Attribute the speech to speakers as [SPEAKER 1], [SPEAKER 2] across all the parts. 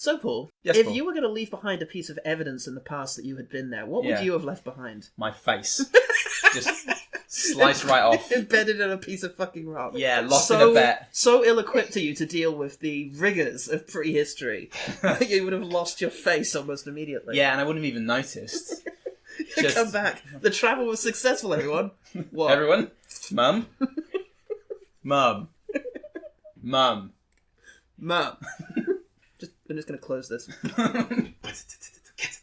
[SPEAKER 1] So, Paul,
[SPEAKER 2] Yes,
[SPEAKER 1] if
[SPEAKER 2] Paul.
[SPEAKER 1] you were going to leave behind a piece of evidence in the past that you had been there, what would
[SPEAKER 2] Yeah.
[SPEAKER 1] you have left behind?
[SPEAKER 2] My face. Just sliced right off.
[SPEAKER 1] Embedded in a piece of fucking rock.
[SPEAKER 2] Yeah, lost in a bet.
[SPEAKER 1] So ill-equipped are you to deal with the rigours of prehistory that you would have lost your face almost immediately.
[SPEAKER 2] Yeah, and I wouldn't have even noticed. Just-
[SPEAKER 1] Come back. The travel was successful, everyone. What?
[SPEAKER 2] Everyone? Mum? Mum. Mum.
[SPEAKER 1] Mum. I'm just going to close this.
[SPEAKER 3] Okay,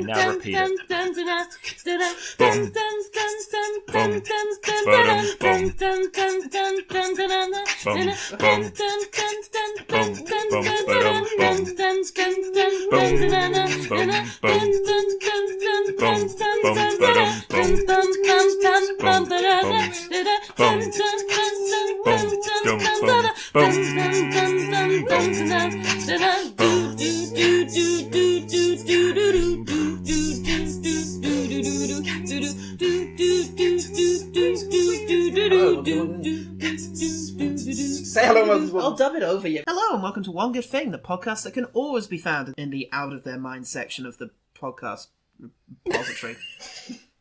[SPEAKER 3] now repeat
[SPEAKER 2] Say hello, welcome.
[SPEAKER 1] I'll dub it over you. Hello and welcome to One Good Thing, the podcast that can always be found in the Out of Their Mind section of the podcast repository.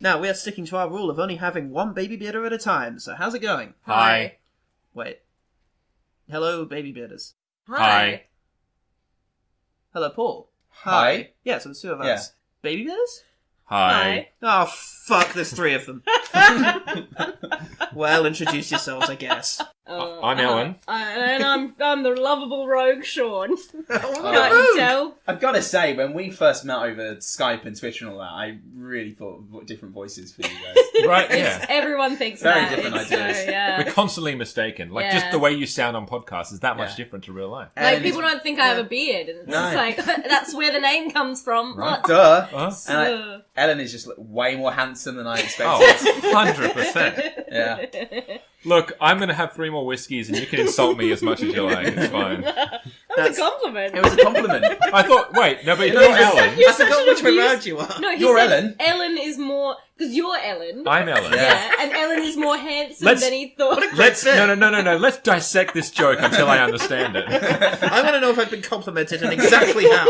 [SPEAKER 1] Now, we are sticking to our rule of only having one baby bearder at a time, so how's it going?
[SPEAKER 3] Hi.
[SPEAKER 1] Wait. Hello, baby bearders.
[SPEAKER 3] Hi.
[SPEAKER 1] Hello, Paul.
[SPEAKER 2] Hi.
[SPEAKER 1] Yeah, so the two of us.
[SPEAKER 2] Yeah.
[SPEAKER 1] Baby bearders?
[SPEAKER 3] Hi.
[SPEAKER 1] Oh, fuck, there's three of them. Well, introduce yourselves, I guess.
[SPEAKER 3] I'm Ellen.
[SPEAKER 4] And I'm the lovable rogue Sean. Can't
[SPEAKER 2] Oh.
[SPEAKER 4] you tell?
[SPEAKER 2] I've got to say, when we first met over Skype and Twitter and all that, I really thought of different voices for you guys.
[SPEAKER 3] Right, yeah.
[SPEAKER 4] Everyone thinks
[SPEAKER 2] Very
[SPEAKER 4] that.
[SPEAKER 2] different
[SPEAKER 4] It's
[SPEAKER 2] ideas.
[SPEAKER 4] yeah.
[SPEAKER 3] We're constantly mistaken. Like, just
[SPEAKER 4] Yeah.
[SPEAKER 3] the way you sound on podcasts is that much
[SPEAKER 2] Yeah.
[SPEAKER 3] different to real life.
[SPEAKER 4] Like,
[SPEAKER 2] And
[SPEAKER 4] people don't think I have a beard, and it's
[SPEAKER 2] No.
[SPEAKER 4] just like, that's where the name comes from.
[SPEAKER 3] Right.
[SPEAKER 4] What?
[SPEAKER 2] Duh.
[SPEAKER 3] Huh?
[SPEAKER 2] And
[SPEAKER 4] Uh,
[SPEAKER 2] Ellen is just like, way more handsome than I expected.
[SPEAKER 3] Oh, 100%.
[SPEAKER 2] Yeah.
[SPEAKER 3] Look, I'm going to have 3 more whiskeys and you can insult me as much as you like. It's fine.
[SPEAKER 4] That was
[SPEAKER 1] That's-
[SPEAKER 4] a compliment.
[SPEAKER 2] It was a compliment.
[SPEAKER 3] I thought, wait, no, but if
[SPEAKER 2] You
[SPEAKER 3] you're
[SPEAKER 2] know,
[SPEAKER 3] Ellen,
[SPEAKER 4] You're
[SPEAKER 1] I
[SPEAKER 4] such
[SPEAKER 1] forgot
[SPEAKER 4] an
[SPEAKER 1] which way
[SPEAKER 4] abuse-
[SPEAKER 1] round you are.
[SPEAKER 4] No, he
[SPEAKER 2] You're
[SPEAKER 4] said
[SPEAKER 2] Ellen.
[SPEAKER 4] Ellen is more... Because you're Ellen.
[SPEAKER 3] I'm Ellen.
[SPEAKER 2] Yeah.
[SPEAKER 4] And Ellen is more handsome
[SPEAKER 3] Let's-
[SPEAKER 4] than he thought.
[SPEAKER 3] Let's no. Let's dissect this joke until I understand it.
[SPEAKER 1] I want to know if I've been complimented and exactly how.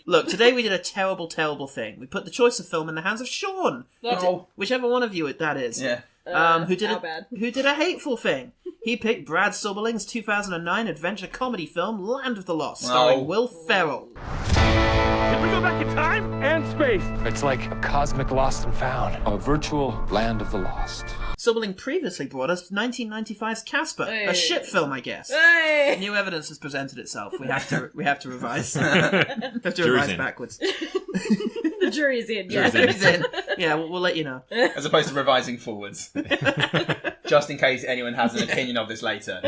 [SPEAKER 1] Look, today we did a terrible, terrible thing. We put the choice of film in the hands of Sean.
[SPEAKER 2] Oh.
[SPEAKER 1] Whichever one of you that is.
[SPEAKER 2] Yeah.
[SPEAKER 1] Who
[SPEAKER 4] how bad?
[SPEAKER 1] did a hateful thing. He picked Brad Sobeling's 2009 adventure comedy film Land of the Lost, starring
[SPEAKER 2] Oh.
[SPEAKER 1] Will Ferrell.
[SPEAKER 5] Can we go back in time and space?
[SPEAKER 6] It's like a cosmic lost and found. A virtual land of the lost.
[SPEAKER 1] Sobeling previously brought us 1995's Casper, a
[SPEAKER 4] Hey.
[SPEAKER 1] shit film, I guess.
[SPEAKER 4] Hey!
[SPEAKER 1] New evidence has presented itself. We have to revise. we have to
[SPEAKER 3] Jury's
[SPEAKER 1] revise
[SPEAKER 3] in.
[SPEAKER 1] backwards.
[SPEAKER 4] The jury's in, yeah.
[SPEAKER 3] Jury's in.
[SPEAKER 1] He's in. Yeah, we'll let you know.
[SPEAKER 2] As opposed to revising forwards. Just in case anyone has an opinion of this later.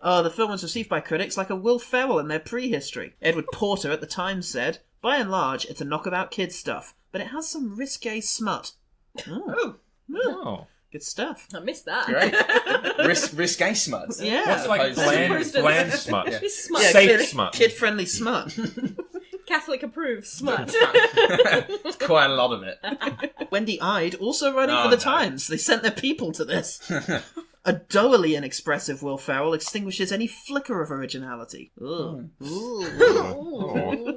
[SPEAKER 1] Oh, the film was received by critics like a Will Ferrel in their prehistory. Edward Porter at the Times said, by and large, it's a knockabout kids stuff, but it has some risque smut.
[SPEAKER 2] Oh,
[SPEAKER 3] Oh.
[SPEAKER 1] Good stuff.
[SPEAKER 4] I missed that.
[SPEAKER 2] great. Risque smut.
[SPEAKER 1] Yeah.
[SPEAKER 3] What's like
[SPEAKER 2] Opposed to-
[SPEAKER 3] bland smut?
[SPEAKER 2] Yeah.
[SPEAKER 4] It's smut.
[SPEAKER 3] Safe smut.
[SPEAKER 1] Kid-friendly smut.
[SPEAKER 4] Catholic approved smut.
[SPEAKER 2] It's quite a lot of it.
[SPEAKER 1] Wendy Ide also running
[SPEAKER 2] Oh,
[SPEAKER 1] for the
[SPEAKER 2] no.
[SPEAKER 1] Times. They sent their people to this. A dourly inexpressive Will Ferrell extinguishes any flicker of originality. Ooh.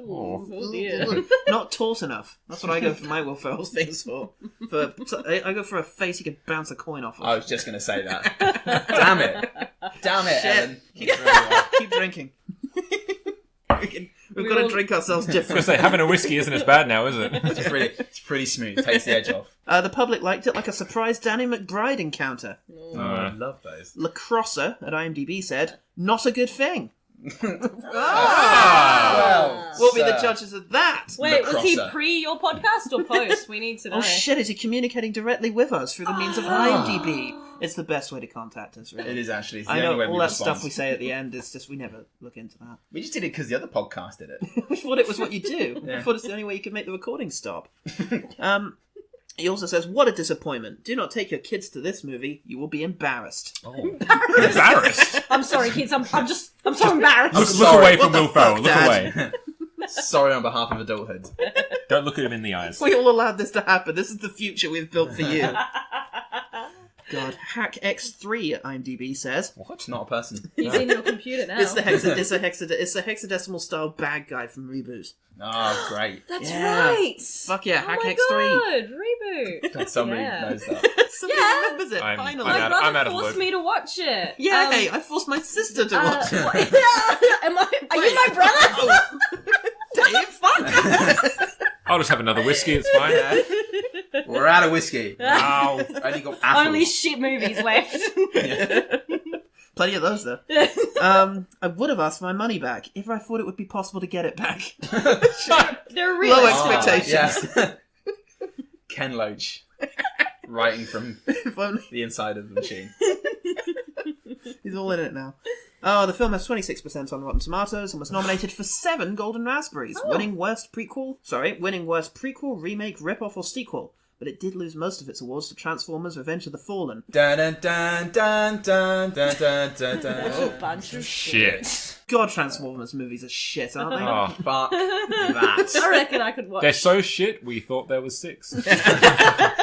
[SPEAKER 4] Oh, dear.
[SPEAKER 1] Not taut enough. That's what I go for my Will Ferrell things for. I go for a face you could bounce a coin off of.
[SPEAKER 2] I was just going to say that. Damn it. Damn it,
[SPEAKER 1] Shit.
[SPEAKER 2] Ellen.
[SPEAKER 1] Keep drinking. We've got to drink ourselves
[SPEAKER 3] Because
[SPEAKER 1] different.
[SPEAKER 3] having a whiskey isn't as bad now, is it?
[SPEAKER 2] It's pretty smooth. Takes the edge off.
[SPEAKER 1] The public liked it like a surprise Danny McBride encounter.
[SPEAKER 2] Oh, I love those.
[SPEAKER 1] Lacrosser at IMDb said, not a good thing.
[SPEAKER 2] Well,
[SPEAKER 1] We'll be the
[SPEAKER 2] sir.
[SPEAKER 1] judges of that.
[SPEAKER 4] Wait, was he
[SPEAKER 2] Lacrosser.
[SPEAKER 4] pre your podcast or post? We need to know.
[SPEAKER 1] Oh shit, is he communicating directly with us through the means of IMDb? It's the best way to contact us, really.
[SPEAKER 2] It is actually. It's the
[SPEAKER 1] I
[SPEAKER 2] only
[SPEAKER 1] know
[SPEAKER 2] way
[SPEAKER 1] all
[SPEAKER 2] we
[SPEAKER 1] that
[SPEAKER 2] respond.
[SPEAKER 1] stuff we say at the end is just we never look into that.
[SPEAKER 2] We just did it because the other podcast did it.
[SPEAKER 1] We thought it was what you do.
[SPEAKER 2] Yeah.
[SPEAKER 1] We thought it's the only way you could make the recording stop. He also says, what a disappointment. Do not take your kids to this movie. You will be embarrassed.
[SPEAKER 3] Embarrassed.
[SPEAKER 4] I'm sorry, kids. I'm so embarrassed.
[SPEAKER 3] Look
[SPEAKER 2] sorry.
[SPEAKER 3] away from
[SPEAKER 1] What the
[SPEAKER 3] Will Ferrell.
[SPEAKER 1] fuck,
[SPEAKER 3] Look
[SPEAKER 1] Dad?
[SPEAKER 3] away.
[SPEAKER 2] Sorry on behalf of adulthood.
[SPEAKER 3] Don't look at him in the eyes.
[SPEAKER 1] We all allowed this to happen. This is the future we've built for you. God, Hack X3 at IMDb says
[SPEAKER 2] What? Not a person.
[SPEAKER 4] He's in your computer now.
[SPEAKER 1] it's the hexadecimal style bad guy from Reboot.
[SPEAKER 2] Oh, great.
[SPEAKER 4] That's
[SPEAKER 1] Yeah.
[SPEAKER 4] right.
[SPEAKER 1] Fuck yeah,
[SPEAKER 4] Oh
[SPEAKER 1] Hack
[SPEAKER 4] my
[SPEAKER 1] X3.
[SPEAKER 4] God, reboot.
[SPEAKER 2] God, somebody
[SPEAKER 4] Yeah.
[SPEAKER 2] knows that.
[SPEAKER 1] Somebody
[SPEAKER 4] Yeah.
[SPEAKER 1] remembers it.
[SPEAKER 3] I'm
[SPEAKER 1] Finally.
[SPEAKER 4] My
[SPEAKER 3] out-
[SPEAKER 4] brother
[SPEAKER 3] I'm out of
[SPEAKER 4] forced
[SPEAKER 3] luck.
[SPEAKER 4] me to watch it.
[SPEAKER 1] Yay! I forced my sister to watch it.
[SPEAKER 4] What? Are you my brother?
[SPEAKER 1] Dave, fuck!
[SPEAKER 3] I'll just have another whiskey, it's fine.
[SPEAKER 2] We're out of whiskey.
[SPEAKER 3] Wow.
[SPEAKER 2] Only got apples.
[SPEAKER 4] Only shit movies left.
[SPEAKER 1] Plenty of those, though. I would have asked my money back if I thought it would be possible to get it back.
[SPEAKER 4] They're really
[SPEAKER 1] Low
[SPEAKER 2] Oh,
[SPEAKER 1] expectations.
[SPEAKER 2] yeah. Ken Loach. Writing from
[SPEAKER 1] If only
[SPEAKER 2] the inside of the machine.
[SPEAKER 1] he's all in it now. Oh, the film has 26% on Rotten Tomatoes and was nominated for 7 Golden Raspberries, winning worst prequel, remake, ripoff, or sequel. But it did lose most of its awards to Transformers: Revenge of the Fallen.
[SPEAKER 2] Dun dun dun dun dun dun dun dun dun.
[SPEAKER 4] bunch of
[SPEAKER 3] Shit.
[SPEAKER 1] God, Transformers movies are shit, aren't they?
[SPEAKER 3] Oh,
[SPEAKER 2] Fuck that.
[SPEAKER 4] I reckon I could watch.
[SPEAKER 3] they're so shit, we thought there was 6.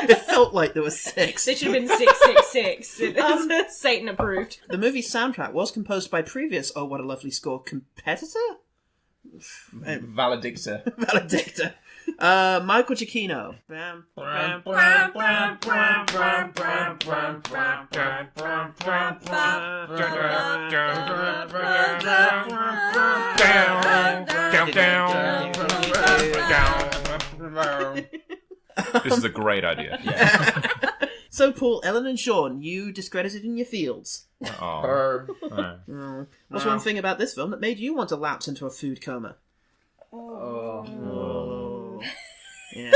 [SPEAKER 1] It felt like there were 6.
[SPEAKER 4] They should have been 666. Satan approved.
[SPEAKER 1] The movie's soundtrack was composed by previous Oh What a Lovely Score competitor?
[SPEAKER 2] Valedictor.
[SPEAKER 1] Valedictor. Michael Giacchino. Bam, bam,
[SPEAKER 3] This is a great idea.
[SPEAKER 1] So, Paul, Ellen and Sean, you discredited in your fields.
[SPEAKER 3] Oh.
[SPEAKER 1] What's one thing about this film that made you want to lapse into a food coma? Yeah.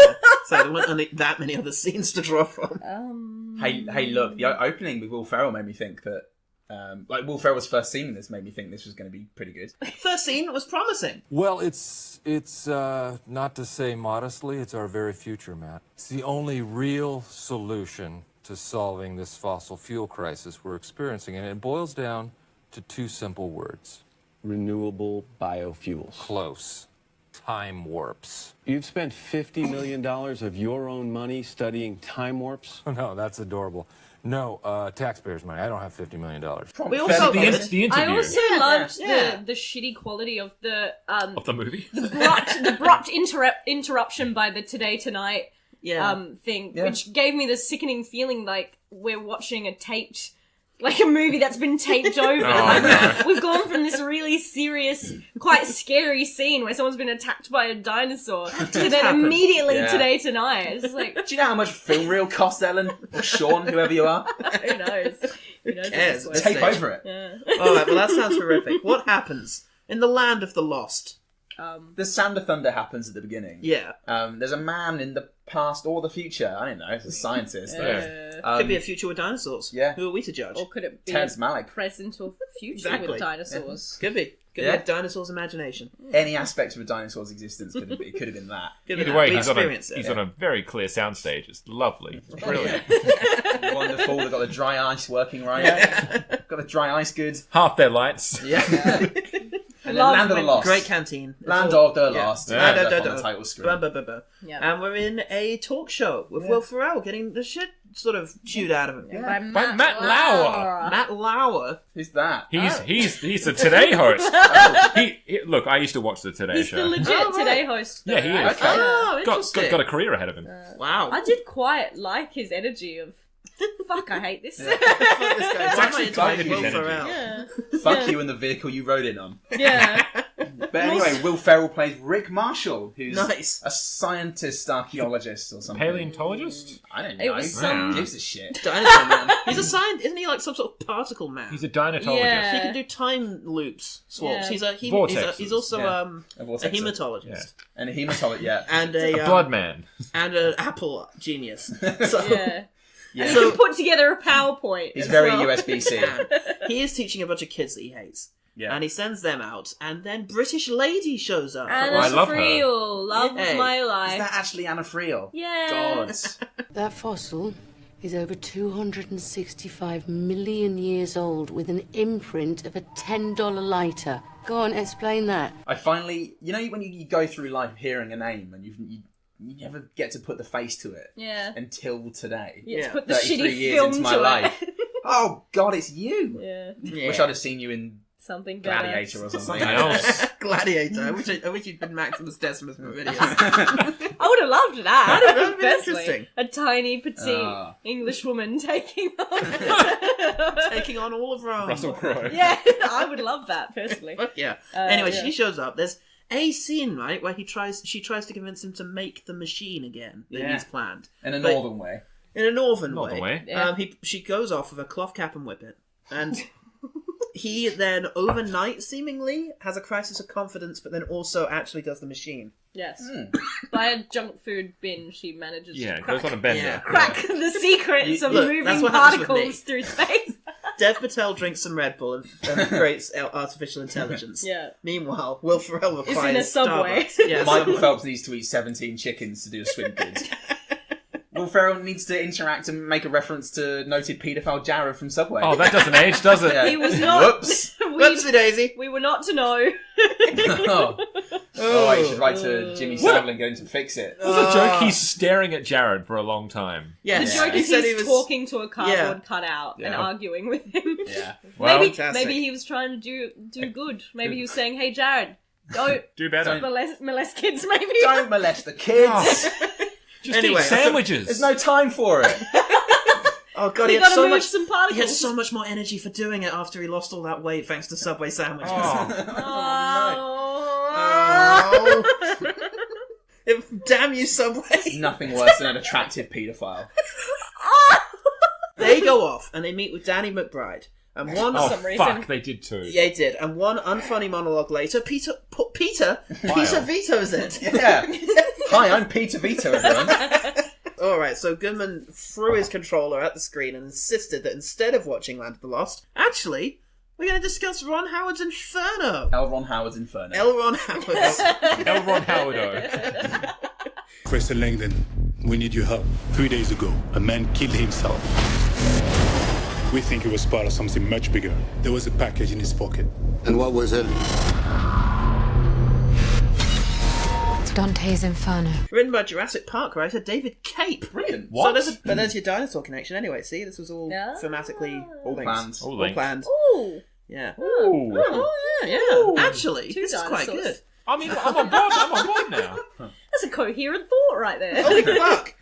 [SPEAKER 1] So there weren't only that many other scenes to draw from.
[SPEAKER 2] Hey, look, the opening with Will Ferrel made me think that, Will Ferrell's first scene in this made me think this was going to be pretty good.
[SPEAKER 1] First scene was promising.
[SPEAKER 6] Well, it's not to say modestly, it's our very future, Matt. It's the only real solution to solving this fossil fuel crisis we're experiencing, and it boils down to 2 simple words.
[SPEAKER 7] Renewable biofuels.
[SPEAKER 6] Close. Time warps.
[SPEAKER 7] You've spent $50 million of your own money studying time warps?
[SPEAKER 6] Oh, no, that's adorable. No, taxpayers' money. I don't have $50 million.
[SPEAKER 1] We also
[SPEAKER 3] The interview
[SPEAKER 4] I also loved
[SPEAKER 1] Yeah.
[SPEAKER 4] the shitty quality of the
[SPEAKER 3] of the movie.
[SPEAKER 4] abrupt interruption by the Today Tonight thing,
[SPEAKER 2] Yeah.
[SPEAKER 4] which gave me the sickening feeling like we're watching a movie that's been taped over.
[SPEAKER 3] no.
[SPEAKER 4] We've gone from this really serious, quite scary scene where someone's been attacked by a dinosaur to then
[SPEAKER 1] happened.
[SPEAKER 4] immediately
[SPEAKER 2] Yeah.
[SPEAKER 4] Today Tonight. It's just like,
[SPEAKER 2] Do you know how much film reel costs, Ellen? Or Sean, whoever you are?
[SPEAKER 4] who knows? Who knows?
[SPEAKER 1] cares?
[SPEAKER 4] At this
[SPEAKER 2] Take
[SPEAKER 4] point.
[SPEAKER 2] over it.
[SPEAKER 1] All right, well, that sounds horrific. What happens in the land of the lost?
[SPEAKER 2] The Sound of Thunder happens at the beginning.
[SPEAKER 1] Yeah.
[SPEAKER 2] There's a man in the past or the future. I don't know. It's a scientist.
[SPEAKER 1] Could be a future with dinosaurs.
[SPEAKER 2] yeah.
[SPEAKER 1] Who are we to judge?
[SPEAKER 4] Or could it be
[SPEAKER 2] Terrence Malick.
[SPEAKER 4] present or future
[SPEAKER 1] Exactly.
[SPEAKER 4] with dinosaurs?
[SPEAKER 1] Could be. Could
[SPEAKER 2] Yeah.
[SPEAKER 1] be a dinosaur's imagination.
[SPEAKER 2] Any aspect of a dinosaur's existence could have been that.
[SPEAKER 1] Could be
[SPEAKER 3] Either
[SPEAKER 1] that.
[SPEAKER 3] way,
[SPEAKER 1] We
[SPEAKER 3] he's on
[SPEAKER 1] experienced
[SPEAKER 3] a very clear soundstage. It's lovely. It's brilliant.
[SPEAKER 2] Wonderful. They've got the dry ice working right. Got the dry ice good.
[SPEAKER 3] Half their lights.
[SPEAKER 2] Yeah. And then
[SPEAKER 4] Love
[SPEAKER 2] Land of the
[SPEAKER 4] when-
[SPEAKER 2] Lost.
[SPEAKER 1] Great canteen. It's
[SPEAKER 2] Land
[SPEAKER 1] all-
[SPEAKER 2] of the
[SPEAKER 1] yeah.
[SPEAKER 2] Lost.
[SPEAKER 3] Yeah.
[SPEAKER 2] Comes up on the title screen.
[SPEAKER 4] Yeah.
[SPEAKER 1] And we're in a talk show with Will Ferrell getting the shit sort of chewed out of him.
[SPEAKER 4] By
[SPEAKER 3] Matt Lauer.
[SPEAKER 1] Matt Lauer.
[SPEAKER 2] Who's that?
[SPEAKER 3] He's the Today host. Look, I used to watch the Today
[SPEAKER 4] He's
[SPEAKER 3] Show.
[SPEAKER 4] the legit Today host.
[SPEAKER 3] Yeah, he is.
[SPEAKER 1] Oh,
[SPEAKER 3] Got
[SPEAKER 1] interesting.
[SPEAKER 3] got a career ahead of him.
[SPEAKER 1] Wow.
[SPEAKER 4] I did quite like his energy of, fuck, I hate this.
[SPEAKER 1] Fuck this guy. Why am I
[SPEAKER 3] actually
[SPEAKER 1] into
[SPEAKER 3] kind of
[SPEAKER 1] Will
[SPEAKER 3] his energy.
[SPEAKER 1] Ferrell?
[SPEAKER 4] Yeah.
[SPEAKER 2] Fuck you and the vehicle you rode in on.
[SPEAKER 4] Yeah.
[SPEAKER 2] But anyway, Will Ferrell plays Rick Marshall, who's
[SPEAKER 1] Nice.
[SPEAKER 2] a scientist archaeologist or something.
[SPEAKER 3] Paleontologist?
[SPEAKER 2] I don't know.
[SPEAKER 4] It was
[SPEAKER 2] Who
[SPEAKER 4] some-
[SPEAKER 2] gives a shit?
[SPEAKER 1] Dinosaur man. He's a scientist. Isn't he like some sort of particle man?
[SPEAKER 3] He's a dinatologist.
[SPEAKER 4] Yeah.
[SPEAKER 1] He can do time loops, swaps.
[SPEAKER 4] Yeah.
[SPEAKER 1] He's also
[SPEAKER 2] Yeah.
[SPEAKER 1] a
[SPEAKER 2] vortexer.
[SPEAKER 1] hematologist
[SPEAKER 2] And a hematologist, yeah.
[SPEAKER 1] and
[SPEAKER 3] A blood man.
[SPEAKER 1] and an Apple genius. So
[SPEAKER 4] Yeah.
[SPEAKER 2] Yeah.
[SPEAKER 1] So-
[SPEAKER 4] He put together a PowerPoint.
[SPEAKER 2] He's
[SPEAKER 4] as
[SPEAKER 2] very
[SPEAKER 4] well.
[SPEAKER 2] USB-C.
[SPEAKER 1] he is teaching a bunch of kids that he hates.
[SPEAKER 2] Yeah.
[SPEAKER 1] And he sends them out, and then British lady shows up.
[SPEAKER 4] Anna
[SPEAKER 3] I love her.
[SPEAKER 4] Friel, love
[SPEAKER 1] Yay.
[SPEAKER 4] of my
[SPEAKER 2] Is
[SPEAKER 4] life.
[SPEAKER 2] that actually Anna Friel?
[SPEAKER 4] Yeah.
[SPEAKER 2] God.
[SPEAKER 8] That fossil is over 265 million years old with an imprint of a $10 lighter. Go on, explain that.
[SPEAKER 2] I finally... You know when you go through life hearing a name and you you never get to put the face to it
[SPEAKER 4] Yeah.
[SPEAKER 2] until today.
[SPEAKER 4] You
[SPEAKER 1] Yeah.
[SPEAKER 4] put the
[SPEAKER 2] 33
[SPEAKER 4] shitty
[SPEAKER 2] years
[SPEAKER 4] film
[SPEAKER 2] into my
[SPEAKER 4] to
[SPEAKER 2] life.
[SPEAKER 4] it.
[SPEAKER 2] Oh God, it's you.
[SPEAKER 4] Yeah.
[SPEAKER 1] Yeah.
[SPEAKER 2] Wish I'd have seen you in
[SPEAKER 4] Something better.
[SPEAKER 2] Gladiator or something.
[SPEAKER 3] Something else.
[SPEAKER 1] Gladiator. I wish you'd been Maximus Decimus Meridius.
[SPEAKER 4] I would have loved that.
[SPEAKER 1] That would have been
[SPEAKER 4] Personally.
[SPEAKER 1] interesting.
[SPEAKER 4] A tiny, petite
[SPEAKER 2] Ah.
[SPEAKER 4] English woman taking on...
[SPEAKER 1] Taking on all of Rome.
[SPEAKER 3] Russell Crowe.
[SPEAKER 4] Yeah, I would love that, personally.
[SPEAKER 1] Fuck yeah. Anyway,
[SPEAKER 4] yeah.
[SPEAKER 1] she shows up. There's a scene, right, where she tries to convince him to make the machine again that
[SPEAKER 2] Yeah.
[SPEAKER 1] he's planned.
[SPEAKER 2] in a
[SPEAKER 1] But-
[SPEAKER 2] northern way.
[SPEAKER 1] In a northern
[SPEAKER 3] Northern way.
[SPEAKER 4] Yeah.
[SPEAKER 1] She goes off with a cloth cap and whippet. And he then, overnight, seemingly, has a crisis of confidence, but then also actually does the machine.
[SPEAKER 4] Yes. By a junk food bin, she manages
[SPEAKER 3] Yeah,
[SPEAKER 4] to
[SPEAKER 3] it goes
[SPEAKER 4] crack,
[SPEAKER 3] on a bender.
[SPEAKER 1] Yeah.
[SPEAKER 4] crack the secrets of
[SPEAKER 1] Look,
[SPEAKER 4] moving
[SPEAKER 1] that's what happens with me.
[SPEAKER 4] particles through space.
[SPEAKER 1] Dev Patel drinks some Red Bull and creates artificial intelligence.
[SPEAKER 4] Yeah.
[SPEAKER 1] Meanwhile, Will Ferrel
[SPEAKER 4] It's
[SPEAKER 1] requires
[SPEAKER 4] in a Subway.
[SPEAKER 1] Starbucks. Yeah,
[SPEAKER 2] Michael
[SPEAKER 1] Subway.
[SPEAKER 2] Phelps needs to eat 17 chickens to do a swim bid. Will Ferrell needs to interact and make a reference to noted paedophile Jared from Subway.
[SPEAKER 3] Oh, that doesn't age, does it?
[SPEAKER 2] Yeah.
[SPEAKER 4] He was not...
[SPEAKER 2] Whoops.
[SPEAKER 1] Whoopsie daisy.
[SPEAKER 4] We were not to know.
[SPEAKER 2] Oh, wait, you should write to Jimmy Savile and get him to fix it.
[SPEAKER 3] It was a joke. He's staring at Jared for a long time.
[SPEAKER 1] Yeah,
[SPEAKER 4] The joke
[SPEAKER 1] he
[SPEAKER 4] is
[SPEAKER 1] said
[SPEAKER 4] he's
[SPEAKER 1] he was
[SPEAKER 4] talking to a cardboard
[SPEAKER 1] Yeah.
[SPEAKER 4] cutout and
[SPEAKER 3] Yeah.
[SPEAKER 4] arguing with him.
[SPEAKER 2] Yeah.
[SPEAKER 3] Well,
[SPEAKER 4] maybe
[SPEAKER 1] Fantastic.
[SPEAKER 4] he was trying to do good. Maybe he was saying, "Hey, Jared, don't
[SPEAKER 3] do better.
[SPEAKER 4] molest kids." Maybe.
[SPEAKER 2] Don't molest the kids.
[SPEAKER 3] Just
[SPEAKER 1] Anyway,
[SPEAKER 3] eat sandwiches.
[SPEAKER 2] There's no time for it.
[SPEAKER 1] Oh god,
[SPEAKER 4] We
[SPEAKER 1] he had
[SPEAKER 4] gotta
[SPEAKER 1] so
[SPEAKER 4] move
[SPEAKER 1] much.
[SPEAKER 4] some
[SPEAKER 1] He
[SPEAKER 4] particles.
[SPEAKER 1] had so much more energy for doing it after he lost all that weight thanks to Subway sandwiches.
[SPEAKER 4] Oh.
[SPEAKER 1] Damn you, Subway!
[SPEAKER 2] Nothing worse than an attractive paedophile.
[SPEAKER 1] They go off and they meet with Danny McBride. And one,
[SPEAKER 3] Oh,
[SPEAKER 4] some reason.
[SPEAKER 3] fuck, they did too.
[SPEAKER 1] yeah, he did. And one unfunny monologue later, Peter vetoes it.
[SPEAKER 2] Yeah. Hi, I'm Peter Vito, everyone.
[SPEAKER 1] All right, so Goodman threw his controller at the screen and insisted that instead of watching Land of the Lost, actually, we're going to discuss Ron Howard's Inferno.
[SPEAKER 2] L. Ron Howard's Inferno.
[SPEAKER 1] L. Ron Howard's.
[SPEAKER 3] L. Ron Howardo.
[SPEAKER 9] Professor Langdon, we need your help. 3 days ago, a man killed himself. We think it was part of something much bigger. There was a package in his pocket.
[SPEAKER 10] And what was it?
[SPEAKER 11] Dante's Inferno.
[SPEAKER 1] Written by Jurassic Park writer David Cape.
[SPEAKER 2] Brilliant.
[SPEAKER 3] What?
[SPEAKER 1] So there's your dinosaur connection anyway. See, this was all
[SPEAKER 4] Yeah.
[SPEAKER 1] thematically
[SPEAKER 2] All
[SPEAKER 1] linked.
[SPEAKER 2] planned.
[SPEAKER 3] All
[SPEAKER 1] All
[SPEAKER 3] linked.
[SPEAKER 1] planned.
[SPEAKER 4] Ooh.
[SPEAKER 1] Yeah.
[SPEAKER 3] Ooh.
[SPEAKER 1] Oh yeah, yeah. Actually,
[SPEAKER 4] Two
[SPEAKER 1] this is quite
[SPEAKER 4] dinosaurs.
[SPEAKER 1] good.
[SPEAKER 3] I mean, I'm on board. I'm on board now.
[SPEAKER 4] That's a coherent thought right there.
[SPEAKER 1] Holy fuck!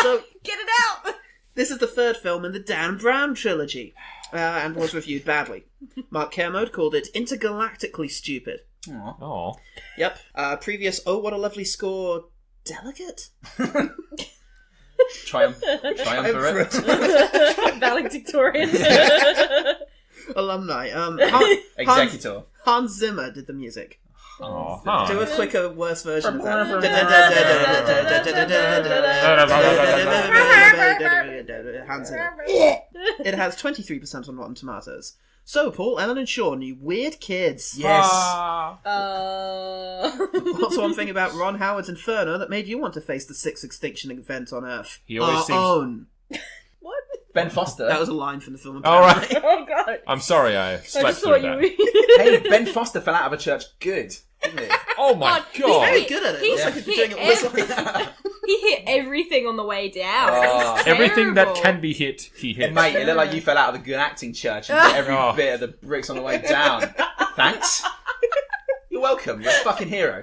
[SPEAKER 1] So
[SPEAKER 4] Get it out.
[SPEAKER 1] this is the third film in the Dan Brown trilogy, and was reviewed badly. Mark Kermode called it intergalactically stupid.
[SPEAKER 2] Aw.
[SPEAKER 3] Oh.
[SPEAKER 1] Yep. Previous Oh What a Lovely Score delegate?
[SPEAKER 2] Triumvirate.
[SPEAKER 4] Valedictorian.
[SPEAKER 1] Alumni.
[SPEAKER 2] Executor.
[SPEAKER 1] Hans Zimmer did the music.
[SPEAKER 3] Oh.
[SPEAKER 1] Do a quicker, worse version of that. Hans Zimmer. It has 23% on Rotten Tomatoes. So, Paul, Ellen and Sean, you weird kids.
[SPEAKER 2] Yes.
[SPEAKER 1] What's one thing about Ron Howard's Inferno that made you want to face the sixth extinction event on Earth?
[SPEAKER 3] He always
[SPEAKER 1] Our
[SPEAKER 3] seems-
[SPEAKER 1] own.
[SPEAKER 4] What?
[SPEAKER 2] Ben Foster.
[SPEAKER 1] That was a line from the film.
[SPEAKER 3] All
[SPEAKER 1] apparently.
[SPEAKER 3] right.
[SPEAKER 4] Oh god.
[SPEAKER 3] I'm sorry I
[SPEAKER 4] I
[SPEAKER 3] slept
[SPEAKER 4] just
[SPEAKER 3] through
[SPEAKER 4] thought
[SPEAKER 3] that.
[SPEAKER 4] you.
[SPEAKER 2] Hey, Ben Foster fell out of a church good, didn't he?
[SPEAKER 3] Oh my
[SPEAKER 4] He's
[SPEAKER 3] god.
[SPEAKER 1] Very good at it.
[SPEAKER 4] He
[SPEAKER 1] Looks like he's
[SPEAKER 4] hit
[SPEAKER 1] doing it with his life.
[SPEAKER 4] He hit everything on the way down.
[SPEAKER 2] Oh.
[SPEAKER 3] Everything that
[SPEAKER 4] Terrible.
[SPEAKER 3] can be hit, he hit.
[SPEAKER 2] Mate, it looked like you fell out of the good acting church and hit every
[SPEAKER 3] Oh.
[SPEAKER 2] bit of the bricks on the way down. Thanks. You're welcome. You're a fucking hero.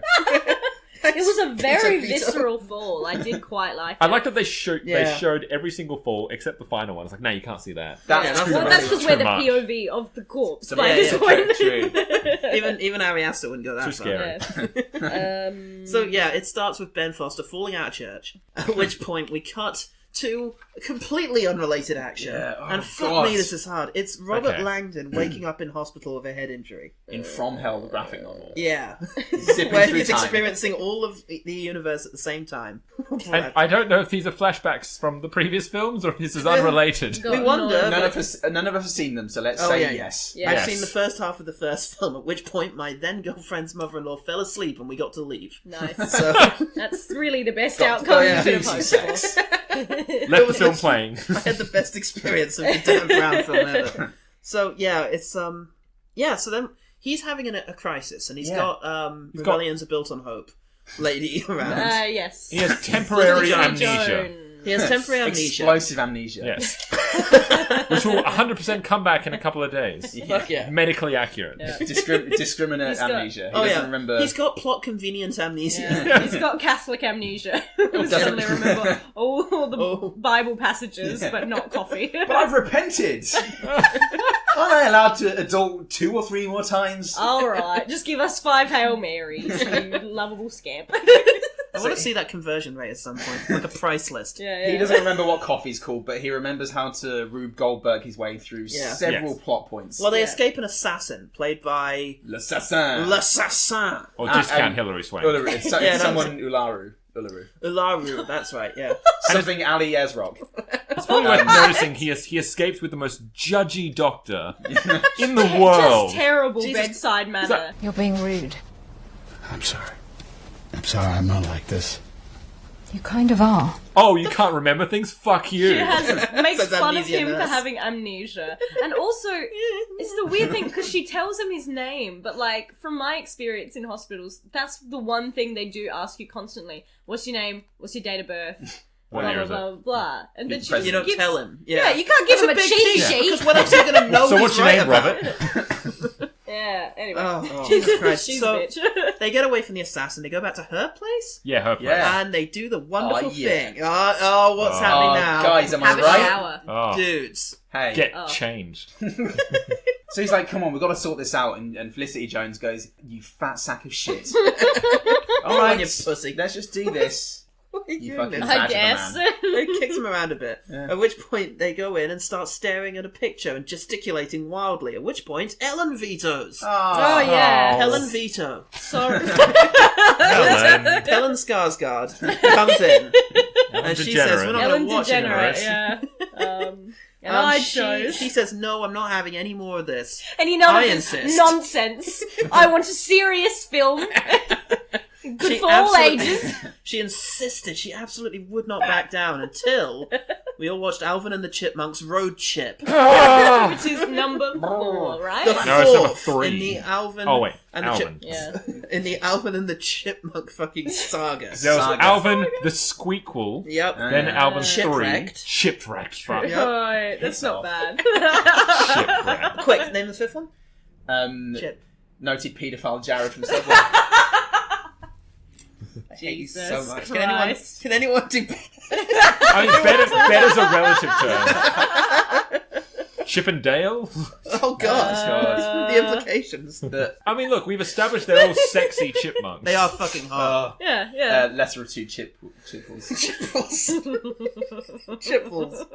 [SPEAKER 4] It was a very
[SPEAKER 1] Peter Vito.
[SPEAKER 4] visceral fall. I did quite like it.
[SPEAKER 3] I like that they showed
[SPEAKER 1] Yeah.
[SPEAKER 3] every single fall except the final one. It's like, no, you can't see that.
[SPEAKER 2] That's
[SPEAKER 1] Yeah,
[SPEAKER 2] true.
[SPEAKER 4] Well, that's because we're the
[SPEAKER 3] much.
[SPEAKER 4] POV of the corpse by
[SPEAKER 2] Yeah,
[SPEAKER 4] this
[SPEAKER 2] yeah,
[SPEAKER 4] point.
[SPEAKER 2] true.
[SPEAKER 1] Even Ari Aster wouldn't go that
[SPEAKER 3] Too
[SPEAKER 1] far.
[SPEAKER 3] scary.
[SPEAKER 1] So yeah, it starts with Ben Foster falling out of church, at which point we cut to completely unrelated action.
[SPEAKER 2] Yeah, oh
[SPEAKER 1] and fuck
[SPEAKER 2] God.
[SPEAKER 1] me, this is hard. It's Robert
[SPEAKER 3] Okay.
[SPEAKER 1] Langdon waking up in hospital with a head injury.
[SPEAKER 2] In From Hell, the graphic novel.
[SPEAKER 1] Yeah.
[SPEAKER 2] Zipping
[SPEAKER 1] Where
[SPEAKER 2] through
[SPEAKER 1] he's
[SPEAKER 2] time.
[SPEAKER 1] experiencing all of the universe at the same time.
[SPEAKER 3] And I don't know if these are flashbacks from the previous films or if this is unrelated.
[SPEAKER 1] We wonder.
[SPEAKER 2] None of us have seen them, so let's
[SPEAKER 1] Oh,
[SPEAKER 2] say
[SPEAKER 1] yeah.
[SPEAKER 2] yes.
[SPEAKER 4] Yeah.
[SPEAKER 1] I've
[SPEAKER 3] Yes.
[SPEAKER 1] seen the first half of the first film, at which point my then girlfriend's mother-in-law fell asleep and we got to leave.
[SPEAKER 4] Nice.
[SPEAKER 1] So
[SPEAKER 4] That's really the best
[SPEAKER 2] Got-
[SPEAKER 4] outcome
[SPEAKER 1] yeah.
[SPEAKER 4] you could have
[SPEAKER 2] Juicy
[SPEAKER 4] hoped
[SPEAKER 2] sex.
[SPEAKER 3] Left the film playing.
[SPEAKER 1] I had the best experience of the Dan Brown film ever. So yeah, it's So then he's having a crisis, and he's got rebellions are built on hope. lady around.
[SPEAKER 4] Yes.
[SPEAKER 3] He has temporary
[SPEAKER 1] Felicity
[SPEAKER 3] amnesia.
[SPEAKER 4] Jones.
[SPEAKER 1] He has temporary amnesia.
[SPEAKER 2] He has temporary amnesia. Explosive amnesia.
[SPEAKER 3] Yes. Which will 100% come back in a couple of days.
[SPEAKER 1] Fuck yeah.
[SPEAKER 3] Medically accurate.
[SPEAKER 2] Yeah. Discriminate amnesia. He doesn't remember.
[SPEAKER 1] He's got plot convenience amnesia.
[SPEAKER 4] Yeah. He's got Catholic amnesia. He doesn't remember all the Bible passages, but not coffee.
[SPEAKER 2] But I've repented. Aren't I allowed to adult 2 or 3 more times?
[SPEAKER 4] Alright, just give us 5 Hail Marys, you lovable scamp.
[SPEAKER 1] I want to see that conversion rate at some point, like a price list.
[SPEAKER 4] Yeah.
[SPEAKER 2] He doesn't remember what coffee's called, but he remembers how to Rube Goldberg his way through several plot points.
[SPEAKER 1] Well, they escape an assassin, played by... L'Assassin.
[SPEAKER 3] Or discount Hilary Swank.
[SPEAKER 2] Someone Uluru,
[SPEAKER 1] that's right, yeah.
[SPEAKER 2] Something Ali Ezrock.
[SPEAKER 3] It's probably worth noticing he escapes with the most judgy doctor in the world.
[SPEAKER 4] Just terrible bedside manner.
[SPEAKER 10] You're being rude.
[SPEAKER 11] I'm sorry. I'm not like this.
[SPEAKER 10] You kind of are.
[SPEAKER 3] Oh, you can't remember things? Fuck you.
[SPEAKER 4] She makes fun of him for having amnesia. And also, it's the weird thing, because she tells him his name, but like, from my experience in hospitals, that's the one thing they do ask you constantly. What's your name? What's your date of birth?
[SPEAKER 3] What
[SPEAKER 4] blah, blah, blah, blah, blah. And then she just
[SPEAKER 1] You don't tell him.
[SPEAKER 4] Yeah, you can't give him a cheat sheet.
[SPEAKER 1] Because what else are you going to know
[SPEAKER 3] So what's your name,
[SPEAKER 1] about?
[SPEAKER 4] Yeah, anyway.
[SPEAKER 1] Oh, Jesus Christ.
[SPEAKER 4] She's
[SPEAKER 1] so
[SPEAKER 4] a bitch.
[SPEAKER 1] they get away from the assassin, they go back to her place,
[SPEAKER 3] Yeah, her place.
[SPEAKER 1] and they do the wonderful thing. What's happening now?
[SPEAKER 2] Guys, am I
[SPEAKER 4] Have a
[SPEAKER 2] right?
[SPEAKER 4] shower.
[SPEAKER 3] Oh,
[SPEAKER 1] Dudes.
[SPEAKER 2] Hey.
[SPEAKER 3] get changed.
[SPEAKER 2] So he's like, come on, we've got to sort this out. And Felicity Jones goes, you fat sack of shit. All right,
[SPEAKER 1] you pussy.
[SPEAKER 2] let's just do this. You fucking
[SPEAKER 1] I
[SPEAKER 2] badge of a
[SPEAKER 4] guess.
[SPEAKER 2] man.
[SPEAKER 1] They kicks him around a bit. Yeah. At which point they go in and start staring at a picture and gesticulating wildly. At which point Ellen vetoes.
[SPEAKER 4] Oh, yeah.
[SPEAKER 1] Helen veto.
[SPEAKER 4] Sorry.
[SPEAKER 1] Helen Skarsgård comes in and she says, "We're not going
[SPEAKER 4] Ellen
[SPEAKER 1] to watch any more of
[SPEAKER 4] DeGeneres,
[SPEAKER 1] this."
[SPEAKER 4] yeah. And I chose.
[SPEAKER 1] She says, "No, I'm not having any more of this."
[SPEAKER 4] And you know
[SPEAKER 1] I
[SPEAKER 4] this
[SPEAKER 1] insist.
[SPEAKER 4] nonsense. I want a serious film. Good for all ages.
[SPEAKER 1] She insisted. She absolutely would not back down until we all watched Alvin and the Chipmunks Road Chip.
[SPEAKER 4] Which is number 4, right?
[SPEAKER 1] The
[SPEAKER 3] No, it's number
[SPEAKER 1] fourth
[SPEAKER 3] 3.
[SPEAKER 1] in the Alvin.
[SPEAKER 3] Oh, wait.
[SPEAKER 1] and
[SPEAKER 3] Alvin.
[SPEAKER 1] in the Alvin and the Chipmunk fucking saga.
[SPEAKER 3] There was Alvin the Squeakquel.
[SPEAKER 1] Yep.
[SPEAKER 3] Then Alvin 3.
[SPEAKER 1] Shipwrecked.
[SPEAKER 3] Shipwrecked. Fuck.
[SPEAKER 1] Yep.
[SPEAKER 4] Right, that's not bad.
[SPEAKER 3] Shipwrecked.
[SPEAKER 1] Quick, name the fifth one.
[SPEAKER 2] Noted paedophile Jared from Subway.
[SPEAKER 4] Jesus
[SPEAKER 2] so much.
[SPEAKER 4] Christ.
[SPEAKER 1] Can anyone do?
[SPEAKER 3] I mean, better's a relative term. Chip and Dale?
[SPEAKER 1] Oh God! The implications.
[SPEAKER 3] I mean, look, we've established they're all sexy chipmunks.
[SPEAKER 1] They are fucking hot.
[SPEAKER 4] Yeah.
[SPEAKER 2] Lesser of two chipfuls.
[SPEAKER 1] Chipfuls.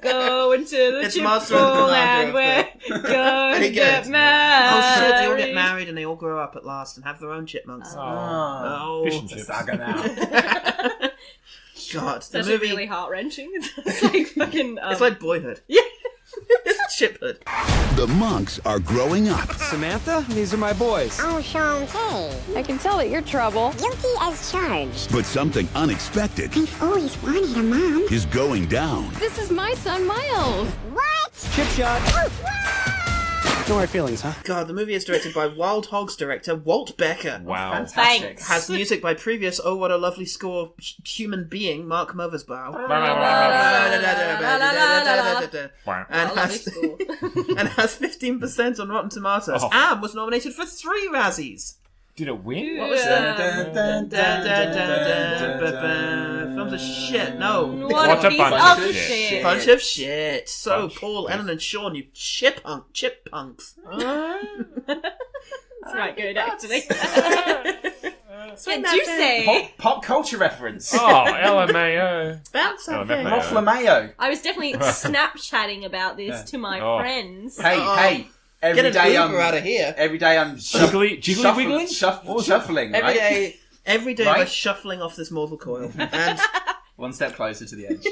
[SPEAKER 4] Go into the
[SPEAKER 1] It's Master and
[SPEAKER 4] chipful
[SPEAKER 1] Commander
[SPEAKER 4] and we're going to get
[SPEAKER 1] Oh
[SPEAKER 4] married.
[SPEAKER 1] shit! They all get married and they all grow up at last and have their own chipmunks.
[SPEAKER 3] Oh. Fish and
[SPEAKER 2] It's a
[SPEAKER 3] chips.
[SPEAKER 2] saga now.
[SPEAKER 1] God, the
[SPEAKER 4] That's
[SPEAKER 1] movie.
[SPEAKER 4] really heart-wrenching. It's like fucking...
[SPEAKER 1] It's like Boyhood.
[SPEAKER 4] Yeah.
[SPEAKER 1] It's Chiphood.
[SPEAKER 12] The monks are growing up.
[SPEAKER 13] Samantha, these are my boys.
[SPEAKER 14] Oh, Shantae.
[SPEAKER 10] I can tell that you're trouble.
[SPEAKER 14] Guilty as charged.
[SPEAKER 12] But something unexpected
[SPEAKER 14] I've always wanted a mom.
[SPEAKER 12] is going down.
[SPEAKER 10] This is my son, Miles.
[SPEAKER 14] What?
[SPEAKER 13] Chip shot. No hard feelings, huh?
[SPEAKER 1] God, the movie is directed by Wild Hogs director Walt Becker.
[SPEAKER 3] Wow.
[SPEAKER 2] Fantastic.
[SPEAKER 4] Thanks.
[SPEAKER 1] Has music by previous Oh What a Lovely Score human being Mark Mothersbaugh. And has 15% on Rotten Tomatoes.
[SPEAKER 3] Oh.
[SPEAKER 1] And was nominated for 3 Razzies.
[SPEAKER 3] Did it win?
[SPEAKER 4] What
[SPEAKER 3] What
[SPEAKER 4] was
[SPEAKER 3] was
[SPEAKER 1] Films of shit. No.
[SPEAKER 4] What a piece
[SPEAKER 3] bunch
[SPEAKER 4] of
[SPEAKER 3] of
[SPEAKER 4] shit.
[SPEAKER 1] Bunch of shit. So,
[SPEAKER 3] Bunch
[SPEAKER 1] Paul,
[SPEAKER 3] of
[SPEAKER 1] Ellen, and Sean, you chippunks.
[SPEAKER 4] That's quite good, actually.
[SPEAKER 1] Swing
[SPEAKER 4] Yeah,
[SPEAKER 1] that
[SPEAKER 4] do
[SPEAKER 1] thing.
[SPEAKER 4] say.
[SPEAKER 2] Pop culture reference.
[SPEAKER 3] Oh, LMAO.
[SPEAKER 1] Bounce that thing.
[SPEAKER 3] LMFAO.
[SPEAKER 2] Rofflamayo.
[SPEAKER 4] I was definitely Snapchatting about this to my
[SPEAKER 3] Oh.
[SPEAKER 4] friends.
[SPEAKER 2] Hey. Every
[SPEAKER 1] Get an
[SPEAKER 2] day
[SPEAKER 1] Uber out of here.
[SPEAKER 2] Every day I'm
[SPEAKER 3] Jiggly wiggling?
[SPEAKER 2] shuffling,
[SPEAKER 1] Every
[SPEAKER 2] right?
[SPEAKER 1] day, every day
[SPEAKER 2] Right?
[SPEAKER 1] we're shuffling off this mortal coil. And
[SPEAKER 2] One step closer to the edge.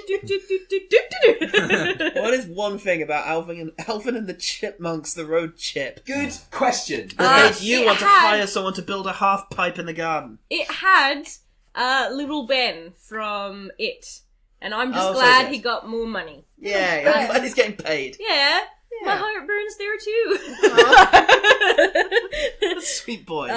[SPEAKER 1] what is one thing about Alvin and the Chipmunks, the Road Chip?
[SPEAKER 2] Good question.
[SPEAKER 1] That made you
[SPEAKER 4] it
[SPEAKER 1] want to
[SPEAKER 4] had-
[SPEAKER 1] hire someone to build a half pipe in the garden.
[SPEAKER 4] It had Little Ben from It. And I'm just
[SPEAKER 1] Oh, so
[SPEAKER 4] glad
[SPEAKER 1] yes.
[SPEAKER 4] he got more money.
[SPEAKER 1] Yeah, I'm glad he's getting paid.
[SPEAKER 4] Yeah. My heart burns there too.
[SPEAKER 1] Sweet boy.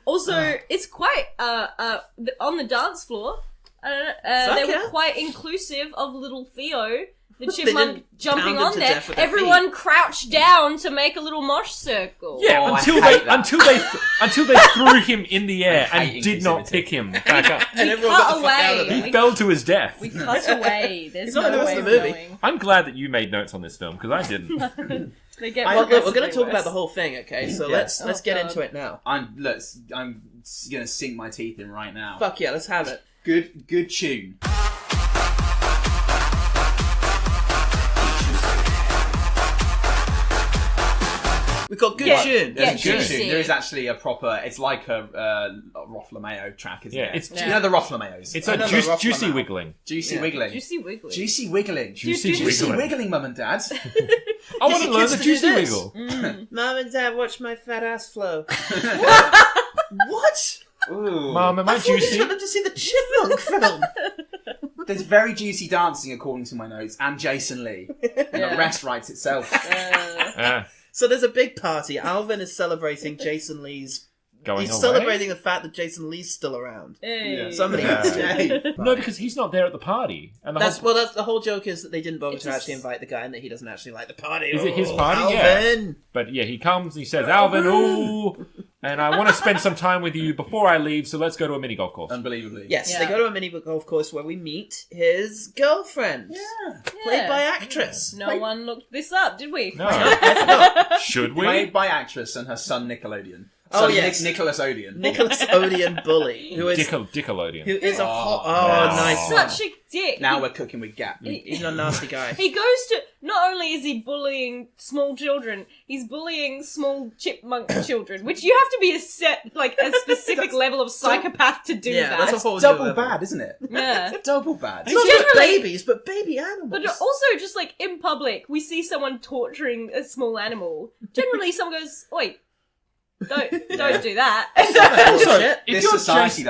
[SPEAKER 4] Also, it's quite on the dance floor. I don't know. They were quite inclusive of little Theo, the chipmunk, jumping on there. Everyone crouched down to make a little mosh circle.
[SPEAKER 3] Yeah, until they threw him in the air and did not pick him back up.
[SPEAKER 4] And everyone got the fuck out of there.
[SPEAKER 3] He fell to his death.
[SPEAKER 4] We cut away. There's no way of
[SPEAKER 1] movie.
[SPEAKER 4] knowing.
[SPEAKER 3] I'm glad that you made notes on this film because I didn't.
[SPEAKER 4] They get
[SPEAKER 1] we're going to talk about the whole thing, okay? So let's get into it now.
[SPEAKER 2] I'm gonna sink my teeth in right now.
[SPEAKER 1] Fuck yeah, let's have it.
[SPEAKER 2] Good tune.
[SPEAKER 1] We've got good tune.
[SPEAKER 2] There's a good tune. There is actually a proper. It's like a Rofflamayo track, isn't it?
[SPEAKER 3] It's
[SPEAKER 2] you know the Rofflamayos.
[SPEAKER 3] It's a juicy wiggling.
[SPEAKER 2] Juicy wiggling.
[SPEAKER 4] Juicy wiggling.
[SPEAKER 2] Juicy wiggling.
[SPEAKER 3] Juicy
[SPEAKER 2] wiggling, Mum and Dad.
[SPEAKER 3] I want to learn the juicy wiggle.
[SPEAKER 1] Mum and Dad, watch my fat ass flow. What?
[SPEAKER 2] Ooh.
[SPEAKER 3] Mum, am I juicy?
[SPEAKER 1] I wanted to see the chipmunk film.
[SPEAKER 2] There's very juicy dancing, according to my notes, and Jason Lee. And the rest writes itself.
[SPEAKER 1] So there's a big party. Alvin is celebrating Jason Lee's... He's celebrating the fact that Jason Lee's still around.
[SPEAKER 4] Hey.
[SPEAKER 1] Somebody has to.
[SPEAKER 3] No, because he's not there at the party. And
[SPEAKER 1] That's the whole joke is that they didn't bother to actually invite the guy and that he doesn't actually like the party.
[SPEAKER 3] Is it his party?
[SPEAKER 1] Alvin!
[SPEAKER 3] Yeah. But yeah, he comes and he says, Alvin, ooh, and I want to spend some time with you before I leave, so let's go to a mini golf course.
[SPEAKER 2] Unbelievably.
[SPEAKER 1] Yes, they go to a mini golf course where we meet his girlfriend. Played by actress.
[SPEAKER 4] No one looked this up, did we?
[SPEAKER 3] No. Should we?
[SPEAKER 2] Played by actress and her son Nickelodeon.
[SPEAKER 1] Oh,
[SPEAKER 2] so
[SPEAKER 1] yes.
[SPEAKER 2] Nicholas Odion.
[SPEAKER 1] Nicholas Odion Bully. Who is
[SPEAKER 3] Dickelodeon.
[SPEAKER 1] Who is a hot... nice.
[SPEAKER 4] Such a dick.
[SPEAKER 2] Now we're cooking with Gap.
[SPEAKER 1] He's a nasty guy.
[SPEAKER 4] He goes to... Not only is he bullying small children, he's bullying small chipmunk children, which you have to be a specific level of psychopath to do that.
[SPEAKER 1] That's a whole
[SPEAKER 2] double bad, isn't it?
[SPEAKER 4] Yeah.
[SPEAKER 2] Double bad.
[SPEAKER 1] It's not just babies, but baby animals.
[SPEAKER 4] But also, just like in public, we see someone torturing a small animal. Generally, someone goes, "Oi, don't do that."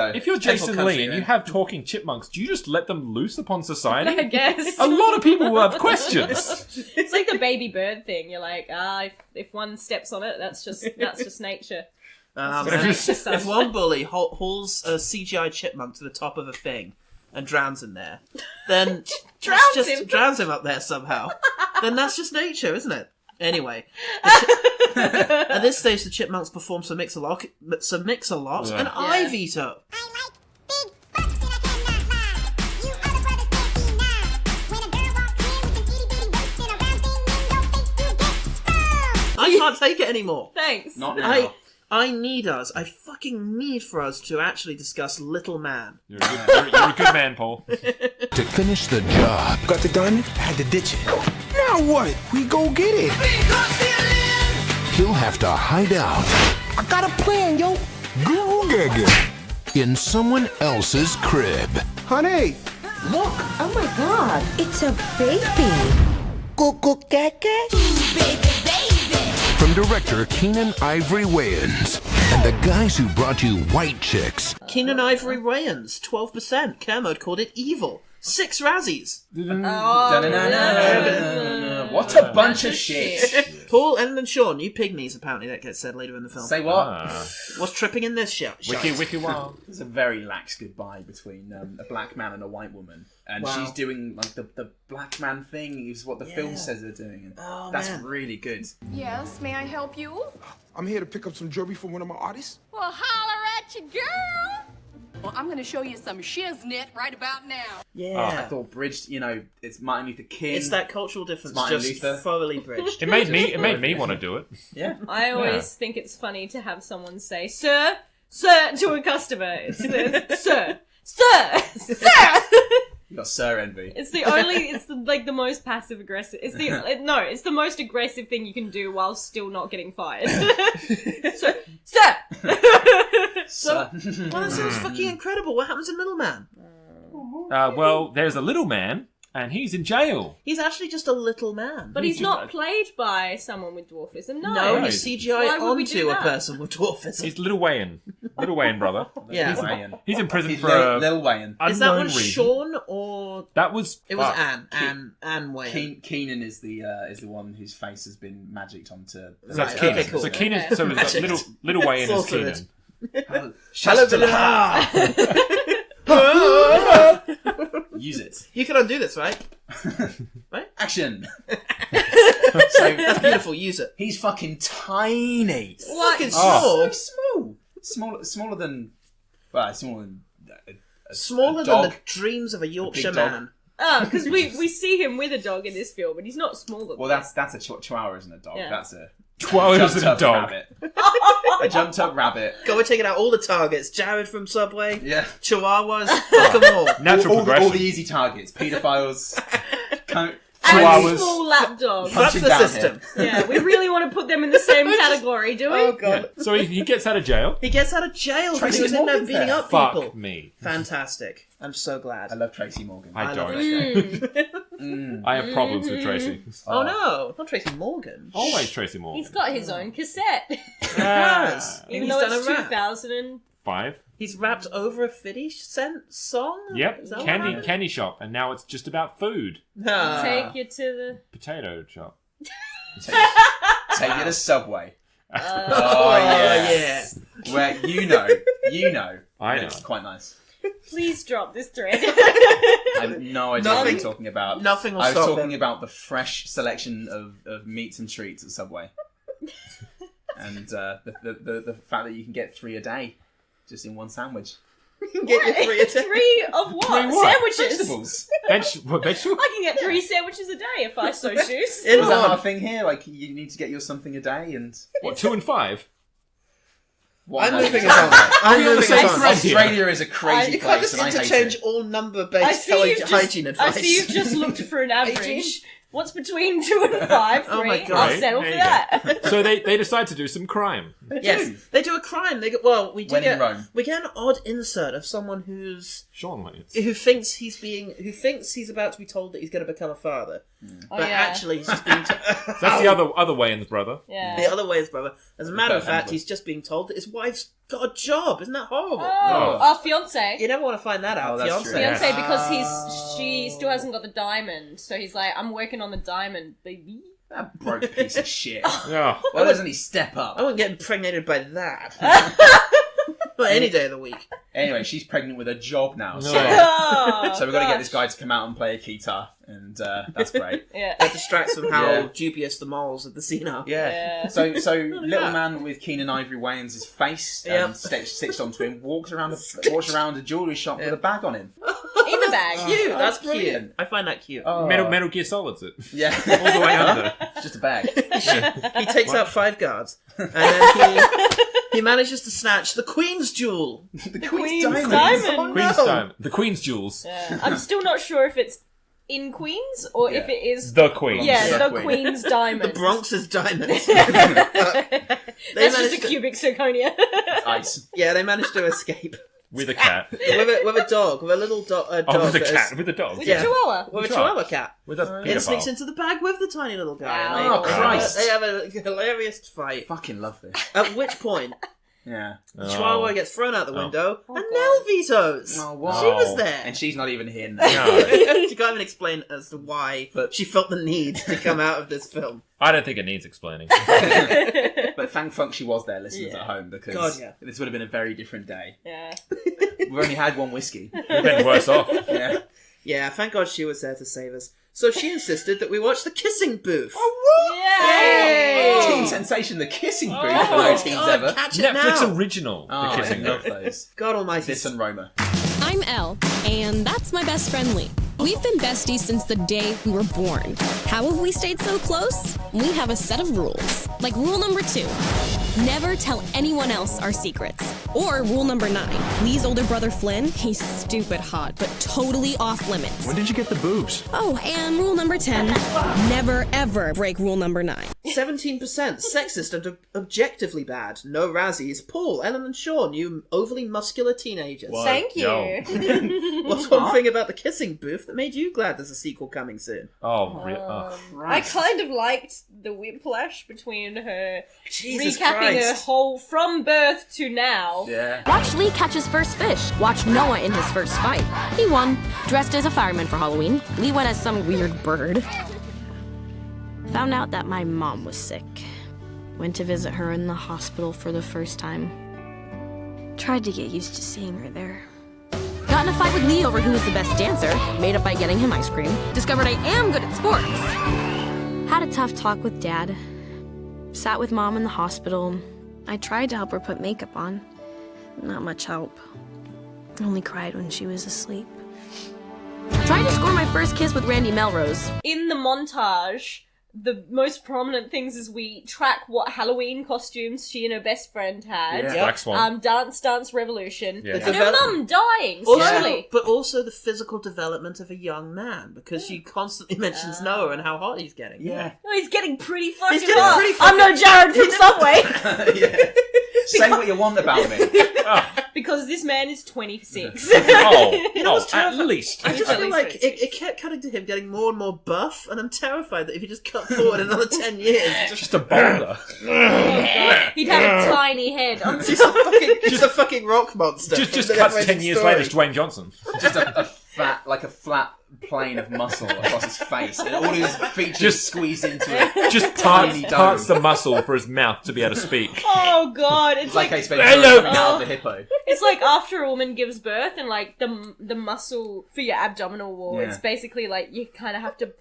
[SPEAKER 3] If you're Jason Lee and you have talking chipmunks, do you just let them loose upon society?
[SPEAKER 4] I guess.
[SPEAKER 3] A lot of people will have questions.
[SPEAKER 4] It's like the baby bird thing. You're like, if one steps on it, that's just nature.
[SPEAKER 1] If one bully hauls a CGI chipmunk to the top of a thing and drowns him there, then drowns him up there somehow. Then that's just nature, isn't it? Anyway, at this stage, the chipmunks perform some mix-a-lot, and I veto. I can't take it anymore.
[SPEAKER 4] Thanks.
[SPEAKER 2] Not now.
[SPEAKER 1] I fucking need for us to actually discuss Little Man.
[SPEAKER 3] You're a good man, Paul.
[SPEAKER 11] To finish the job. Got the diamond? I had to ditch it. Now what? We go get it. He'll have to hide out. I got a plan, yo. Goo gaga. In someone else's crib. Honey, look.
[SPEAKER 14] Oh my god, it's a baby. Goo goo gaga? Baby.
[SPEAKER 11] From director Keenan Ivory Wayans and the guys who brought you White Chicks.
[SPEAKER 1] Keenan Ivory Wayans, 12%. Kermode called it evil. 6 Razzies.
[SPEAKER 2] What a bunch of shit.
[SPEAKER 1] Paul, Ellen and Sean, you pygmies, apparently that gets said later in the film.
[SPEAKER 2] Say what?
[SPEAKER 1] What's tripping in this shit?
[SPEAKER 3] Wiki wow.
[SPEAKER 2] There's a very lax goodbye between a black man and a white woman. And she's doing like the black man thing is what the film says they're doing. And that's really good.
[SPEAKER 10] Yes, may I help you?
[SPEAKER 11] I'm here to pick up some jewelry for one of my artists.
[SPEAKER 10] Well, holler at you, girl. Well, I'm going to show you some shiznit right about now.
[SPEAKER 1] Yeah.
[SPEAKER 2] I thought bridged, it's Martin Luther King.
[SPEAKER 1] It's that cultural difference
[SPEAKER 2] Martin
[SPEAKER 1] just
[SPEAKER 2] Luther.
[SPEAKER 1] thoroughly bridged.
[SPEAKER 3] It made me want to do it.
[SPEAKER 2] Yeah.
[SPEAKER 4] I always think it's funny to have someone say, "Sir, sir," to a customer. It's "Sir, sir, sir."
[SPEAKER 2] You got sir envy.
[SPEAKER 4] It's the most passive aggressive. It's the most aggressive thing you can do while still not getting fired. Sir.
[SPEAKER 1] Well, that sounds fucking incredible. What happens in Little Man?
[SPEAKER 3] Well, there's a little man And he's in jail.
[SPEAKER 1] He's actually just a little man.
[SPEAKER 4] But he's not played by someone with dwarfism, no.
[SPEAKER 1] No, he's CGI
[SPEAKER 4] Why would we do
[SPEAKER 1] onto a
[SPEAKER 4] that?
[SPEAKER 1] person with dwarfism.
[SPEAKER 3] He's Little Wayne. Little Wayne, brother.
[SPEAKER 1] Yeah.
[SPEAKER 3] He's in prison for a
[SPEAKER 2] Lil Wayne.
[SPEAKER 1] Is that one
[SPEAKER 3] reason.
[SPEAKER 1] Sean or...
[SPEAKER 3] That was...
[SPEAKER 1] It was
[SPEAKER 3] fuck.
[SPEAKER 1] Anne Wayne.
[SPEAKER 2] Keenan is the one whose face has been magicked onto...
[SPEAKER 3] So that's
[SPEAKER 1] Right,
[SPEAKER 3] Keenan.
[SPEAKER 1] okay, cool.
[SPEAKER 3] So Keenan... So we've got Little Wayne is
[SPEAKER 1] Sorcered.
[SPEAKER 3] Keenan.
[SPEAKER 1] Hello,
[SPEAKER 2] Use it.
[SPEAKER 1] You can undo this, right? Right?
[SPEAKER 2] Action.
[SPEAKER 1] So that's beautiful. Use it.
[SPEAKER 2] He's fucking tiny.
[SPEAKER 1] Fucking
[SPEAKER 2] So
[SPEAKER 1] small.
[SPEAKER 2] Smaller than... Well, smaller than...
[SPEAKER 1] Smaller than the dreams of a Yorkshire man.
[SPEAKER 4] Oh, because we see him with a dog in this film, and he's not smaller.
[SPEAKER 2] Well, that's a chihuahua, isn't a dog.
[SPEAKER 4] Yeah.
[SPEAKER 2] That's a...
[SPEAKER 3] Chihuahua isn't a dog.
[SPEAKER 2] Rabbit. A jumped up rabbit.
[SPEAKER 1] God, we're taking out all the targets. Jared from Subway.
[SPEAKER 2] Yeah.
[SPEAKER 1] Chihuahuas. Fuck them all.
[SPEAKER 3] Natural progression.
[SPEAKER 2] All the easy targets. Paedophiles.
[SPEAKER 4] And
[SPEAKER 3] Chihuahuas.
[SPEAKER 4] small lap dogs.
[SPEAKER 1] That's the system.
[SPEAKER 4] Yeah, we really want to put them in the same category, do we?
[SPEAKER 1] Oh, God.
[SPEAKER 3] So he gets out of jail.
[SPEAKER 1] He gets out of jail because he was
[SPEAKER 2] Tracy
[SPEAKER 1] in there
[SPEAKER 2] Morgan's
[SPEAKER 1] beating
[SPEAKER 2] there.
[SPEAKER 1] up
[SPEAKER 3] Fuck
[SPEAKER 1] people.
[SPEAKER 3] me.
[SPEAKER 1] Fantastic. I'm so glad.
[SPEAKER 2] I love Tracy Morgan.
[SPEAKER 3] I
[SPEAKER 1] love
[SPEAKER 3] don't.
[SPEAKER 1] that guy.
[SPEAKER 3] I have problems with Tracy.
[SPEAKER 1] Oh no, not Tracy Morgan.
[SPEAKER 3] Always Tracy Morgan.
[SPEAKER 4] He's got his own cassette.
[SPEAKER 1] Yes.
[SPEAKER 4] Even
[SPEAKER 1] He's
[SPEAKER 4] though
[SPEAKER 1] done
[SPEAKER 4] it's
[SPEAKER 1] a rap.
[SPEAKER 4] 2005.
[SPEAKER 1] He's rapped over a 50 Cent song?
[SPEAKER 3] Yep.
[SPEAKER 1] Is that what happened?
[SPEAKER 3] Candy shop, and now it's just about food.
[SPEAKER 1] Ah.
[SPEAKER 4] Take you to the...
[SPEAKER 3] Potato shop.
[SPEAKER 2] Take it to Subway.
[SPEAKER 1] Oh,
[SPEAKER 2] yes. Where you know.
[SPEAKER 3] I know.
[SPEAKER 2] It's quite nice.
[SPEAKER 4] Please drop this thread.
[SPEAKER 2] I have no idea what
[SPEAKER 1] Nothing-
[SPEAKER 2] you're talking about.
[SPEAKER 1] nothing will
[SPEAKER 2] I was
[SPEAKER 1] stop
[SPEAKER 2] talking
[SPEAKER 1] him.
[SPEAKER 2] about the fresh selection of meats and treats at Subway. And the fact that you can get 3 a day just in one sandwich.
[SPEAKER 1] You can get your 3 a day.
[SPEAKER 4] 3 of what?
[SPEAKER 3] Three what?
[SPEAKER 4] Sandwiches.
[SPEAKER 2] Vegetables.
[SPEAKER 3] Vegetable?
[SPEAKER 4] I can get 3 sandwiches a day if I so choose.
[SPEAKER 2] Is that our thing here? Like, you need to get your something a day and...
[SPEAKER 3] What, 2 and 5?
[SPEAKER 1] I'm moving us on. I'm moving us on.
[SPEAKER 2] Australia is a crazy
[SPEAKER 1] You can't
[SPEAKER 2] place
[SPEAKER 1] just
[SPEAKER 2] and I hate
[SPEAKER 1] interchange
[SPEAKER 2] it.
[SPEAKER 1] all
[SPEAKER 4] I
[SPEAKER 1] number-based
[SPEAKER 4] see you've
[SPEAKER 1] hygiene
[SPEAKER 4] just,
[SPEAKER 1] advice.
[SPEAKER 4] I see you've just looked for an average. What's between 2 and 5? 3.
[SPEAKER 1] Oh my God.
[SPEAKER 4] I'll settle for
[SPEAKER 3] There you
[SPEAKER 4] that.
[SPEAKER 3] So they decide to do some crime.
[SPEAKER 1] Yes, they do a crime. They get, well, we do
[SPEAKER 2] When in
[SPEAKER 1] get
[SPEAKER 2] Rome.
[SPEAKER 1] we get an odd insert of someone
[SPEAKER 3] Sean Waits.
[SPEAKER 1] who thinks he's about to be told that he's going to become a father,
[SPEAKER 4] Oh,
[SPEAKER 1] but
[SPEAKER 4] yeah.
[SPEAKER 1] actually he's just being
[SPEAKER 3] That's the other Wayne's brother.
[SPEAKER 4] Yeah.
[SPEAKER 1] the other way is brother. As a matter of
[SPEAKER 2] Fair
[SPEAKER 1] fact,
[SPEAKER 2] handler.
[SPEAKER 1] he's just being told that his wife's got a job. Isn't that horrible?
[SPEAKER 4] Oh, our fiance.
[SPEAKER 1] You never want to find that out.
[SPEAKER 2] Oh, that's
[SPEAKER 1] Fiance.
[SPEAKER 2] true.
[SPEAKER 4] Fiance, because she still hasn't got the diamond, so he's like, I'm working on the diamond, baby.
[SPEAKER 2] That broke piece of shit.
[SPEAKER 3] Yeah.
[SPEAKER 2] Why doesn't he step up?
[SPEAKER 1] I wouldn't get impregnated by that. But any day of the week.
[SPEAKER 2] Anyway, she's pregnant with a job now. So,
[SPEAKER 4] Oh,
[SPEAKER 2] so we've got to get
[SPEAKER 4] gosh.
[SPEAKER 2] this guy to come out and play a guitar. And that's great.
[SPEAKER 4] Yeah.
[SPEAKER 1] That distracts from how
[SPEAKER 2] Yeah.
[SPEAKER 1] dubious the morals of the scene are.
[SPEAKER 2] Yeah.
[SPEAKER 4] Yeah.
[SPEAKER 2] So little man with Keenan Ivory Wayans' face
[SPEAKER 1] Yeah.
[SPEAKER 2] stitched onto him walks around a jewellery shop with a bag on him.
[SPEAKER 4] In the bag.
[SPEAKER 1] Cute. That's
[SPEAKER 2] cute.
[SPEAKER 1] brilliant. I find that cute.
[SPEAKER 2] Oh.
[SPEAKER 3] Metal Gear Solids it.
[SPEAKER 2] Yeah.
[SPEAKER 3] All the way under.
[SPEAKER 2] It's just a bag.
[SPEAKER 1] He takes out 5 guards, and then he manages to snatch the Queen's jewel.
[SPEAKER 2] The
[SPEAKER 4] Queen's
[SPEAKER 2] Diamond.
[SPEAKER 4] diamond.
[SPEAKER 1] Oh,
[SPEAKER 3] Queen's
[SPEAKER 1] no.
[SPEAKER 3] time. The Queen's jewels.
[SPEAKER 4] Yeah. I'm still not sure if it's in Queens or if it is
[SPEAKER 3] The Queen.
[SPEAKER 4] yeah,
[SPEAKER 2] The
[SPEAKER 4] the
[SPEAKER 2] Queen.
[SPEAKER 4] Queen's
[SPEAKER 1] The
[SPEAKER 4] diamond.
[SPEAKER 1] Bronx's diamonds.
[SPEAKER 4] That's just a cubic zirconia.
[SPEAKER 2] Ice.
[SPEAKER 1] Yeah, they managed to escape
[SPEAKER 3] With a cat.
[SPEAKER 1] with a dog, with a little dog.
[SPEAKER 3] Oh, with a
[SPEAKER 1] that
[SPEAKER 3] cat.
[SPEAKER 1] is-
[SPEAKER 3] With a dog.
[SPEAKER 4] With
[SPEAKER 1] Yeah.
[SPEAKER 4] a chihuahua.
[SPEAKER 1] with a
[SPEAKER 3] Chihuahua.
[SPEAKER 1] chihuahua cat.
[SPEAKER 3] With a
[SPEAKER 1] It sneaks
[SPEAKER 3] pedophile.
[SPEAKER 1] into the bag with the tiny little guy.
[SPEAKER 4] Wow.
[SPEAKER 1] And
[SPEAKER 2] Oh, Christ.
[SPEAKER 1] They have a hilarious fight.
[SPEAKER 2] Fucking love this.
[SPEAKER 1] At which point,
[SPEAKER 2] Yeah.
[SPEAKER 1] the chihuahua gets thrown out the
[SPEAKER 3] Oh.
[SPEAKER 1] window,
[SPEAKER 4] Oh,
[SPEAKER 1] and
[SPEAKER 4] God.
[SPEAKER 1] Nell vetoes.
[SPEAKER 2] Oh, what?
[SPEAKER 1] She was there.
[SPEAKER 2] And she's not even here now.
[SPEAKER 3] No.
[SPEAKER 1] She can't even explain as to why
[SPEAKER 2] But-
[SPEAKER 1] she felt the need to come out of this film.
[SPEAKER 3] I don't think it needs explaining.
[SPEAKER 2] But thank fuck she was there, listeners
[SPEAKER 4] Yeah.
[SPEAKER 2] at home, because
[SPEAKER 1] God, yeah.
[SPEAKER 2] this would have been a very different day.
[SPEAKER 4] Yeah.
[SPEAKER 2] We've only had one whiskey.
[SPEAKER 3] We've been worse off.
[SPEAKER 2] Yeah.
[SPEAKER 1] Yeah, thank God she was there to save us. So she insisted that we watch the kissing booth.
[SPEAKER 4] Yay!
[SPEAKER 2] Teen Sensation, the kissing booth
[SPEAKER 4] Oh,
[SPEAKER 2] for no teens
[SPEAKER 1] God,
[SPEAKER 2] ever.
[SPEAKER 1] catch it
[SPEAKER 3] Netflix
[SPEAKER 1] now.
[SPEAKER 3] original.
[SPEAKER 2] Oh,
[SPEAKER 3] The Kissing
[SPEAKER 2] I love
[SPEAKER 3] Booth.
[SPEAKER 2] those.
[SPEAKER 1] God almighty.
[SPEAKER 2] This and Roma.
[SPEAKER 15] I'm Elle, and that's my best friend Lee. We've been besties since the day we were born. How have we stayed so close? We have a set of rules. Like rule number 2, never tell anyone else our secrets. Or rule number 9, Lee's older brother Flynn, he's stupid hot, but totally off limits.
[SPEAKER 13] When did you get the boobs?
[SPEAKER 15] Oh, and rule number 10, never ever break rule number 9.
[SPEAKER 1] 17% sexist and objectively bad. No Razzies. Paul, Ellen and Sean, you overly muscular teenagers.
[SPEAKER 4] Whoa. Thank you.
[SPEAKER 1] What's one thing about the kissing booth that made you glad there's a sequel coming soon?
[SPEAKER 4] I kind of liked the whiplash between her
[SPEAKER 1] Jesus
[SPEAKER 4] recapping
[SPEAKER 1] Christ.
[SPEAKER 4] her whole from birth to now.
[SPEAKER 2] Yeah.
[SPEAKER 15] Watch Lee catch his first fish. Watch Noah in his first fight. He won. Dressed as a fireman for Halloween. Lee went as some weird bird. Found out that my mom was sick. Went to visit her in the hospital for the first time. Tried to get used to seeing her there. Got in a fight with Lee over who was the best dancer. Made up by getting him ice cream. Discovered I am good at sports. Had a tough talk with Dad. Sat with Mom in the hospital. I tried to help her put makeup on. Not much help. Only cried when she was asleep. Tried to score my first kiss with Randy Melrose.
[SPEAKER 4] In the montage, the most prominent things is we track what Halloween costumes she and her best friend had.
[SPEAKER 3] Yeah. Black Swan.
[SPEAKER 4] Dance Revolution.
[SPEAKER 3] Yeah.
[SPEAKER 4] And her mum dying
[SPEAKER 1] Also,
[SPEAKER 4] slowly.
[SPEAKER 1] but also the physical development of a young man, because she constantly mentions Noah and how hot he's getting.
[SPEAKER 2] Yeah.
[SPEAKER 4] Oh, he's getting pretty fucking
[SPEAKER 1] He's getting
[SPEAKER 4] hot.
[SPEAKER 1] pretty
[SPEAKER 4] I'm no Jared from Subway.
[SPEAKER 2] Yeah. Say what you want about me.
[SPEAKER 4] Because this man is 26.
[SPEAKER 1] You know what's
[SPEAKER 3] at
[SPEAKER 1] terrifying?
[SPEAKER 3] least.
[SPEAKER 1] I just feel like it kept cutting to him getting more and more buff, and I'm terrified that if you just cut forward another 10 years,
[SPEAKER 3] Just a boulder.
[SPEAKER 4] He'd have a tiny head.
[SPEAKER 1] just a fucking rock monster.
[SPEAKER 3] Just
[SPEAKER 1] from the
[SPEAKER 3] cuts
[SPEAKER 1] Never-Ending
[SPEAKER 3] 10 years
[SPEAKER 1] Story.
[SPEAKER 3] later, it's Dwayne Johnson.
[SPEAKER 2] Just a flat plane of muscle across his face, and all his features
[SPEAKER 3] Just
[SPEAKER 2] squeezed into it.
[SPEAKER 3] Just
[SPEAKER 2] tiny
[SPEAKER 3] parts
[SPEAKER 2] dome.
[SPEAKER 3] the muscle for his mouth to be able to speak.
[SPEAKER 4] Oh god, it's
[SPEAKER 2] like
[SPEAKER 4] like
[SPEAKER 2] Ace Ventura coming out of the hippo.
[SPEAKER 4] it's like after a woman gives birth and like the muscle for your abdominal wall.
[SPEAKER 2] Yeah.
[SPEAKER 4] It's basically like you kind of have to.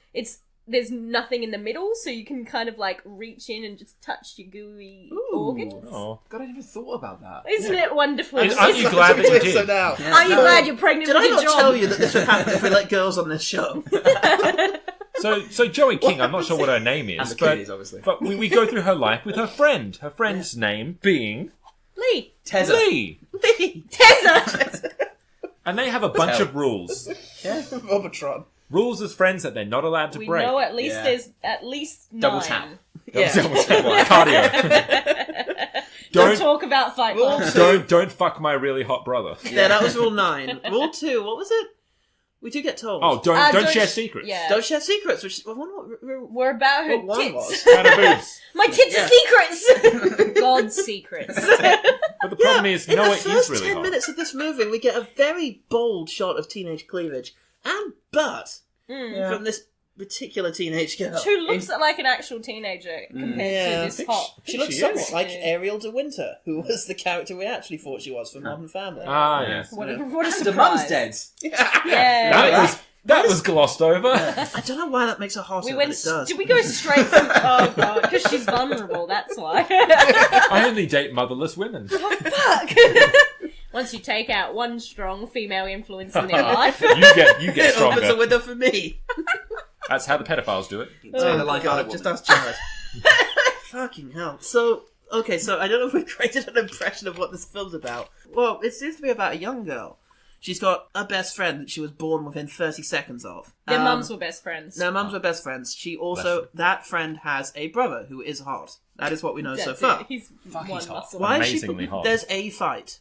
[SPEAKER 4] There's nothing in the middle, so you can kind of like reach in and just touch your gooey organs.
[SPEAKER 3] Oh.
[SPEAKER 2] God, I never thought about that.
[SPEAKER 4] Isn't it wonderful?
[SPEAKER 3] Aren't you glad that you did?
[SPEAKER 1] So now,
[SPEAKER 4] Are you glad you're pregnant
[SPEAKER 1] did
[SPEAKER 4] with
[SPEAKER 1] I
[SPEAKER 4] your
[SPEAKER 1] not
[SPEAKER 4] job?
[SPEAKER 1] tell you that this would happen if we let girls on this show?
[SPEAKER 3] So Joey King, I'm not sure what her name
[SPEAKER 2] And
[SPEAKER 3] is,
[SPEAKER 2] the
[SPEAKER 3] but,
[SPEAKER 2] kiddies, obviously.
[SPEAKER 3] but we go through her life with her friend. Her friend's name being
[SPEAKER 4] Lee.
[SPEAKER 2] Tessa.
[SPEAKER 3] Lee.
[SPEAKER 4] Tessa.
[SPEAKER 3] And they have a bunch of rules.
[SPEAKER 2] Yeah.
[SPEAKER 1] Robotron.
[SPEAKER 3] Rules as friends that they're not allowed to
[SPEAKER 4] We
[SPEAKER 3] break.
[SPEAKER 4] know at least
[SPEAKER 2] Yeah.
[SPEAKER 4] there's at least 9.
[SPEAKER 2] Double tap.
[SPEAKER 1] Yeah.
[SPEAKER 3] Cardio.
[SPEAKER 4] Don't talk about Fight Club.
[SPEAKER 3] Don't fuck my really hot brother.
[SPEAKER 1] Yeah, that was rule 9. Rule 2, what was it? We do get told.
[SPEAKER 3] Oh, don't share secrets.
[SPEAKER 4] Yeah.
[SPEAKER 1] Don't share secrets, which I wonder what
[SPEAKER 4] We're about her
[SPEAKER 1] what one
[SPEAKER 4] tits.
[SPEAKER 1] was.
[SPEAKER 3] And her boobs.
[SPEAKER 4] My tits are secrets. God's secrets.
[SPEAKER 3] But the problem is,
[SPEAKER 1] In
[SPEAKER 3] Noah
[SPEAKER 1] the
[SPEAKER 3] is
[SPEAKER 1] first
[SPEAKER 3] really
[SPEAKER 1] 10
[SPEAKER 3] hot.
[SPEAKER 1] minutes of this movie, we get a very bold shot of teenage cleavage and butt from this particular teenage girl.
[SPEAKER 4] Who looks like an actual teenager compared to this hot.
[SPEAKER 1] She looks
[SPEAKER 3] she
[SPEAKER 1] somewhat
[SPEAKER 3] is.
[SPEAKER 1] like Ariel de Winter, who was the character we actually thought she was for Modern Family.
[SPEAKER 3] Ah, yes.
[SPEAKER 4] What a surprise.
[SPEAKER 2] The mum's dead.
[SPEAKER 4] Yeah.
[SPEAKER 3] That was glossed over.
[SPEAKER 1] I don't know why that makes her hotter,
[SPEAKER 4] We
[SPEAKER 1] but
[SPEAKER 4] went.
[SPEAKER 1] it does.
[SPEAKER 4] Did we go straight from? Oh god, because she's vulnerable. That's why.
[SPEAKER 3] I only date motherless women.
[SPEAKER 4] Fuck. Once you take out one strong female influence in their life,
[SPEAKER 3] You get
[SPEAKER 1] It opens a
[SPEAKER 3] stronger.
[SPEAKER 1] window for me.
[SPEAKER 3] That's how the pedophiles do it.
[SPEAKER 1] Oh
[SPEAKER 2] the life
[SPEAKER 1] god,
[SPEAKER 2] out of
[SPEAKER 1] just ask Jared. Fucking hell. So, okay, so I don't know if we've created an impression of what this film's about. Well, it seems to be about a young girl. She's got a best friend that she was born within 30 seconds of.
[SPEAKER 4] their mums were best friends.
[SPEAKER 1] Their mums were best friends. She also, that friend has a brother who is hot. That is what we know so
[SPEAKER 4] That's
[SPEAKER 1] far.
[SPEAKER 4] it. He's
[SPEAKER 2] Fuck,
[SPEAKER 4] one
[SPEAKER 2] he's hot.
[SPEAKER 4] muscle.
[SPEAKER 1] Why
[SPEAKER 3] Amazingly hot.
[SPEAKER 1] There's a fight.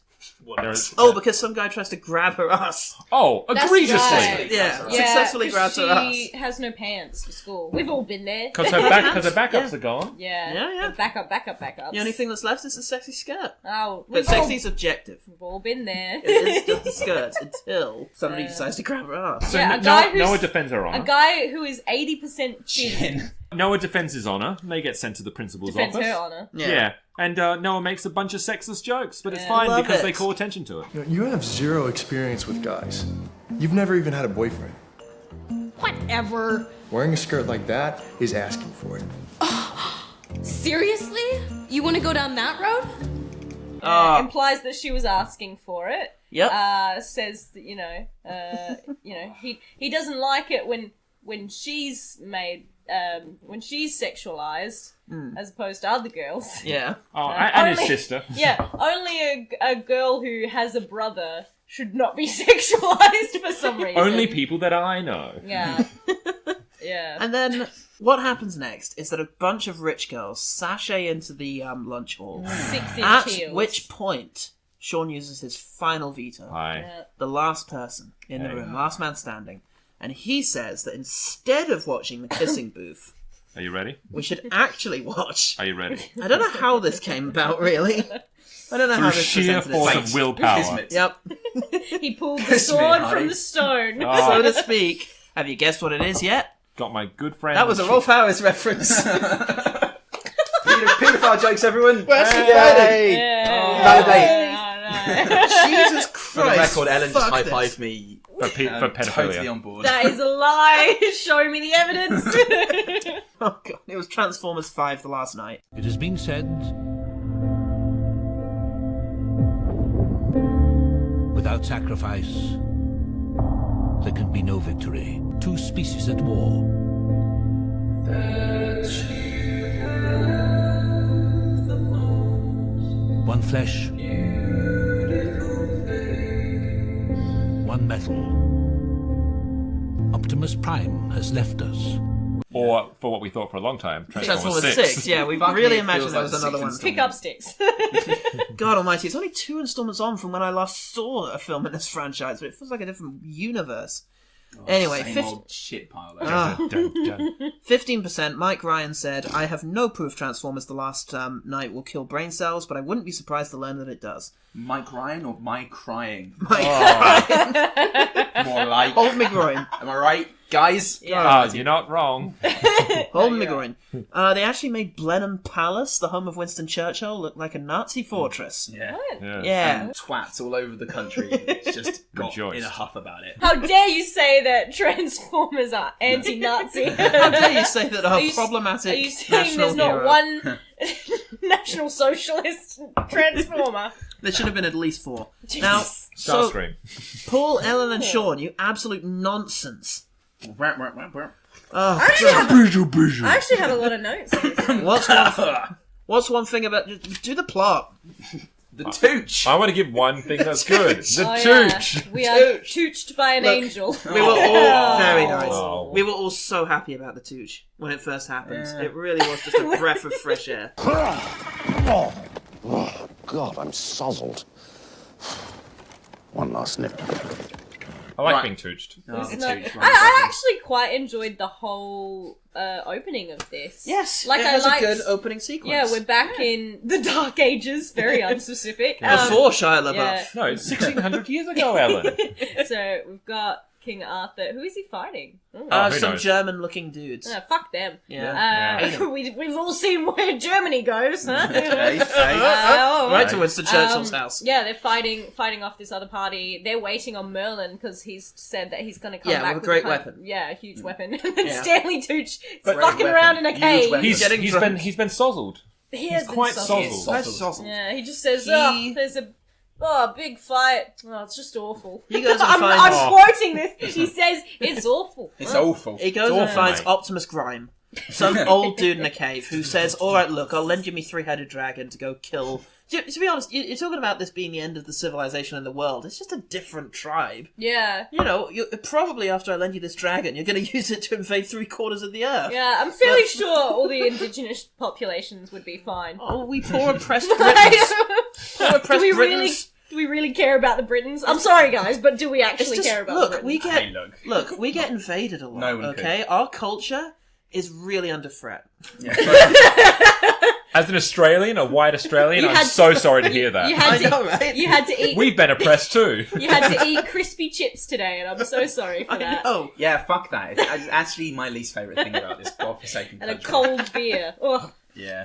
[SPEAKER 3] There's-
[SPEAKER 1] Oh, because some guy tries to grab her ass.
[SPEAKER 3] Oh,
[SPEAKER 4] That's
[SPEAKER 3] egregiously.
[SPEAKER 4] right.
[SPEAKER 1] Yeah,
[SPEAKER 2] Yeah,
[SPEAKER 1] successfully
[SPEAKER 4] 'cause
[SPEAKER 1] grabs her ass.
[SPEAKER 4] She has no pants for school. We've all been there.
[SPEAKER 3] Because her backups are gone.
[SPEAKER 4] Yeah.
[SPEAKER 1] Yeah.
[SPEAKER 4] Back up.
[SPEAKER 1] The only thing that's left is the sexy skirt.
[SPEAKER 4] Oh,
[SPEAKER 1] But sexy's objective.
[SPEAKER 4] We've all been there.
[SPEAKER 1] It is just the skirt until somebody decides to grab her ass.
[SPEAKER 3] So
[SPEAKER 4] Yeah, a guy who's-
[SPEAKER 3] Noah defends her
[SPEAKER 4] A
[SPEAKER 3] honor.
[SPEAKER 4] guy who is 80% chin
[SPEAKER 3] Noah defends his honor. They get sent to the principal's
[SPEAKER 4] defends
[SPEAKER 3] office.
[SPEAKER 4] her honor.
[SPEAKER 3] Yeah. And Noah makes a bunch of sexist jokes, but it's
[SPEAKER 4] Yeah.
[SPEAKER 3] fine
[SPEAKER 1] Love
[SPEAKER 3] because
[SPEAKER 1] it.
[SPEAKER 3] they call attention to it.
[SPEAKER 16] You have zero experience with guys. You've never even had a boyfriend.
[SPEAKER 10] Whatever.
[SPEAKER 16] Wearing a skirt like that is asking for it.
[SPEAKER 15] Seriously? You want to go down that road?
[SPEAKER 4] Implies that she was asking for it.
[SPEAKER 1] Yep.
[SPEAKER 4] Says that he doesn't like it when she's made when she's sexualized as opposed to other girls.
[SPEAKER 1] Yeah.
[SPEAKER 3] Oh, and his
[SPEAKER 4] Only-
[SPEAKER 3] sister.
[SPEAKER 4] Yeah, only a girl who has a brother should not be sexualized for some reason.
[SPEAKER 3] Only people that I know.
[SPEAKER 4] Yeah. Yeah.
[SPEAKER 1] And then What happens next is that a bunch of rich girls sashay into the lunch hall.
[SPEAKER 4] 6-inch
[SPEAKER 1] At
[SPEAKER 4] heels.
[SPEAKER 1] which point, Sean uses his final veto.
[SPEAKER 3] Hi.
[SPEAKER 1] The last person in the room, last man standing. And he says that instead of watching the kissing booth,
[SPEAKER 3] Are you ready?
[SPEAKER 1] we should actually watch.
[SPEAKER 3] Are you ready?
[SPEAKER 1] I don't know how this came about, really. I don't know how this
[SPEAKER 3] sheer
[SPEAKER 1] presented
[SPEAKER 3] force
[SPEAKER 1] itself.
[SPEAKER 3] of willpower.
[SPEAKER 1] Yep.
[SPEAKER 4] He pulled the sword from the stone.
[SPEAKER 1] So to speak. Have you guessed what it is yet?
[SPEAKER 3] Got my good friend.
[SPEAKER 1] That was a Rolf Harris reference.
[SPEAKER 2] Paedophile jokes, everyone.
[SPEAKER 1] We're actually fighting.
[SPEAKER 2] Validate.
[SPEAKER 1] Jesus Christ.
[SPEAKER 2] For the record, Ellen just
[SPEAKER 1] Fuck this.
[SPEAKER 2] high-fived me.
[SPEAKER 3] For pedophilia.
[SPEAKER 2] Totally on board.
[SPEAKER 4] That is a lie. Show me the evidence.
[SPEAKER 1] Oh god, it was Transformers 5 the last night.
[SPEAKER 17] It has been said, without sacrifice, there can be no victory. Two species at war. One flesh, one metal. Optimus Prime has left us.
[SPEAKER 3] Or, for what we thought for a long time,
[SPEAKER 1] Transformers 6. Yeah, we really imagined there was another one.
[SPEAKER 4] Pick up sticks.
[SPEAKER 1] God almighty, it's only 2 installments on from when I last saw a film in this franchise, but it feels like a different universe. Anyway,
[SPEAKER 2] Same old shit pile.
[SPEAKER 1] 15%. Mike Ryan said, I have no proof Transformers The Last Night will kill brain cells, but I wouldn't be surprised to learn that it does.
[SPEAKER 2] Mike Ryan or Mike crying?
[SPEAKER 1] Mike Ryan.
[SPEAKER 2] More like.
[SPEAKER 1] Hold me groin.
[SPEAKER 2] Am I right, guys?
[SPEAKER 3] You're not wrong.
[SPEAKER 1] Hold me groin. They actually made Blenheim Palace, the home of Winston Churchill, look like a Nazi fortress.
[SPEAKER 2] Yeah.
[SPEAKER 1] Yeah.
[SPEAKER 2] And twats all over the country. It's just got in a huff about it.
[SPEAKER 4] How dare you say that Transformers are anti-Nazi?
[SPEAKER 1] How dare you say that our
[SPEAKER 4] Are you
[SPEAKER 1] problematic
[SPEAKER 4] saying
[SPEAKER 1] national
[SPEAKER 4] there's not
[SPEAKER 1] hero...
[SPEAKER 4] one National Socialist Transformer?
[SPEAKER 1] There should have been at least 4. Now, so,
[SPEAKER 3] Starscream.
[SPEAKER 1] Paul, Ellen and Sean, you absolute nonsense. Oh,
[SPEAKER 4] I actually have a lot of notes.
[SPEAKER 1] What's one thing about... Do the plot.
[SPEAKER 2] The tooch.
[SPEAKER 3] I want to give one thing that's good. The tooch.
[SPEAKER 4] Yeah. We are tooched by an angel.
[SPEAKER 1] We were all very nice.
[SPEAKER 3] Oh.
[SPEAKER 1] We were all so happy about the tooch when it first happened. It really was just a breath of fresh air.
[SPEAKER 11] Oh, God, I'm sozzled. One last nip.
[SPEAKER 3] I like being tooched.
[SPEAKER 4] I actually quite enjoyed the whole opening of this.
[SPEAKER 1] Yes,
[SPEAKER 4] like
[SPEAKER 1] it
[SPEAKER 4] I
[SPEAKER 1] has
[SPEAKER 4] liked,
[SPEAKER 1] a good opening sequence.
[SPEAKER 4] Yeah, we're back in the Dark Ages. Very unspecific.
[SPEAKER 1] Before Shia LaBeouf.
[SPEAKER 4] Yeah.
[SPEAKER 3] No, it's 1600 years ago, Ellen.
[SPEAKER 4] So we've got King Arthur. Who is he fighting?
[SPEAKER 1] Some German-looking dudes.
[SPEAKER 4] Fuck them.
[SPEAKER 1] Yeah.
[SPEAKER 4] We've all seen where Germany goes, huh?
[SPEAKER 1] Right to Winston Churchill's house.
[SPEAKER 4] Yeah, they're fighting off this other party. They're waiting on Merlin because he's said that he's going to come back
[SPEAKER 1] with a great weapon.
[SPEAKER 4] Yeah, a huge weapon. And then Stanley Tooch is
[SPEAKER 2] Great
[SPEAKER 4] fucking
[SPEAKER 2] weapon.
[SPEAKER 4] around in a cave.
[SPEAKER 3] He's been sozzled.
[SPEAKER 4] He's
[SPEAKER 3] quite sozzled.
[SPEAKER 4] Yeah, he just says, there's a big fight. Oh, it's just awful.
[SPEAKER 1] He goes and
[SPEAKER 4] I'm
[SPEAKER 1] finds...
[SPEAKER 4] quoting this. He says, it's awful.
[SPEAKER 2] It's awful.
[SPEAKER 1] He goes and finds Optimus Grime, some old dude in a cave, who says, alright, look, I'll lend you me 3-headed dragon to go kill... To be honest, you're talking about this being the end of the civilization in the world. It's just a different tribe.
[SPEAKER 4] Yeah.
[SPEAKER 1] You know, probably after I lend you this dragon, you're going to use it to invade 3/4 of the earth.
[SPEAKER 4] Yeah, I'm fairly sure all the indigenous populations would be fine.
[SPEAKER 1] Oh, we poor oppressed Britons. Poor oppressed Britons.
[SPEAKER 4] Do we really care about the Britons? I'm sorry, guys, but do we actually care about the Britons?
[SPEAKER 1] We get invaded a lot,
[SPEAKER 2] No one
[SPEAKER 1] okay? Our culture is really under threat.
[SPEAKER 2] Yeah.
[SPEAKER 3] As an Australian, a white Australian, I'm so sorry to hear that.
[SPEAKER 4] You had to eat.
[SPEAKER 3] We've been oppressed too.
[SPEAKER 4] You had to eat crispy chips today, and I'm so sorry for that.
[SPEAKER 1] Oh,
[SPEAKER 2] yeah, fuck that. It's actually my least favourite thing about this godforsaken
[SPEAKER 4] And a
[SPEAKER 2] country.
[SPEAKER 4] cold beer. Ugh.
[SPEAKER 2] Yeah.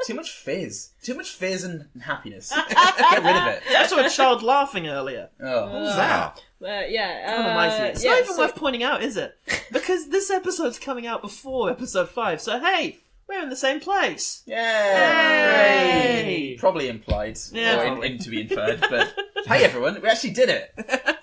[SPEAKER 2] Too much fizz. Too much fizz and happiness. Get rid of it.
[SPEAKER 1] I saw a child laughing earlier.
[SPEAKER 2] Oh.
[SPEAKER 1] What was that? It's not even worth pointing out, is it? Because this episode's coming out before episode 5, so hey, we're in the same place.
[SPEAKER 2] Yay! Probably implied, or in to be inferred, but hey everyone, we actually did it!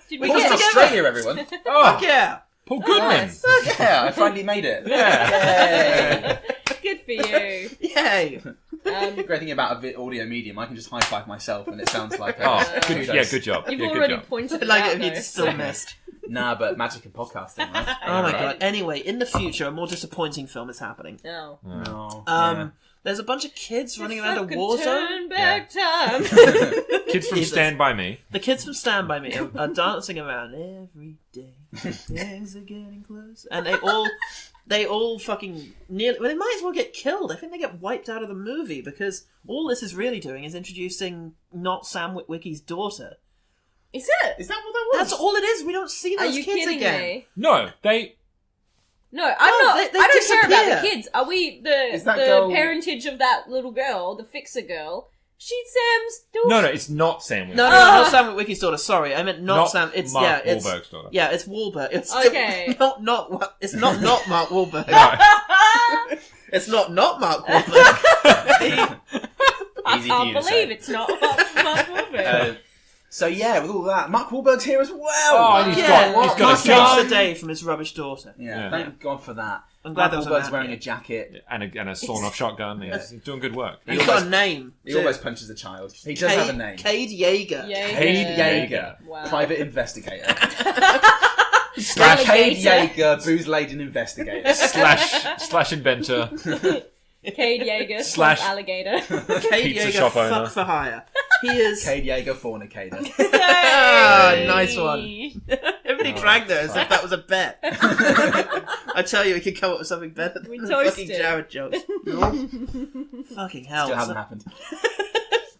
[SPEAKER 4] Did
[SPEAKER 2] we get Australia, everyone!
[SPEAKER 1] Oh, fuck yeah!
[SPEAKER 3] Paul Goodman!
[SPEAKER 2] Yeah, I finally made it!
[SPEAKER 3] Yeah!
[SPEAKER 4] Good for you!
[SPEAKER 1] Yay!
[SPEAKER 2] The great thing about a audio medium, I can just high-five myself and it sounds like
[SPEAKER 3] good job.
[SPEAKER 4] You've
[SPEAKER 3] Yeah,
[SPEAKER 4] already
[SPEAKER 3] good job.
[SPEAKER 4] pointed it
[SPEAKER 1] like
[SPEAKER 4] out,
[SPEAKER 1] it if you
[SPEAKER 4] though,
[SPEAKER 1] still
[SPEAKER 4] so-
[SPEAKER 1] missed.
[SPEAKER 2] Nah, but magic and podcasting, right?
[SPEAKER 1] Oh my god. Anyway, in the future, a more disappointing film is happening.
[SPEAKER 4] No.
[SPEAKER 1] There's a bunch of kids running around a war zone.
[SPEAKER 4] Turn back time.
[SPEAKER 3] Kids from Stand By Me.
[SPEAKER 1] The kids from Stand By Me are dancing around every day. Things are getting close, and they all fucking nearly. Well, they might as well get killed. I think they get wiped out of the movie because all this is really doing is introducing not Sam Witwicky's daughter.
[SPEAKER 4] Is it?
[SPEAKER 2] Is that what that was?
[SPEAKER 1] That's all it is. We don't see those
[SPEAKER 4] Are you
[SPEAKER 1] kids
[SPEAKER 4] kidding
[SPEAKER 1] again.
[SPEAKER 4] me?
[SPEAKER 3] No, they...
[SPEAKER 4] No, I'm not.
[SPEAKER 1] they
[SPEAKER 4] I don't care about
[SPEAKER 1] disappear.
[SPEAKER 4] the kids. Are we the
[SPEAKER 2] girl-
[SPEAKER 4] parentage of that little girl, the fixer girl? She's Sam's daughter.
[SPEAKER 3] No, it's not Sam Witwicky.
[SPEAKER 1] No, not Sam Witwicky's daughter. Sorry, I meant not Sam. It's
[SPEAKER 3] Mark
[SPEAKER 1] it's
[SPEAKER 3] Wahlberg's daughter.
[SPEAKER 1] Yeah, it's Wahlberg. It's
[SPEAKER 4] Okay.
[SPEAKER 1] It's not Mark Wahlberg.
[SPEAKER 3] No.
[SPEAKER 1] It's not Mark Wahlberg.
[SPEAKER 4] I
[SPEAKER 2] Easy for
[SPEAKER 4] can't
[SPEAKER 2] you to
[SPEAKER 4] believe
[SPEAKER 2] say.
[SPEAKER 4] it's not Mark Wahlberg.
[SPEAKER 2] So yeah, with all that, Mark Wahlberg's here as well.
[SPEAKER 3] Oh, and he's got
[SPEAKER 1] Mark
[SPEAKER 3] a
[SPEAKER 1] saves
[SPEAKER 3] job.
[SPEAKER 1] the day from his rubbish daughter.
[SPEAKER 2] Yeah, thank God for that.
[SPEAKER 1] I'm glad
[SPEAKER 2] Mark
[SPEAKER 1] there was a
[SPEAKER 2] Wahlberg's
[SPEAKER 1] man
[SPEAKER 2] wearing
[SPEAKER 1] here.
[SPEAKER 2] a jacket.
[SPEAKER 3] And a sawn-off shotgun. He's doing good work.
[SPEAKER 1] He's got a name.
[SPEAKER 2] He
[SPEAKER 1] too.
[SPEAKER 2] almost punches a child. He does have a name.
[SPEAKER 1] Cade Yeager.
[SPEAKER 2] Cade Yeager,
[SPEAKER 4] Wow.
[SPEAKER 2] private investigator.
[SPEAKER 3] Slash
[SPEAKER 2] Cade Yeager, booze-laden investigator.
[SPEAKER 3] slash inventor.
[SPEAKER 4] Cade Yeager
[SPEAKER 3] Slash-
[SPEAKER 4] alligator.
[SPEAKER 1] Cade
[SPEAKER 3] Pizza
[SPEAKER 1] Yeager,
[SPEAKER 3] shop owner.
[SPEAKER 1] fuck for hire. He is.
[SPEAKER 2] Cade Yeager, fornicator.
[SPEAKER 1] Ah, nice one. Everybody dragged there as if that was a bet. I tell you, we could come up with something better than
[SPEAKER 4] We
[SPEAKER 1] the
[SPEAKER 4] toasted.
[SPEAKER 1] fucking Jared jokes. Fucking hell.
[SPEAKER 2] Still hasn't happened.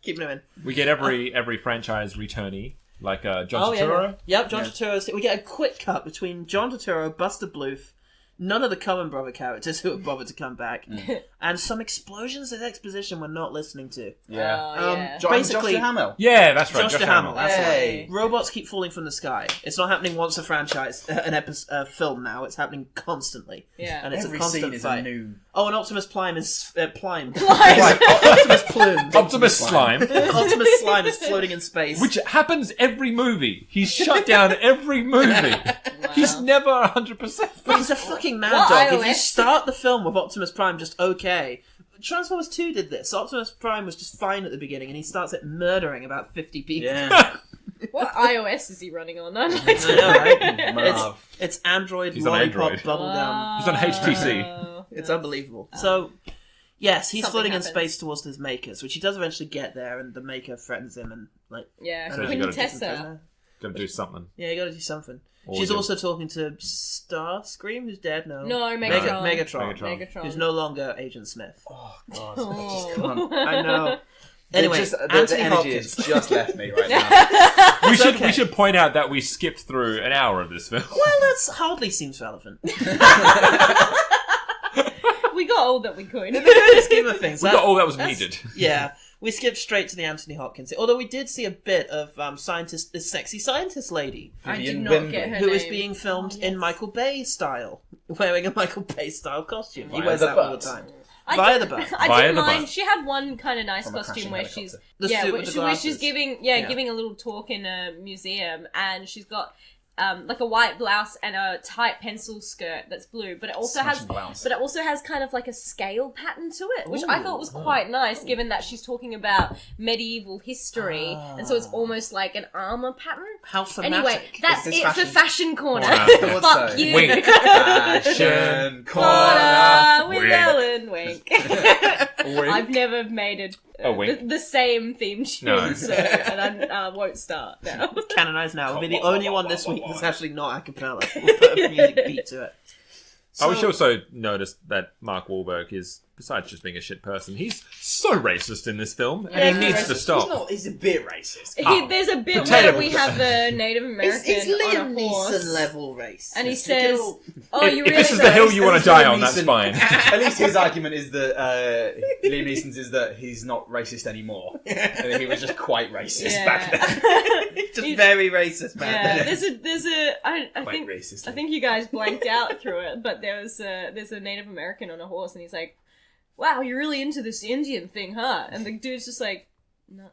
[SPEAKER 1] Keep them in.
[SPEAKER 3] We get every franchise returnee, like John
[SPEAKER 1] Oh,
[SPEAKER 3] Turturro.
[SPEAKER 1] yeah. Yep, John Turturro. We get a quick cut between John Turturro, Buster Bluth, none of the Coen Brother characters who have bothered to come back, and some explosions of exposition we're not listening to.
[SPEAKER 2] Yeah.
[SPEAKER 1] Basically,
[SPEAKER 2] Josh Duhamel.
[SPEAKER 3] Yeah, that's right.
[SPEAKER 1] Josh Duhamel. That's
[SPEAKER 2] Hey.
[SPEAKER 1] right. Robots keep falling from the sky. It's not happening once a franchise, film now. It's happening constantly.
[SPEAKER 4] Yeah.
[SPEAKER 1] And it's
[SPEAKER 2] Every
[SPEAKER 1] a constant
[SPEAKER 2] scene is
[SPEAKER 1] fight.
[SPEAKER 2] a new.
[SPEAKER 1] Oh, and Optimus Prime is Optimus Plume.
[SPEAKER 3] Optimus Slime.
[SPEAKER 1] Optimus Slime is floating in space.
[SPEAKER 3] Which happens every movie. He's shut down every movie. He's never 100%.
[SPEAKER 1] But he's a fucking mad
[SPEAKER 4] What
[SPEAKER 1] dog. If you
[SPEAKER 4] iOS?
[SPEAKER 1] start the film with Optimus Prime just okay. Transformers 2 did this. Optimus Prime was just fine at the beginning, and he starts it murdering about 50 people.
[SPEAKER 2] Yeah.
[SPEAKER 4] What iOS is he running on? I
[SPEAKER 1] I know, right?
[SPEAKER 2] Marv.
[SPEAKER 1] It's Android,
[SPEAKER 3] He's on
[SPEAKER 1] lollipop,
[SPEAKER 3] Android.
[SPEAKER 1] bubblegum.
[SPEAKER 3] He's on HTC.
[SPEAKER 1] It's unbelievable. So, yes, he's
[SPEAKER 4] Something
[SPEAKER 1] floating
[SPEAKER 4] happens.
[SPEAKER 1] in space towards his makers, which he does eventually get there, and the maker threatens him, and
[SPEAKER 4] Yeah,
[SPEAKER 3] So you gotta do
[SPEAKER 4] Quintessa.
[SPEAKER 3] Gotta do something.
[SPEAKER 1] Yeah, you gotta do something.
[SPEAKER 3] Or
[SPEAKER 1] She's
[SPEAKER 3] you-
[SPEAKER 1] also talking to Starscream, who's dead now.
[SPEAKER 4] No,
[SPEAKER 1] Megatron.
[SPEAKER 4] Megatron.
[SPEAKER 1] Who's no longer Agent Smith.
[SPEAKER 2] Oh God.
[SPEAKER 4] Oh.
[SPEAKER 1] I know. Anyway,
[SPEAKER 2] the
[SPEAKER 1] Anthony
[SPEAKER 2] energy
[SPEAKER 1] Hopkins.
[SPEAKER 2] has just left me right now.
[SPEAKER 3] We should point out that we skipped through an hour of this film.
[SPEAKER 1] Well, that hardly seems relevant.
[SPEAKER 4] We got all that we could.
[SPEAKER 1] In the grand scheme of things,
[SPEAKER 3] We got all that was needed.
[SPEAKER 1] Yeah, we skipped straight to the Anthony Hopkins. Although we did see a bit of this sexy scientist lady
[SPEAKER 4] I did
[SPEAKER 2] Vivian
[SPEAKER 4] not
[SPEAKER 2] Wimbley.
[SPEAKER 4] get her
[SPEAKER 1] who
[SPEAKER 4] name.
[SPEAKER 1] is being filmed in Michael Bay style, wearing a Michael Bay style costume. He
[SPEAKER 2] Via
[SPEAKER 1] wears
[SPEAKER 2] the
[SPEAKER 1] that all the
[SPEAKER 2] butt.
[SPEAKER 1] time.
[SPEAKER 4] I
[SPEAKER 1] Via
[SPEAKER 4] did-
[SPEAKER 1] the butt.
[SPEAKER 4] I
[SPEAKER 3] Via
[SPEAKER 4] didn't
[SPEAKER 3] the
[SPEAKER 4] mind.
[SPEAKER 3] butt.
[SPEAKER 4] She had one kind of nice
[SPEAKER 2] From a
[SPEAKER 4] costume
[SPEAKER 2] crashing
[SPEAKER 4] where
[SPEAKER 2] helicopter.
[SPEAKER 4] she's
[SPEAKER 1] The suit with the
[SPEAKER 4] where she's
[SPEAKER 1] glasses.
[SPEAKER 4] giving
[SPEAKER 1] Yeah.
[SPEAKER 4] giving a little talk in a museum, and she's got like a white blouse and a tight pencil skirt that's blue, but it also
[SPEAKER 2] Smashing blouse.
[SPEAKER 4] has kind of like a scale pattern to it, which I thought was quite nice, given that she's talking about medieval history, and so it's almost like an armor pattern.
[SPEAKER 1] How thematic.
[SPEAKER 4] Anyway, that's
[SPEAKER 2] Is
[SPEAKER 4] it
[SPEAKER 2] this
[SPEAKER 4] for Fashion Corner.
[SPEAKER 3] Corner.
[SPEAKER 4] Fuck
[SPEAKER 2] So,
[SPEAKER 4] you.
[SPEAKER 3] Wink.
[SPEAKER 2] Fashion
[SPEAKER 4] Corner with
[SPEAKER 3] Wink.
[SPEAKER 4] Ellen. Wink.
[SPEAKER 3] Wink.
[SPEAKER 4] I've never made
[SPEAKER 3] A wink.
[SPEAKER 4] the same theme tune,
[SPEAKER 3] No.
[SPEAKER 4] so, and I won't start now.
[SPEAKER 1] Canonized now. It'll be the only one this week that's actually not a cappella. We'll put a music beat to it.
[SPEAKER 3] I wish also noticed that Mark Wahlberg is, besides just being a shit person, he's so racist in this film, and he needs to stop.
[SPEAKER 2] He's a bit racist.
[SPEAKER 4] There's a bit
[SPEAKER 3] Potato.
[SPEAKER 4] where we have a Native American
[SPEAKER 1] It's Liam
[SPEAKER 4] on a horse,
[SPEAKER 1] Neeson level race.
[SPEAKER 4] and he says, "Oh, you
[SPEAKER 3] If
[SPEAKER 4] really?"
[SPEAKER 3] this is the hill you want to die on,
[SPEAKER 2] Liam
[SPEAKER 3] that's
[SPEAKER 2] Neeson-
[SPEAKER 3] fine.
[SPEAKER 2] At least his argument is that Liam Neeson's is that he's not racist anymore. And he was just quite racist
[SPEAKER 4] Yeah.
[SPEAKER 2] back then.
[SPEAKER 1] Just very racist, man.
[SPEAKER 4] Yeah, there's a I
[SPEAKER 2] Quite
[SPEAKER 4] think
[SPEAKER 2] racist.
[SPEAKER 4] I think you guys blanked out through it, but there's a Native American on a horse, and he's like, "Wow, you're really into this Indian thing, huh?" And the dude's just like, "No,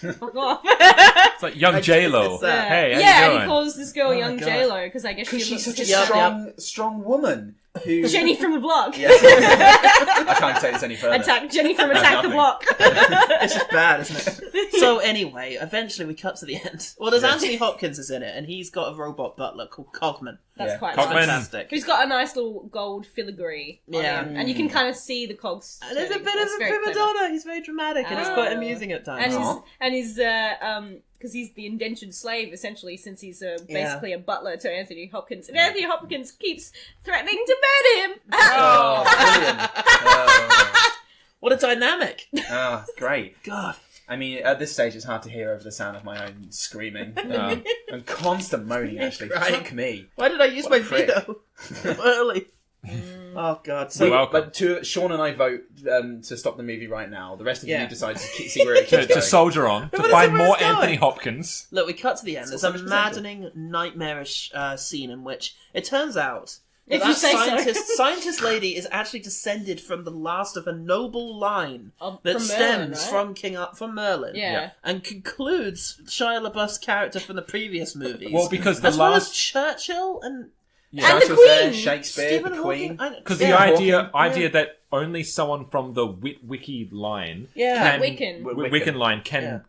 [SPEAKER 4] fuck off."
[SPEAKER 3] It's like young J-Lo.
[SPEAKER 1] it's that.
[SPEAKER 3] Hey, how
[SPEAKER 4] yeah,
[SPEAKER 3] you
[SPEAKER 4] and
[SPEAKER 3] doing?
[SPEAKER 4] he calls this girl
[SPEAKER 1] Oh my
[SPEAKER 4] young
[SPEAKER 1] God.
[SPEAKER 4] J-Lo because I guess she
[SPEAKER 2] Because she's
[SPEAKER 4] looks
[SPEAKER 2] such a
[SPEAKER 4] just
[SPEAKER 2] strong woman.
[SPEAKER 4] Jenny from the block.
[SPEAKER 2] Yeah. I can't take this any further.
[SPEAKER 4] Attack Jenny from Attack the Block.
[SPEAKER 1] It's just bad, isn't it? So anyway, eventually we cut to the end. Well, there's Anthony Hopkins is in it, and he's got a robot butler called Cogman.
[SPEAKER 4] That's quite
[SPEAKER 3] Cogman.
[SPEAKER 1] Fantastic.
[SPEAKER 4] Who's got a nice little gold filigree on him, and you can kind of see the cogs.
[SPEAKER 1] And there's a
[SPEAKER 4] turning.
[SPEAKER 1] bit
[SPEAKER 4] That's
[SPEAKER 1] of a
[SPEAKER 4] very
[SPEAKER 1] prima
[SPEAKER 4] clever.
[SPEAKER 1] donna. He's very dramatic, and it's quite amusing at times.
[SPEAKER 4] And he's because he's the indentured slave essentially, since he's basically a butler to Anthony Hopkins, and Anthony Hopkins keeps threatening to murder him.
[SPEAKER 2] Oh, brilliant.
[SPEAKER 1] What a dynamic!
[SPEAKER 2] Oh, great.
[SPEAKER 1] God.
[SPEAKER 2] I mean, at this stage, it's hard to hear over the sound of my own screaming and constant moaning. Actually, fuck me.
[SPEAKER 1] Why did I use my
[SPEAKER 2] prick.
[SPEAKER 1] veto so early? Oh God!
[SPEAKER 2] So, but Sean and I vote to stop the movie right now. The rest of you decide to see where it keeps
[SPEAKER 3] to
[SPEAKER 2] going.
[SPEAKER 3] soldier on, to
[SPEAKER 1] But
[SPEAKER 3] find
[SPEAKER 1] that's where
[SPEAKER 3] more
[SPEAKER 1] it's going.
[SPEAKER 3] Anthony Hopkins.
[SPEAKER 1] Look, we cut to the end. There's a
[SPEAKER 2] 100%.
[SPEAKER 1] maddening, nightmarish scene in which it turns out
[SPEAKER 4] If
[SPEAKER 1] that
[SPEAKER 4] you say so.
[SPEAKER 1] scientist lady is actually descended from the last of a noble line that
[SPEAKER 4] from
[SPEAKER 1] stems
[SPEAKER 4] Merlin,
[SPEAKER 1] from Merlin,
[SPEAKER 4] Yeah.
[SPEAKER 1] and concludes Shia LaBeouf's character from the previous movies.
[SPEAKER 3] Well, because the
[SPEAKER 1] as well as
[SPEAKER 3] last-
[SPEAKER 1] Churchill and
[SPEAKER 4] And the
[SPEAKER 2] Churchill's there,
[SPEAKER 4] Queen.
[SPEAKER 2] Shakespeare,
[SPEAKER 1] Stephen
[SPEAKER 2] the Queen.
[SPEAKER 1] Hawking.
[SPEAKER 3] Because
[SPEAKER 1] Yeah.
[SPEAKER 3] the idea
[SPEAKER 1] Yeah.
[SPEAKER 3] that only someone from the Wiki line
[SPEAKER 1] Yeah.
[SPEAKER 3] can
[SPEAKER 4] Wiccan.
[SPEAKER 3] line can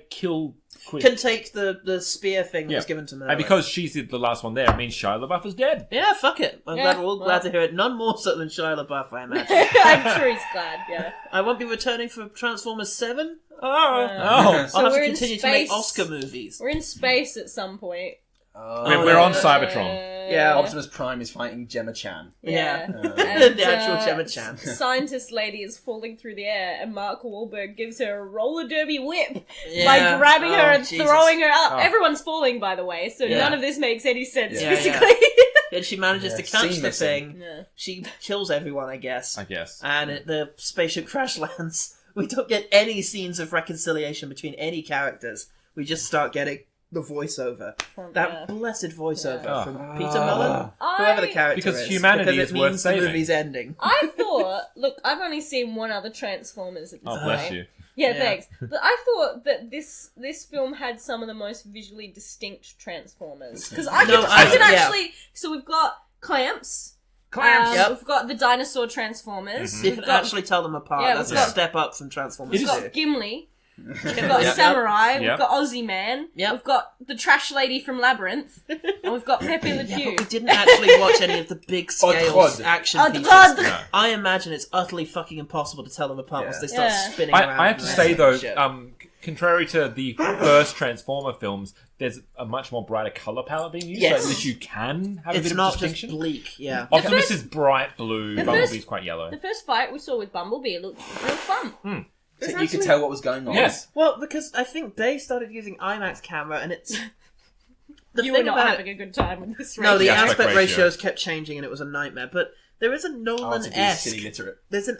[SPEAKER 3] kill Queen.
[SPEAKER 1] can take the spear thing that was given to Merlin.
[SPEAKER 3] And because she's the last one there, it means Shia LaBeouf is dead.
[SPEAKER 1] Yeah, fuck it. I'm
[SPEAKER 4] Yeah,
[SPEAKER 1] glad we're all glad to hear it. None more so than Shia LaBeouf, I imagine.
[SPEAKER 4] I'm sure he's glad. Yeah.
[SPEAKER 1] I won't be returning for Transformers 7.
[SPEAKER 3] Oh.
[SPEAKER 1] I'll
[SPEAKER 4] So
[SPEAKER 1] have to
[SPEAKER 4] we're in
[SPEAKER 1] continue to make
[SPEAKER 4] space.
[SPEAKER 1] Oscar movies.
[SPEAKER 4] We're in space at some point.
[SPEAKER 3] We're on Cybertron.
[SPEAKER 1] Yeah.
[SPEAKER 2] Optimus Prime is fighting Gemma Chan.
[SPEAKER 1] Yeah.
[SPEAKER 4] And,
[SPEAKER 1] The actual Gemma Chan.
[SPEAKER 4] Scientist lady is falling through the air, and Mark Wahlberg gives her a roller derby whip
[SPEAKER 1] Yeah.
[SPEAKER 4] by grabbing her and
[SPEAKER 1] Jesus.
[SPEAKER 4] throwing her up.
[SPEAKER 3] Oh.
[SPEAKER 4] Everyone's falling, by the way, so
[SPEAKER 1] Yeah.
[SPEAKER 4] none of this makes any sense
[SPEAKER 1] Yeah,
[SPEAKER 4] physically.
[SPEAKER 1] And she manages to catch the
[SPEAKER 2] seamlessly.
[SPEAKER 1] thing.
[SPEAKER 4] Yeah.
[SPEAKER 1] She kills everyone, I guess.
[SPEAKER 3] I
[SPEAKER 1] And the spaceship crash lands. We don't get any scenes of reconciliation between any characters. We just start getting the voiceover. That blessed voiceover
[SPEAKER 3] Yeah.
[SPEAKER 1] from Peter Mullen. Whoever the character
[SPEAKER 3] Because
[SPEAKER 1] is.
[SPEAKER 3] humanity
[SPEAKER 1] because
[SPEAKER 3] is
[SPEAKER 1] it
[SPEAKER 3] worth
[SPEAKER 1] means
[SPEAKER 3] saving.
[SPEAKER 1] the movie's ending.
[SPEAKER 4] I thought, look, I've only seen one other Transformers at this
[SPEAKER 3] Oh,
[SPEAKER 4] point.
[SPEAKER 3] bless you.
[SPEAKER 4] Yeah,
[SPEAKER 1] Yeah.
[SPEAKER 4] thanks. But I thought that this film had some of the most visually distinct Transformers. Because I can
[SPEAKER 1] yeah.
[SPEAKER 4] actually... So we've got Clamps.
[SPEAKER 1] Yep.
[SPEAKER 4] We've got the dinosaur Transformers.
[SPEAKER 1] You
[SPEAKER 4] We've
[SPEAKER 1] can
[SPEAKER 4] got,
[SPEAKER 1] actually tell them apart.
[SPEAKER 4] Yeah,
[SPEAKER 1] That's a
[SPEAKER 4] we've got-
[SPEAKER 1] step up from Transformers.
[SPEAKER 4] we've got
[SPEAKER 1] 2.
[SPEAKER 4] Gimli. We've got
[SPEAKER 1] Yep.
[SPEAKER 4] Samurai.
[SPEAKER 3] Yep.
[SPEAKER 4] We've got Aussie Man.
[SPEAKER 1] Yep.
[SPEAKER 4] We've got the trash lady from Labyrinth. And we've got Pepe Le
[SPEAKER 1] Yeah,
[SPEAKER 4] Pew.
[SPEAKER 1] but we didn't actually watch any of the big scale
[SPEAKER 2] God.
[SPEAKER 1] action
[SPEAKER 4] Oh,
[SPEAKER 1] pieces.
[SPEAKER 4] God.
[SPEAKER 3] No.
[SPEAKER 1] I imagine it's utterly fucking impossible to tell them apart once they start
[SPEAKER 4] Yeah.
[SPEAKER 1] spinning around.
[SPEAKER 3] I have to
[SPEAKER 1] and
[SPEAKER 3] say
[SPEAKER 1] that
[SPEAKER 3] though,
[SPEAKER 1] shit.
[SPEAKER 3] contrary to the first Transformer films, there's a much more brighter color palette being used,
[SPEAKER 1] Yes.
[SPEAKER 3] so that you can have a
[SPEAKER 1] it's
[SPEAKER 3] bit
[SPEAKER 1] not
[SPEAKER 3] of distinction.
[SPEAKER 1] just bleak. Yeah.
[SPEAKER 3] Optimus is bright blue,
[SPEAKER 4] the
[SPEAKER 3] Bumblebee's
[SPEAKER 4] first-
[SPEAKER 3] quite yellow.
[SPEAKER 4] The first fight we saw with Bumblebee looked real fun.
[SPEAKER 2] So you could tell what was going on.
[SPEAKER 3] Yes.
[SPEAKER 1] Well, because I think they started using IMAX camera, and it's the
[SPEAKER 4] You
[SPEAKER 1] thing
[SPEAKER 4] were not
[SPEAKER 1] about
[SPEAKER 4] having a good time with this.
[SPEAKER 1] no, the
[SPEAKER 3] ratio.
[SPEAKER 1] aspect
[SPEAKER 3] Aspect ratio.
[SPEAKER 1] ratios kept changing, and it was a nightmare. But there is a
[SPEAKER 2] Hard to be
[SPEAKER 1] Nolan-esque.
[SPEAKER 2] silly literate.
[SPEAKER 1] There's a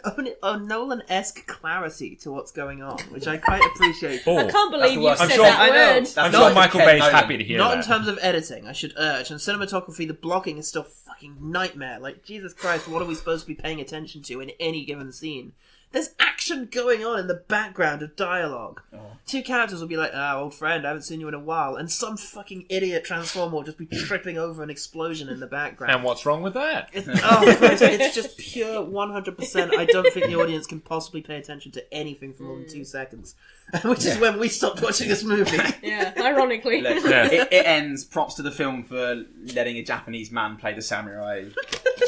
[SPEAKER 1] Nolan-esque clarity to what's going on, which I quite appreciate.
[SPEAKER 3] Oh,
[SPEAKER 4] I can't believe you
[SPEAKER 2] worst.
[SPEAKER 4] said
[SPEAKER 3] I'm sure-
[SPEAKER 4] that
[SPEAKER 1] I know.
[SPEAKER 4] word.
[SPEAKER 2] That's
[SPEAKER 3] I'm
[SPEAKER 2] not
[SPEAKER 3] sure
[SPEAKER 2] like
[SPEAKER 3] Michael
[SPEAKER 2] Ken
[SPEAKER 3] Bay's
[SPEAKER 2] Nolan.
[SPEAKER 3] happy to hear
[SPEAKER 1] Not
[SPEAKER 3] that.
[SPEAKER 1] in terms of editing, I should urge. And cinematography, the blocking is still fucking nightmare. Like, Jesus Christ, what are we supposed to be paying attention to in any given scene? There's action going on in the background of dialogue. Two characters will be like, old friend, I haven't seen you in a while. And some fucking idiot Transformer will just be tripping over an explosion in the background.
[SPEAKER 3] And what's wrong with that?
[SPEAKER 1] Oh, Christ, it's just pure 100%. I don't think the audience can possibly pay attention to anything for more than 2 seconds. Which is when we stopped watching this movie.
[SPEAKER 4] Yeah, ironically.
[SPEAKER 2] Look,
[SPEAKER 3] Yeah.
[SPEAKER 2] it ends. Props to the film for letting a Japanese man play the samurai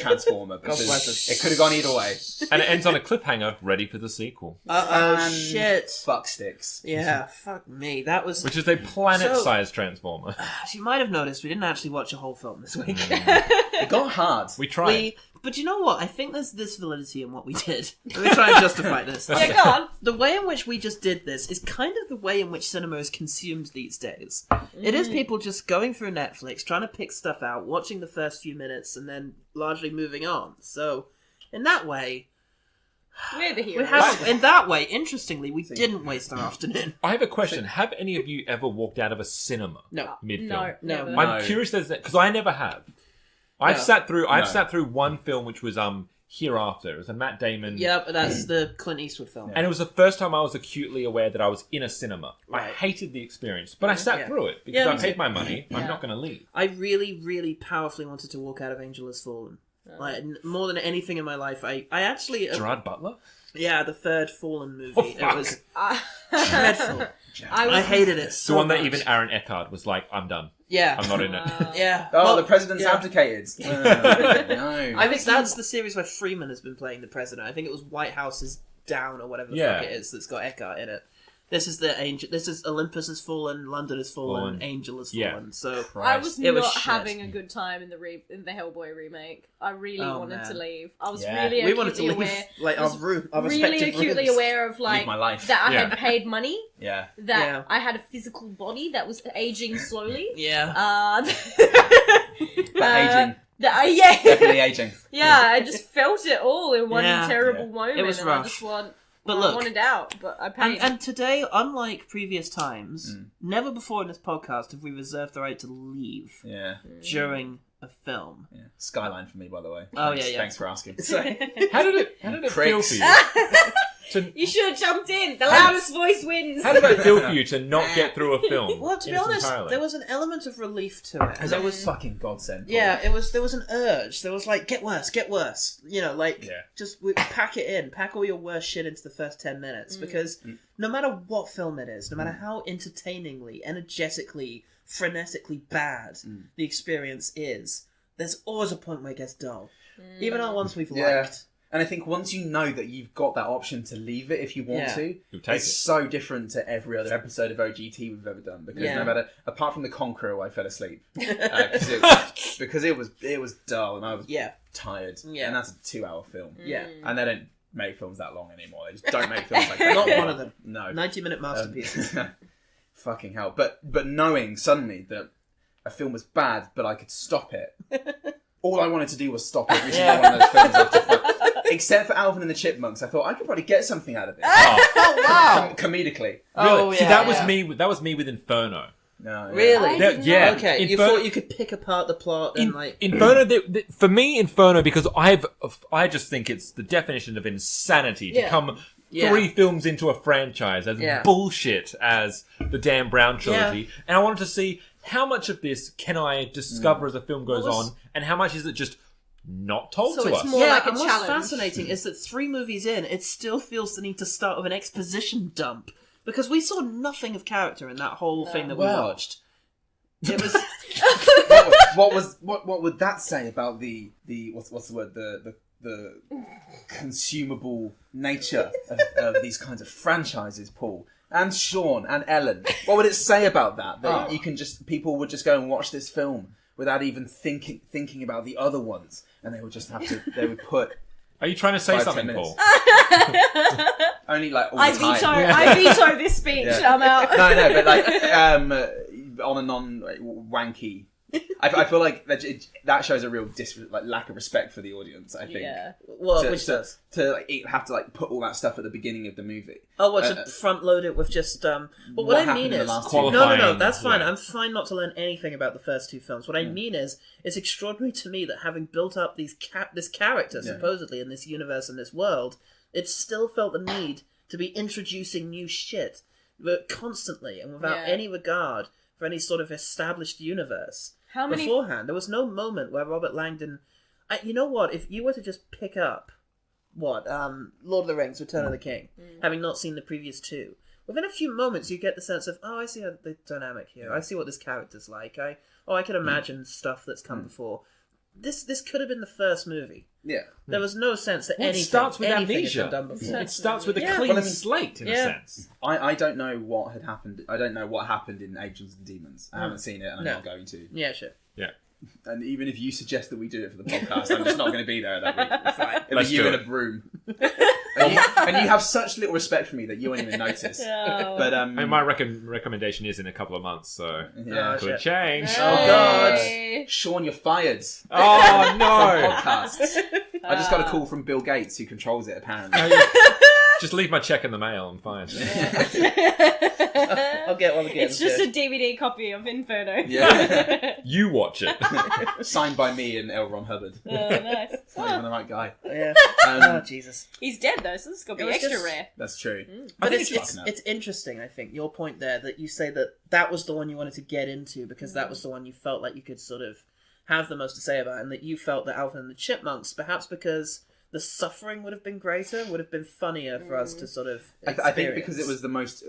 [SPEAKER 2] Transformer, because
[SPEAKER 1] bless us.
[SPEAKER 2] it could have gone either way.
[SPEAKER 3] And it ends on a cliffhanger, ready for the sequel,
[SPEAKER 1] Uh-oh,
[SPEAKER 2] And
[SPEAKER 1] shit.
[SPEAKER 2] Fuck sticks.
[SPEAKER 1] Yeah, fuck me. That was...
[SPEAKER 3] which is a planet-sized Transformer.
[SPEAKER 1] As you might have noticed, we didn't actually watch a whole film this week.
[SPEAKER 2] It got hard.
[SPEAKER 3] We tried.
[SPEAKER 1] But you know what? I think there's this validity in what we did. Let me try and justify this.
[SPEAKER 4] Yeah, go on.
[SPEAKER 1] The way in which we just did this is kind of the way in which cinema is consumed these days. It is people just going through Netflix, trying to pick stuff out, watching the first few minutes, and then largely moving on. So, in that way,
[SPEAKER 4] We're the heroes.
[SPEAKER 1] interestingly, we didn't waste our afternoon.
[SPEAKER 3] I have a question. Have any of you ever walked out of a cinema
[SPEAKER 1] No.
[SPEAKER 3] mid-film?
[SPEAKER 1] No.
[SPEAKER 4] never.
[SPEAKER 3] I'm curious because I never have. I've sat through one film which was Hereafter. It was a Matt Damon.
[SPEAKER 1] Yep, that's the Clint Eastwood film.
[SPEAKER 3] And it was the first time I was acutely aware that I was in a cinema. I
[SPEAKER 1] Right.
[SPEAKER 3] hated the experience, but I sat through it because
[SPEAKER 1] Yeah,
[SPEAKER 3] I
[SPEAKER 1] me
[SPEAKER 3] paid
[SPEAKER 1] too.
[SPEAKER 3] my money. I'm not going to leave.
[SPEAKER 1] I really, really powerfully wanted to walk out of Angel Has Fallen. Like more than anything in my life, I actually
[SPEAKER 3] Gerard Butler.
[SPEAKER 1] Yeah, the third Fallen movie.
[SPEAKER 3] Oh,
[SPEAKER 1] it
[SPEAKER 3] fuck.
[SPEAKER 1] was dreadful. I hated it so
[SPEAKER 3] The one
[SPEAKER 1] much.
[SPEAKER 3] that even Aaron Eckhart was like, "I'm done.
[SPEAKER 1] Yeah,
[SPEAKER 3] I'm not in it."
[SPEAKER 1] Yeah.
[SPEAKER 2] Oh,
[SPEAKER 1] Well,
[SPEAKER 2] the president's
[SPEAKER 1] yeah.
[SPEAKER 2] abdicated. No.
[SPEAKER 1] I think that's the series where Freeman has been playing the president. I think it was White House is Down or whatever the
[SPEAKER 3] Yeah.
[SPEAKER 1] fuck it is that's got Eckhart in it. This is the angel. This is Olympus has fallen, London has fallen, Angel has
[SPEAKER 3] Yeah.
[SPEAKER 1] fallen. So
[SPEAKER 4] I was
[SPEAKER 1] it
[SPEAKER 4] not
[SPEAKER 1] shit.
[SPEAKER 4] having a good time in the Hellboy remake. I really wanted to leave. I was
[SPEAKER 1] Yeah.
[SPEAKER 4] really
[SPEAKER 1] We wanted to
[SPEAKER 4] acutely
[SPEAKER 1] leave,
[SPEAKER 4] aware.
[SPEAKER 1] like, our room- our
[SPEAKER 4] really
[SPEAKER 1] respective
[SPEAKER 4] acutely
[SPEAKER 1] rooms.
[SPEAKER 4] aware of like
[SPEAKER 2] Leave my life.
[SPEAKER 4] that I
[SPEAKER 2] Yeah.
[SPEAKER 4] had paid money.
[SPEAKER 2] Yeah.
[SPEAKER 4] That I had a physical body that was aging slowly.
[SPEAKER 1] Yeah.
[SPEAKER 2] Aging.
[SPEAKER 4] Yeah.
[SPEAKER 2] Definitely aging.
[SPEAKER 4] Yeah, I just felt it all in one
[SPEAKER 1] Yeah.
[SPEAKER 4] terrible
[SPEAKER 1] Yeah.
[SPEAKER 4] moment.
[SPEAKER 1] It was
[SPEAKER 4] and
[SPEAKER 1] rough.
[SPEAKER 4] I just
[SPEAKER 1] But
[SPEAKER 4] I
[SPEAKER 1] look,
[SPEAKER 4] wanted out, but I paid.
[SPEAKER 1] and today, unlike previous times, never before in this podcast have we reserved the right to leave
[SPEAKER 2] Yeah.
[SPEAKER 1] during a film.
[SPEAKER 2] Yeah. Skyline for me, by the way.
[SPEAKER 1] Oh,
[SPEAKER 2] Thanks,
[SPEAKER 1] yeah.
[SPEAKER 2] Thanks for asking.
[SPEAKER 3] How did it feel
[SPEAKER 2] Pricks.
[SPEAKER 3] for you?
[SPEAKER 4] You should have jumped in. The loudest voice wins.
[SPEAKER 3] How did it feel for you to not get through a film?
[SPEAKER 1] Well, to be
[SPEAKER 3] in its
[SPEAKER 1] honest,
[SPEAKER 3] entirety?
[SPEAKER 1] there was an element of relief to it.
[SPEAKER 2] Because
[SPEAKER 1] There
[SPEAKER 2] that was fucking godsend.
[SPEAKER 1] Yeah, it was. There was an urge. There was like, get worse. You know, like just pack it in, pack all your worst shit into the first 10 minutes. Because no matter what film it is, no matter how entertainingly, energetically, frenetically bad the experience is, there's always a point where it gets dull. Even on ones we've liked.
[SPEAKER 2] And I think once you know that you've got that option to leave it if you want to, it's so different to every other episode of OGT we've ever done. Because no matter, apart from the Conqueror, I fell asleep because it was dull and I was tired. Yeah. And that's a 2-hour film.
[SPEAKER 1] Yeah.
[SPEAKER 2] And they don't make films that long anymore. They just don't make films like that.
[SPEAKER 1] Not one of them.
[SPEAKER 2] No.
[SPEAKER 1] 90-minute masterpieces.
[SPEAKER 2] Fucking hell. But knowing suddenly that a film was bad, but I could stop it. All I wanted to do was stop every single one of those films after except for Alvin and the Chipmunks. I thought I could probably get something out of it.
[SPEAKER 1] Oh wow!
[SPEAKER 2] Comedically.
[SPEAKER 3] Really? See, that was me. That was me with Inferno.
[SPEAKER 2] No.
[SPEAKER 1] Really?
[SPEAKER 3] Yeah.
[SPEAKER 1] Okay. You thought you could pick apart the plot and like
[SPEAKER 3] Inferno. For me, Inferno, because I just think it's the definition of insanity to come 3 films into a franchise as bullshit as the Dan Brown trilogy, and I wanted to see how much of this can I discover as the film goes on, and how much is it just not told to us.
[SPEAKER 4] More like a
[SPEAKER 1] and what's
[SPEAKER 4] challenge.
[SPEAKER 1] fascinating is that 3 movies in, it still feels the need to start with an exposition dump. Because we saw nothing of character in that whole thing that we watched. It was
[SPEAKER 2] what would that say about the what's the word, the consumable nature of these kinds of franchises, Paul? And Sean and Ellen. What would it say about that? That you can people would just go and watch this film without even thinking about the other ones, and they would just they would put.
[SPEAKER 3] Are you trying to say something, Paul?
[SPEAKER 2] Only like all the time.
[SPEAKER 4] I veto this speech. I'm out.
[SPEAKER 2] No, but like on a non-wanky. I feel like that shows a real lack of respect for the audience. I think.
[SPEAKER 1] Yeah. Well, which does
[SPEAKER 2] to have to put all that stuff at the beginning of the movie.
[SPEAKER 1] Oh, what to front load it with just But what I mean is, no, that's fine. I'm fine not to learn anything about the first 2 films. What I mean is, it's extraordinary to me that having built up this character supposedly in this universe and this world, it still felt the need to be introducing new shit, but constantly and without any regard for any sort of established universe. Beforehand, there was no moment where Robert Langdon. You know what? If you were to just pick up Lord of the Rings: Return of the King, having not seen the previous 2, within a few moments you get the sense of, I see the dynamic here. I see what this character's like. I could imagine stuff that's come before. This could have been the first movie.
[SPEAKER 2] Yeah.
[SPEAKER 1] There was no sense that anything.
[SPEAKER 3] It starts with
[SPEAKER 1] anything
[SPEAKER 3] amnesia.
[SPEAKER 1] had been done before.
[SPEAKER 3] It starts with a clean slate, in a sense.
[SPEAKER 2] I don't know what had happened. I don't know what happened in Angels and Demons. I haven't seen it, and I'm not going to.
[SPEAKER 1] Yeah, sure.
[SPEAKER 3] Yeah.
[SPEAKER 2] And even if you suggest that we do it for the podcast, I'm just not going to be there that week. Fine. It'll be you in a broom. and you have such little respect for me that you won't even notice.
[SPEAKER 4] Oh.
[SPEAKER 2] But
[SPEAKER 3] and my recommendation is in a couple of months, so could change.
[SPEAKER 2] Oh God, Sean, you're fired.
[SPEAKER 3] Oh no!
[SPEAKER 2] Podcast. I just got a call from Bill Gates, who controls it apparently.
[SPEAKER 3] Just leave my check in the mail. I'm fine.
[SPEAKER 1] I'll get one again.
[SPEAKER 4] It's just a DVD copy of Inferno.
[SPEAKER 2] Yeah.
[SPEAKER 3] You watch it.
[SPEAKER 2] Signed by me and L. Ron Hubbard.
[SPEAKER 4] Oh, nice.
[SPEAKER 2] It's not even the right guy.
[SPEAKER 1] Yeah. Oh, Jesus.
[SPEAKER 4] He's dead, though, so this is going to be extra rare.
[SPEAKER 2] That's true.
[SPEAKER 1] But it's interesting, I think, your point there, that you say that was the one you wanted to get into because that was the one you felt like you could sort of have the most to say about, and that you felt that Alvin and the Chipmunks, perhaps because the suffering would have been greater, would have been funnier for us to sort of experience.
[SPEAKER 2] I think because it was the most...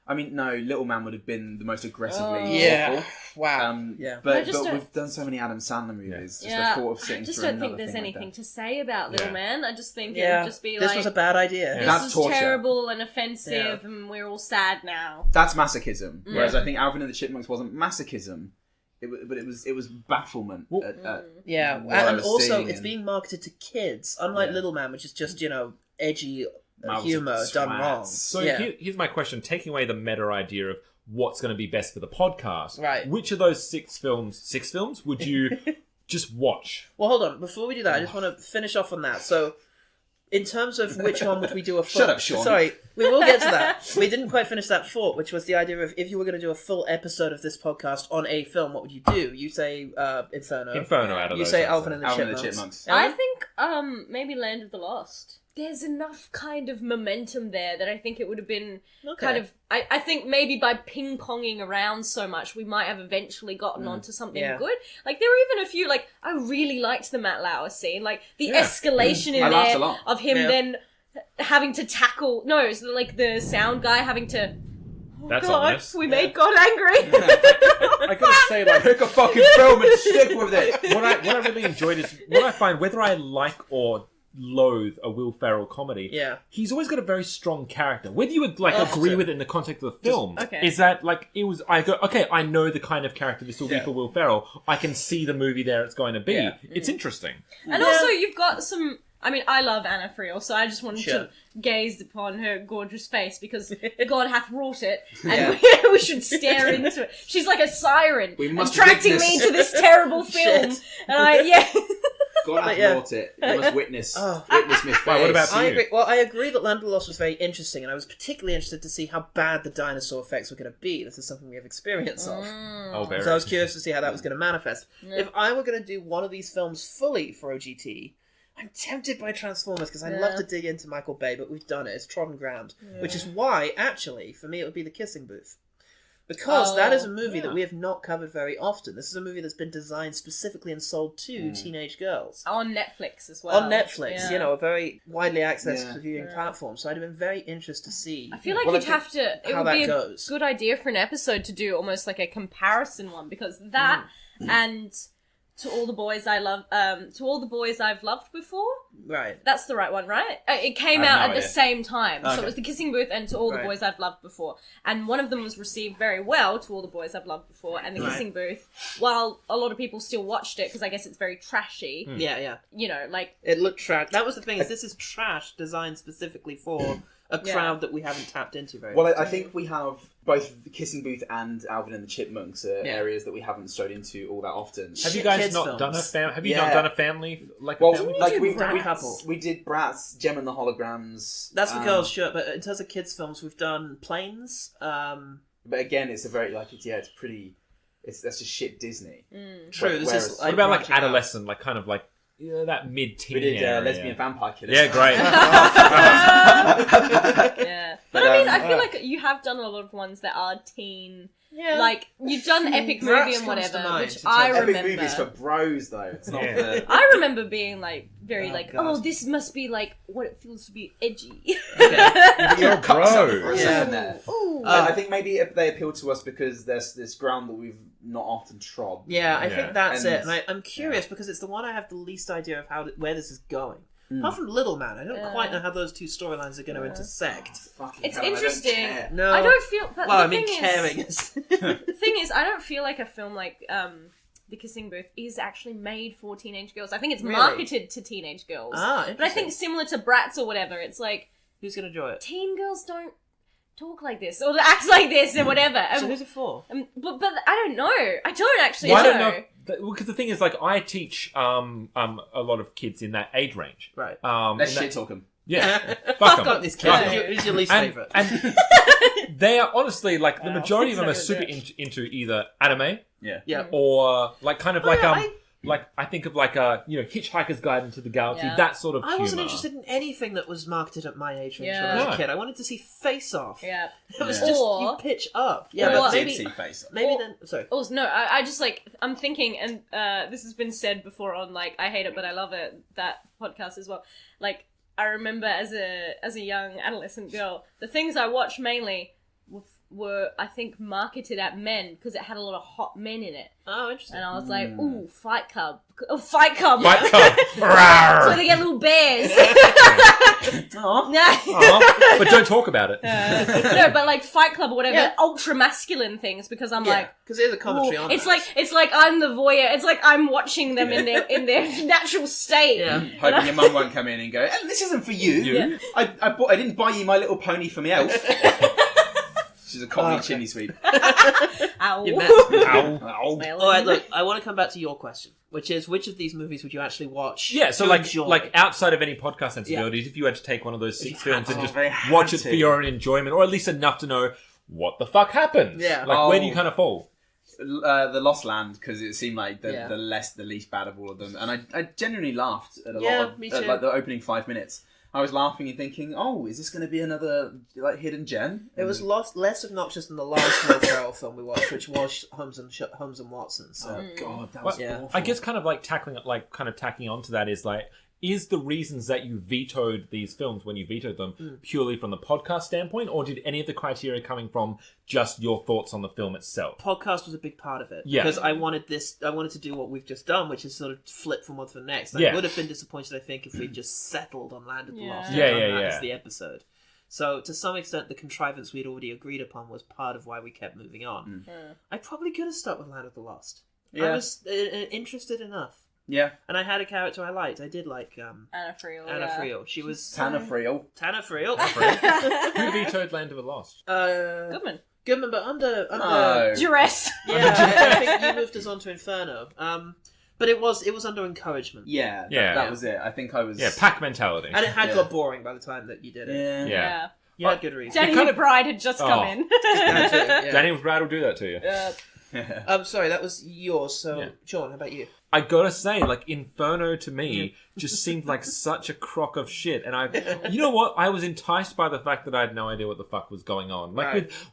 [SPEAKER 2] I mean, no, Little Man would have been the most aggressively awful.
[SPEAKER 1] Wow.
[SPEAKER 2] But we've done so many Adam Sandler movies. Just the thought of sitting
[SPEAKER 4] I just
[SPEAKER 2] through
[SPEAKER 4] don't think
[SPEAKER 2] another
[SPEAKER 4] there's
[SPEAKER 2] thing
[SPEAKER 4] anything
[SPEAKER 2] like
[SPEAKER 4] to say about Little Man. I just think it would just be
[SPEAKER 1] this was a bad idea.
[SPEAKER 4] This
[SPEAKER 2] That's
[SPEAKER 4] is
[SPEAKER 2] torture.
[SPEAKER 4] terrible and offensive, and we're all sad now.
[SPEAKER 2] That's masochism. Whereas I think Alvin and the Chipmunks wasn't masochism. But it was bafflement.
[SPEAKER 1] And also it's being marketed to kids, unlike Little Man, which is just edgy humor done wrong.
[SPEAKER 3] So here's my question: taking away the meta idea of what's going to be best for the podcast,
[SPEAKER 1] right?
[SPEAKER 3] Which of those six films would you just watch?
[SPEAKER 1] Well, hold on. Before we do that, I just want to finish off on that. So, in terms of which one would we do a full...
[SPEAKER 2] Shut up, Sean.
[SPEAKER 1] Sorry, we will get to that. We didn't quite finish that thought, which was the idea of if you were going to do a full episode of this podcast on a film, what would you do? You say Inferno.
[SPEAKER 3] Inferno out of
[SPEAKER 1] You
[SPEAKER 3] those.
[SPEAKER 1] say Alvin and the Chipmunks.
[SPEAKER 4] I think maybe Land of the Lost. There's enough kind of momentum there that I think it would have been kind of... I think maybe by ping-ponging around so much, we might have eventually gotten onto something good. Like, there were even a few, like, I really liked the Matt Lauer scene. Like, the escalation in there of him then having to tackle... No, it's like the sound guy having to...
[SPEAKER 3] That's
[SPEAKER 4] God,
[SPEAKER 3] ominous.
[SPEAKER 4] we made God angry.
[SPEAKER 3] I gotta say, like,
[SPEAKER 2] pick a fucking film and stick with it.
[SPEAKER 3] What I really enjoyed is what I find, whether I like or loathe a Will Ferrell comedy, he's always got a very strong character. Whether you would agree with it in the context of the film, is that I go, okay, I know the kind of character this will be for Will Ferrell. I can see the movie there it's going to be. It's interesting.
[SPEAKER 4] And also, you've got some... I mean, I love Anna Friel, so I just wanted to gaze upon her gorgeous face because God hath wrought it, and we should stare into it. She's like a siren, attracting me to this terrible film. And
[SPEAKER 2] God hath wrought it. You must witness me face.
[SPEAKER 3] What about you?
[SPEAKER 1] I agree. Well, I agree that Land of the Lost was very interesting, and I was particularly interested to see how bad the dinosaur effects were going to be. This is something we have experience of.
[SPEAKER 3] Oh, very.
[SPEAKER 1] So I was curious to see how that was going to manifest. If I were going to do one of these films fully for OGT, I'm tempted by Transformers because I love to dig into Michael Bay, but we've done it. It's trodden ground. Which is why, actually, for me, it would be The Kissing Booth. Because that is a movie that we have not covered very often. This is a movie that's been designed specifically and sold to teenage girls.
[SPEAKER 4] On Netflix as well.
[SPEAKER 1] On Netflix, a very widely accessed viewing platform. So I'd have been very interested to see.
[SPEAKER 4] I feel like you'd have to... It would be a good idea for an episode to do almost like a comparison one, because that and... To All the Boys I Love, To All the Boys I've Loved Before.
[SPEAKER 1] Right.
[SPEAKER 4] That's the right one, right? It came out at the same time. So it was The Kissing Booth and To All the Boys I've Loved Before. And one of them was received very well, To All the Boys I've Loved Before, and The Kissing Booth, while a lot of people still watched it, because I guess it's very trashy.
[SPEAKER 1] Yeah.
[SPEAKER 4] It
[SPEAKER 1] looked trash. That was the thing, is this is trash designed specifically for a crowd that we haven't tapped into very much.
[SPEAKER 2] Well, I think we have both The Kissing Booth and Alvin and the Chipmunks areas that we haven't strayed into all that often.
[SPEAKER 3] Have you guys not done a family? Have you not done a family
[SPEAKER 2] we did Bratz, Gem and the Holograms.
[SPEAKER 1] That's for girls, sure. But in terms of kids' films, we've done Planes.
[SPEAKER 2] But again, it's a very it's pretty. That's just shit Disney.
[SPEAKER 1] True.
[SPEAKER 3] What about adolescent, kind of that mid-teen
[SPEAKER 2] We did
[SPEAKER 3] area.
[SPEAKER 2] Lesbian Vampire Killers.
[SPEAKER 3] Yeah, great.
[SPEAKER 4] But I mean, I feel like you have done a lot of ones that are teen. Yeah. Like, you've done Epic Movie and whatever, which I remember.
[SPEAKER 2] Epic Movie's for bros, though. It's not for...
[SPEAKER 4] I remember being, very this must be, what it feels to be edgy.
[SPEAKER 3] You're a bro.
[SPEAKER 2] I think maybe they appeal to us because there's this ground that we've not often trod.
[SPEAKER 1] Yeah, I think that's it. And I'm curious because it's the one I have the least idea of where this is going. Apart from Little Man, I don't quite know how those two storylines are going to intersect.
[SPEAKER 4] It's interesting.
[SPEAKER 1] No,
[SPEAKER 4] I don't feel. But
[SPEAKER 1] caring.
[SPEAKER 4] The thing is, I don't feel like a film like The Kissing Booth is actually made for teenage girls. I think it's marketed to teenage girls. But I think similar to Bratz or whatever, it's like
[SPEAKER 1] who's going to enjoy it?
[SPEAKER 4] Teen girls don't talk like this or act like this and whatever.
[SPEAKER 1] So who's it for?
[SPEAKER 4] But I don't know. I don't actually
[SPEAKER 3] know.
[SPEAKER 4] I don't know.
[SPEAKER 3] Because the thing is, I teach a lot of kids in that age range.
[SPEAKER 1] Right.
[SPEAKER 2] Let's shit talk them.
[SPEAKER 3] Yeah.
[SPEAKER 1] Fuck up this kid. Who's your least favourite?
[SPEAKER 3] And they are honestly, the majority of them are super into either anime.
[SPEAKER 1] Yeah.
[SPEAKER 3] Or, Like, I think of like a, Hitchhiker's Guide into the Galaxy, that sort of humor.
[SPEAKER 1] I wasn't interested in anything that was marketed at my age range when I was a kid. I wanted to see Face Off.
[SPEAKER 4] Yeah.
[SPEAKER 1] It was just, you pitch up.
[SPEAKER 2] Yeah,
[SPEAKER 1] but
[SPEAKER 2] maybe see Face Off.
[SPEAKER 1] Maybe then, sorry.
[SPEAKER 4] Also, no, I just I'm thinking, and this has been said before on I Hate It But I Love It, that podcast as well. Like, I remember as a young adolescent girl, the things I watched mainly were I think marketed at men because it had a lot of hot men in it.
[SPEAKER 1] Oh, interesting.
[SPEAKER 4] And I was like, ooh, Fight Club. Oh, Fight Club.
[SPEAKER 3] Fight Club.
[SPEAKER 4] That's where they get little bears.
[SPEAKER 3] Aww. But don't talk about it.
[SPEAKER 4] No, but like Fight Club or whatever, ultra masculine things because I'm like,
[SPEAKER 1] because there's a commentary on
[SPEAKER 4] it's like I'm the voyeur. It's like I'm watching them in their natural state.
[SPEAKER 1] Yeah.
[SPEAKER 2] Hoping your mum won't come in and go, this isn't for you.
[SPEAKER 4] Yeah.
[SPEAKER 2] I didn't buy you My Little Pony from Elf. She's a comedy chimney sweep.
[SPEAKER 4] Ow.
[SPEAKER 1] You met.
[SPEAKER 2] Ow.
[SPEAKER 1] All right, look, I want to come back to your question, which is which of these movies would you actually watch?
[SPEAKER 3] Yeah, so
[SPEAKER 1] to enjoy?
[SPEAKER 3] like outside of any podcast sensibilities, if you had to take one of those 6 films and just watch it for your own enjoyment, or at least enough to know what the fuck happens.
[SPEAKER 1] Yeah.
[SPEAKER 3] Like, where do you kind of fall?
[SPEAKER 2] The Lost Land, because it seemed like the least bad of all of them, and I genuinely laughed at a lot of
[SPEAKER 1] me too.
[SPEAKER 2] like the opening 5 minutes. I was laughing and thinking, "Oh, is this going to be another hidden gem?"
[SPEAKER 1] It was less obnoxious than the last Will Ferrel film we watched, which was Holmes and Watson. So,
[SPEAKER 2] God, that was awful.
[SPEAKER 3] I guess kind of tacking onto that is the reasons that you vetoed these films when you vetoed them purely from the podcast standpoint, or did any of the criteria coming from just your thoughts on the film itself?
[SPEAKER 1] Podcast was a big part of it.
[SPEAKER 3] Yeah.
[SPEAKER 1] Because I wanted to do what we've just done, which is sort of flip from one to the next.
[SPEAKER 3] Yeah.
[SPEAKER 1] I would have been disappointed, I think, if we just settled on Land of the Lost
[SPEAKER 3] Yeah,
[SPEAKER 1] and done that
[SPEAKER 3] yeah.
[SPEAKER 1] as the episode. So, to some extent, the contrivance we'd already agreed upon was part of why we kept moving on. I probably could have stuck with Land of the Lost.
[SPEAKER 2] Yeah.
[SPEAKER 1] I was interested enough.
[SPEAKER 2] Yeah.
[SPEAKER 1] And I had a character I liked. I did like
[SPEAKER 4] Anna Friel.
[SPEAKER 1] Anna Friel. She was
[SPEAKER 2] Tanner Friel.
[SPEAKER 1] Tanner Friel.
[SPEAKER 3] Who vetoed Land of the Lost?
[SPEAKER 4] Goodman,
[SPEAKER 1] but under
[SPEAKER 4] duress.
[SPEAKER 1] Yeah, I think you moved us on to Inferno. But it was under encouragement.
[SPEAKER 2] Yeah, that was it. I think I was...
[SPEAKER 3] Yeah, pack mentality.
[SPEAKER 1] And it had got boring by the time that you did it.
[SPEAKER 3] Yeah.
[SPEAKER 1] You had good reason.
[SPEAKER 4] Danny McBride had just come in.
[SPEAKER 3] Danny McBride will do that to you.
[SPEAKER 1] Sorry, that was yours. So, Sean, how about you?
[SPEAKER 3] I gotta say, Inferno to me just seemed like such a crock of shit. And you know what? I was enticed by the fact that I had no idea what the fuck was going on.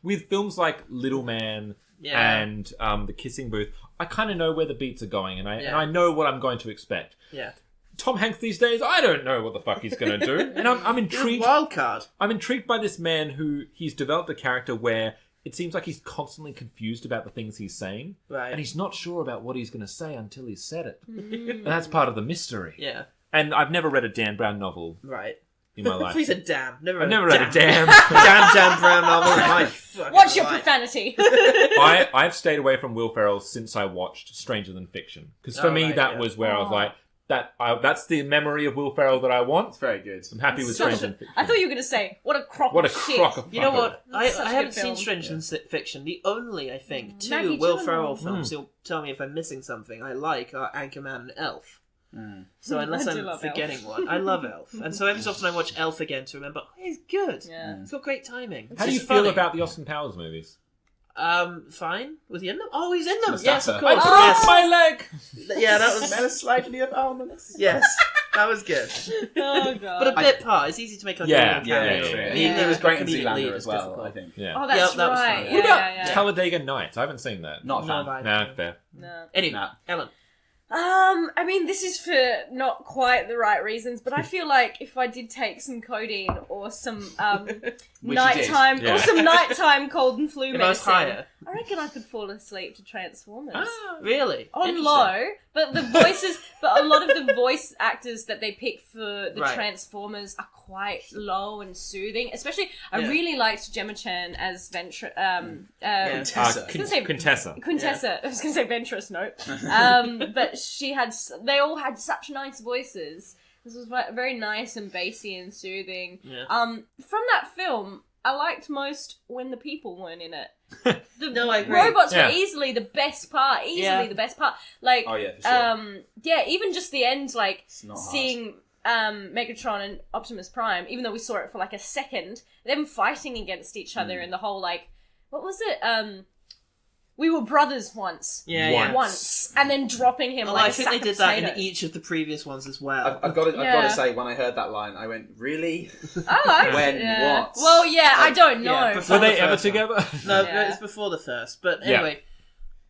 [SPEAKER 3] With films like Little Man and The Kissing Booth, I kind of know where the beats are going, and I know what I'm going to expect.
[SPEAKER 1] Yeah.
[SPEAKER 3] Tom Hanks these days, I don't know what the fuck he's going to do, and I'm intrigued.
[SPEAKER 1] Wild card.
[SPEAKER 3] I'm intrigued by this man who he's developed a character where it seems like he's constantly confused about the things he's saying, and he's not sure about what he's going to say until he's said it, and that's part of the mystery.
[SPEAKER 1] Yeah.
[SPEAKER 3] And I've never read a Dan Brown novel.
[SPEAKER 1] Right.
[SPEAKER 3] In my life.
[SPEAKER 1] Please a damn.
[SPEAKER 3] I've never read a damn
[SPEAKER 1] Dan Brown novel in my fucking
[SPEAKER 4] Watch your
[SPEAKER 1] life.
[SPEAKER 4] profanity.
[SPEAKER 3] I've stayed away from Will Ferrel since I watched Stranger Than Fiction. Because for me, that was where I was like, that's the memory of Will Ferrell that I want.
[SPEAKER 2] It's very good.
[SPEAKER 3] I'm happy with Stranger Than Fiction.
[SPEAKER 4] I thought you were going to say, what a crock
[SPEAKER 3] What a
[SPEAKER 4] of shit.
[SPEAKER 3] crock of
[SPEAKER 1] You know what? I
[SPEAKER 4] Such a
[SPEAKER 1] haven't
[SPEAKER 4] good
[SPEAKER 1] seen
[SPEAKER 4] film.
[SPEAKER 1] Stranger Than Fiction. The only, I think, two
[SPEAKER 4] Maggie
[SPEAKER 1] Will
[SPEAKER 4] Gyllenhaal.
[SPEAKER 1] Ferrell films, you'll tell me if I'm missing something, I like are Anchorman and Elf. So unless
[SPEAKER 4] I do
[SPEAKER 1] I'm
[SPEAKER 4] love
[SPEAKER 1] forgetting
[SPEAKER 4] Elf.
[SPEAKER 1] one, I love Elf. And so every so often I watch Elf again to remember, oh, he's good.
[SPEAKER 4] Yeah.
[SPEAKER 1] It's got great timing.
[SPEAKER 3] How do you feel about the Austin Powers movies?
[SPEAKER 1] Fine. Was he in them? Oh, he's in them.
[SPEAKER 2] Mustafa.
[SPEAKER 1] Yes, of course.
[SPEAKER 3] I broke my leg!
[SPEAKER 1] Yeah, that was...
[SPEAKER 2] Smell slightly of almonds.
[SPEAKER 1] Yes, that was good.
[SPEAKER 4] Oh, God.
[SPEAKER 1] But a bit part. It's easy to make a
[SPEAKER 3] Yeah,
[SPEAKER 1] cameo.
[SPEAKER 2] It was great in
[SPEAKER 1] Comedic lead
[SPEAKER 2] Zoolander
[SPEAKER 1] is
[SPEAKER 2] as well,
[SPEAKER 1] difficult.
[SPEAKER 2] I think.
[SPEAKER 3] Yeah.
[SPEAKER 4] Oh, that's
[SPEAKER 1] that was
[SPEAKER 4] right.
[SPEAKER 1] fun.
[SPEAKER 4] Yeah,
[SPEAKER 3] What about
[SPEAKER 4] yeah.
[SPEAKER 3] Talladega Nights? I haven't seen that.
[SPEAKER 2] Not a fan.
[SPEAKER 3] Nah, fair.
[SPEAKER 4] No.
[SPEAKER 1] Anyway,
[SPEAKER 2] No.
[SPEAKER 1] Ellen.
[SPEAKER 4] I mean, this is for not quite the right reasons, but I feel like if I did take some codeine or some nighttime
[SPEAKER 3] did. Yeah.
[SPEAKER 4] or some nighttime cold and flu
[SPEAKER 1] If I was
[SPEAKER 4] medicine,
[SPEAKER 1] higher.
[SPEAKER 4] I reckon I could fall asleep to Transformers.
[SPEAKER 1] Really?
[SPEAKER 4] On
[SPEAKER 1] Interesting.
[SPEAKER 4] low, but the voices, but a lot of the voice actors that they pick for the
[SPEAKER 1] Right.
[SPEAKER 4] Transformers are quite low and soothing. Especially, I
[SPEAKER 1] Yeah.
[SPEAKER 4] really liked Gemma Chan as
[SPEAKER 2] Quintessa.
[SPEAKER 3] Quintessa.
[SPEAKER 4] Quintessa. I was going to say Ventress, no. But they all had such nice voices. This was very nice and bassy and soothing.
[SPEAKER 1] Yeah.
[SPEAKER 4] From that film, I liked most when the people weren't in it.
[SPEAKER 1] No, I agree.
[SPEAKER 4] Robots
[SPEAKER 3] Yeah.
[SPEAKER 4] were easily the best part. The best part. Like,
[SPEAKER 2] Oh, yeah, for sure.
[SPEAKER 4] Even just the end, like
[SPEAKER 2] not
[SPEAKER 4] seeing Megatron and Optimus Prime, even though we saw it for like a second, them fighting against each other and the whole like, what was it? we were brothers once.
[SPEAKER 1] Yeah.
[SPEAKER 4] Once. And then dropping him like
[SPEAKER 1] I
[SPEAKER 4] a
[SPEAKER 1] think
[SPEAKER 4] sack
[SPEAKER 1] they
[SPEAKER 4] of
[SPEAKER 1] did that in
[SPEAKER 4] potatoes.
[SPEAKER 1] each of the previous ones as well.
[SPEAKER 2] I've got to say, when I heard that line, I went, really?
[SPEAKER 4] Oh,
[SPEAKER 2] when?
[SPEAKER 4] yeah.
[SPEAKER 2] What?
[SPEAKER 4] Well, yeah, I don't know.
[SPEAKER 1] Yeah,
[SPEAKER 3] Were they
[SPEAKER 1] the
[SPEAKER 3] ever
[SPEAKER 1] first one.
[SPEAKER 3] together?
[SPEAKER 1] No,
[SPEAKER 4] Yeah.
[SPEAKER 1] it's before the first. But anyway,